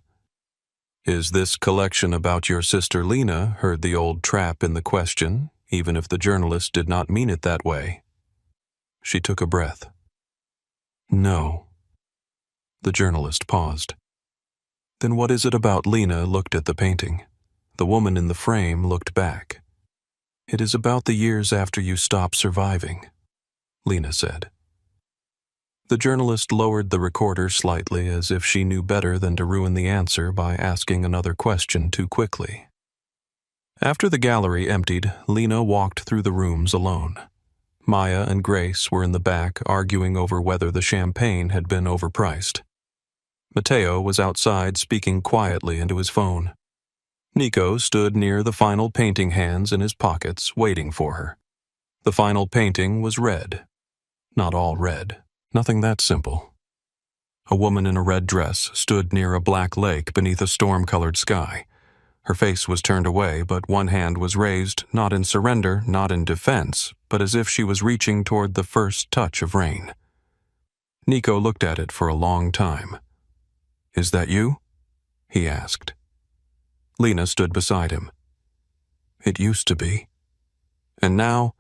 Is this collection about your sister Lena? Heard the old trap in the question, even if the journalist did not mean it that way. She took a breath. No. The journalist paused. Then what is it about? Lena looked at the painting. The woman in the frame looked back. It is about the years after you stopped surviving, Lena said. The journalist lowered the recorder slightly, as if she knew better than to ruin the answer by asking another question too quickly. After the gallery emptied, Lena walked through the rooms alone. Maya and Grace were in the back arguing over whether the champagne had been overpriced. Mateo was outside speaking quietly into his phone. Nico stood near the final painting, hands in his pockets, waiting for her. The final painting was red. Not all red. Nothing that simple. A woman in a red dress stood near a black lake beneath a storm-colored sky. Her face was turned away, but one hand was raised, not in surrender, not in defense, but as if she was reaching toward the first touch of rain. Nico looked at it for a long time. Is that you? He asked. Lena stood beside him. It used to be. And now,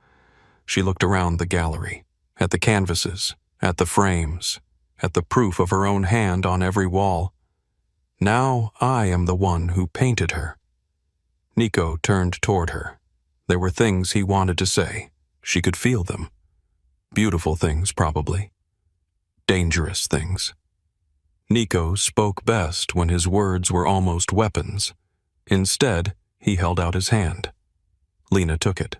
she looked around the gallery, at the canvases, at the frames, at the proof of her own hand on every wall. Now I am the one who painted her. Nico turned toward her. There were things he wanted to say. She could feel them. Beautiful things, probably. Dangerous things. Nico spoke best when his words were almost weapons. Instead, he held out his hand. Lena took it.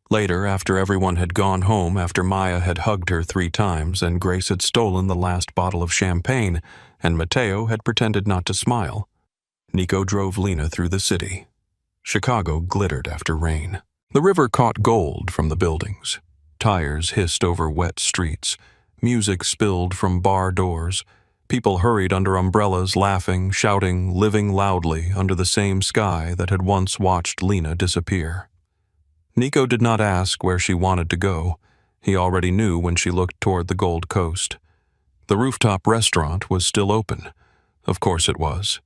Later, after everyone had gone home, after Maya had hugged her 3 times and Grace had stolen the last bottle of champagne and Mateo had pretended not to smile, Nico drove Lena through the city. Chicago glittered after rain. The river caught gold from the buildings. Tires hissed over wet streets. Music spilled from bar doors. People hurried under umbrellas, laughing, shouting, living loudly under the same sky that had once watched Lena disappear. Nico did not ask where she wanted to go. He already knew when she looked toward the Gold Coast. The rooftop restaurant was still open. Of course it was.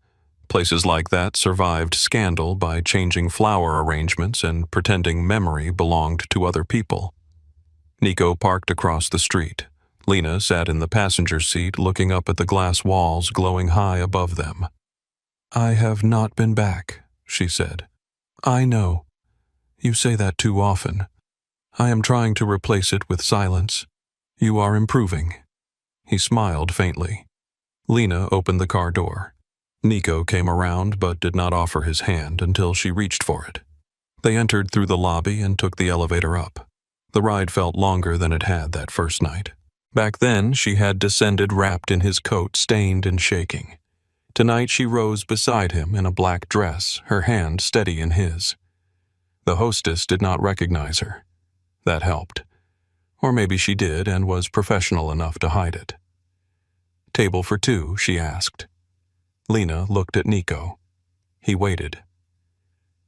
Places like that survived scandal by changing flower arrangements and pretending memory belonged to other people. Nico parked across the street. Lena sat in the passenger seat looking up at the glass walls glowing high above them. I have not been back, she said. I know. You say that too often. I am trying to replace it with silence. You are improving. He smiled faintly. Lena opened the car door. Nico came around but did not offer his hand until she reached for it. They entered through the lobby and took the elevator up. The ride felt longer than it had that first night. Back then, she had descended wrapped in his coat, stained and shaking. Tonight she rose beside him in a black dress, her hand steady in his. The hostess did not recognize her. That helped. Or maybe she did and was professional enough to hide it. Table for 2, she asked. Lena looked at Nico. He waited.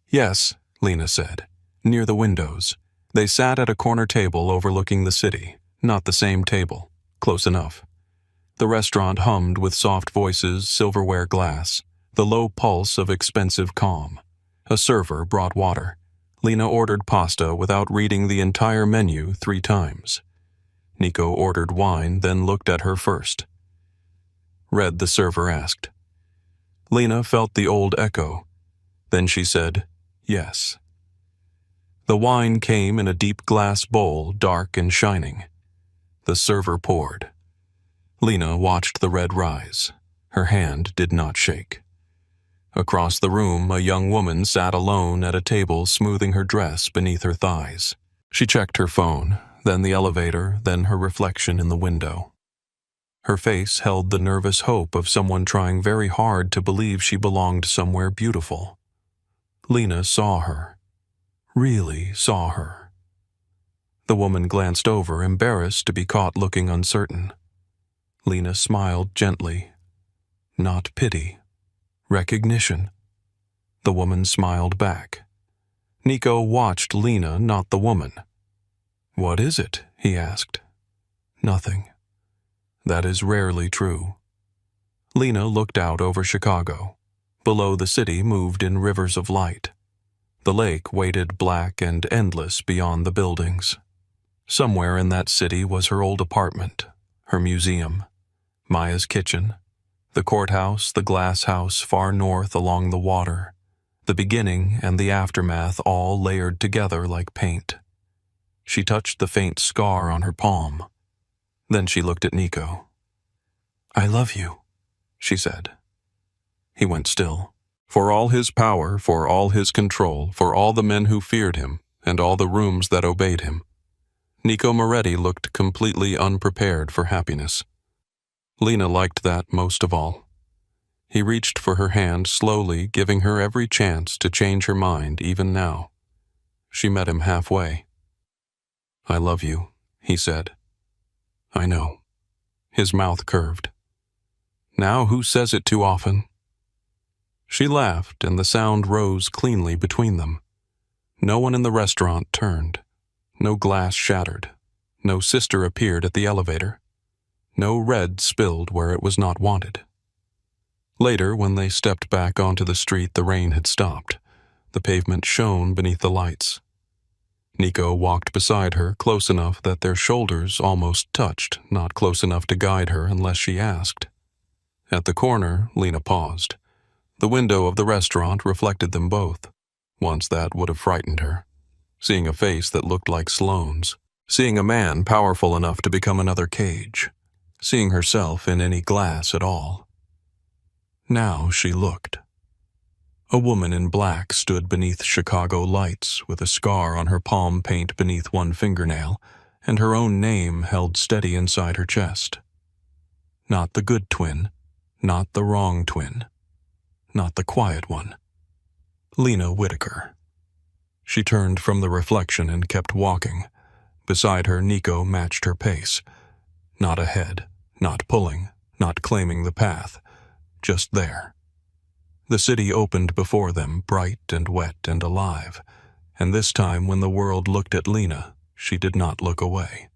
Yes, Lena said, near the windows. They sat at a corner table overlooking the city. Not the same table. Close enough. The restaurant hummed with soft voices, silverware glass, the low pulse of expensive calm. A server brought water. Lena ordered pasta without reading the entire menu 3 times. Nico ordered wine, then looked at her first. Red, the server asked. Lena felt the old echo. Then she said, yes. The wine came in a deep glass bowl, dark and shining. The server poured. Lena watched the red rise. Her hand did not shake. Across the room, a young woman sat alone at a table smoothing her dress beneath her thighs. She checked her phone, then the elevator, then her reflection in the window. Her face held the nervous hope of someone trying very hard to believe she belonged somewhere beautiful. Lena saw her. Really saw her. The woman glanced over, embarrassed to be caught looking uncertain. Lena smiled gently. Not pity. Recognition. The woman smiled back. Nico watched Lena, not the woman. "What is it?" he asked. "Nothing." That is rarely true. Lena looked out over Chicago. Below, the city moved in rivers of light. The lake waited black and endless beyond the buildings. Somewhere in that city was her old apartment, her museum, Maya's kitchen, the courthouse, the glass house far north along the water, the beginning and the aftermath all layered together like paint. She touched the faint scar on her palm. Then she looked at Nico. "I love you," she said. He went still. For all his power, for all his control, for all the men who feared him, and all the rooms that obeyed him, Nico Moretti looked completely unprepared for happiness. Lena liked that most of all. He reached for her hand slowly, giving her every chance to change her mind even now. She met him halfway. "I love you," he said. "I know." His mouth curved. "Now who says it too often?" She laughed, and the sound rose cleanly between them. No one in the restaurant turned. No glass shattered. No sister appeared at the elevator. No red spilled where it was not wanted. Later, when they stepped back onto the street, the rain had stopped. The pavement shone beneath the lights. Nico walked beside her, close enough that their shoulders almost touched, not close enough to guide her unless she asked. At the corner, Lena paused. The window of the restaurant reflected them both. Once that would have frightened her. Seeing a face that looked like Sloane's. Seeing a man powerful enough to become another Cage. Seeing herself in any glass at all. Now she looked. A woman in black stood beneath Chicago lights with a scar on her palm paint beneath one fingernail and her own name held steady inside her chest. Not the good twin, not the wrong twin, not the quiet one. Lena Whitaker. She turned from the reflection and kept walking. Beside her, Nico matched her pace. Not ahead, not pulling, not claiming the path, just there. The city opened before them, bright and wet and alive, and this time when the world looked at Lena, she did not look away.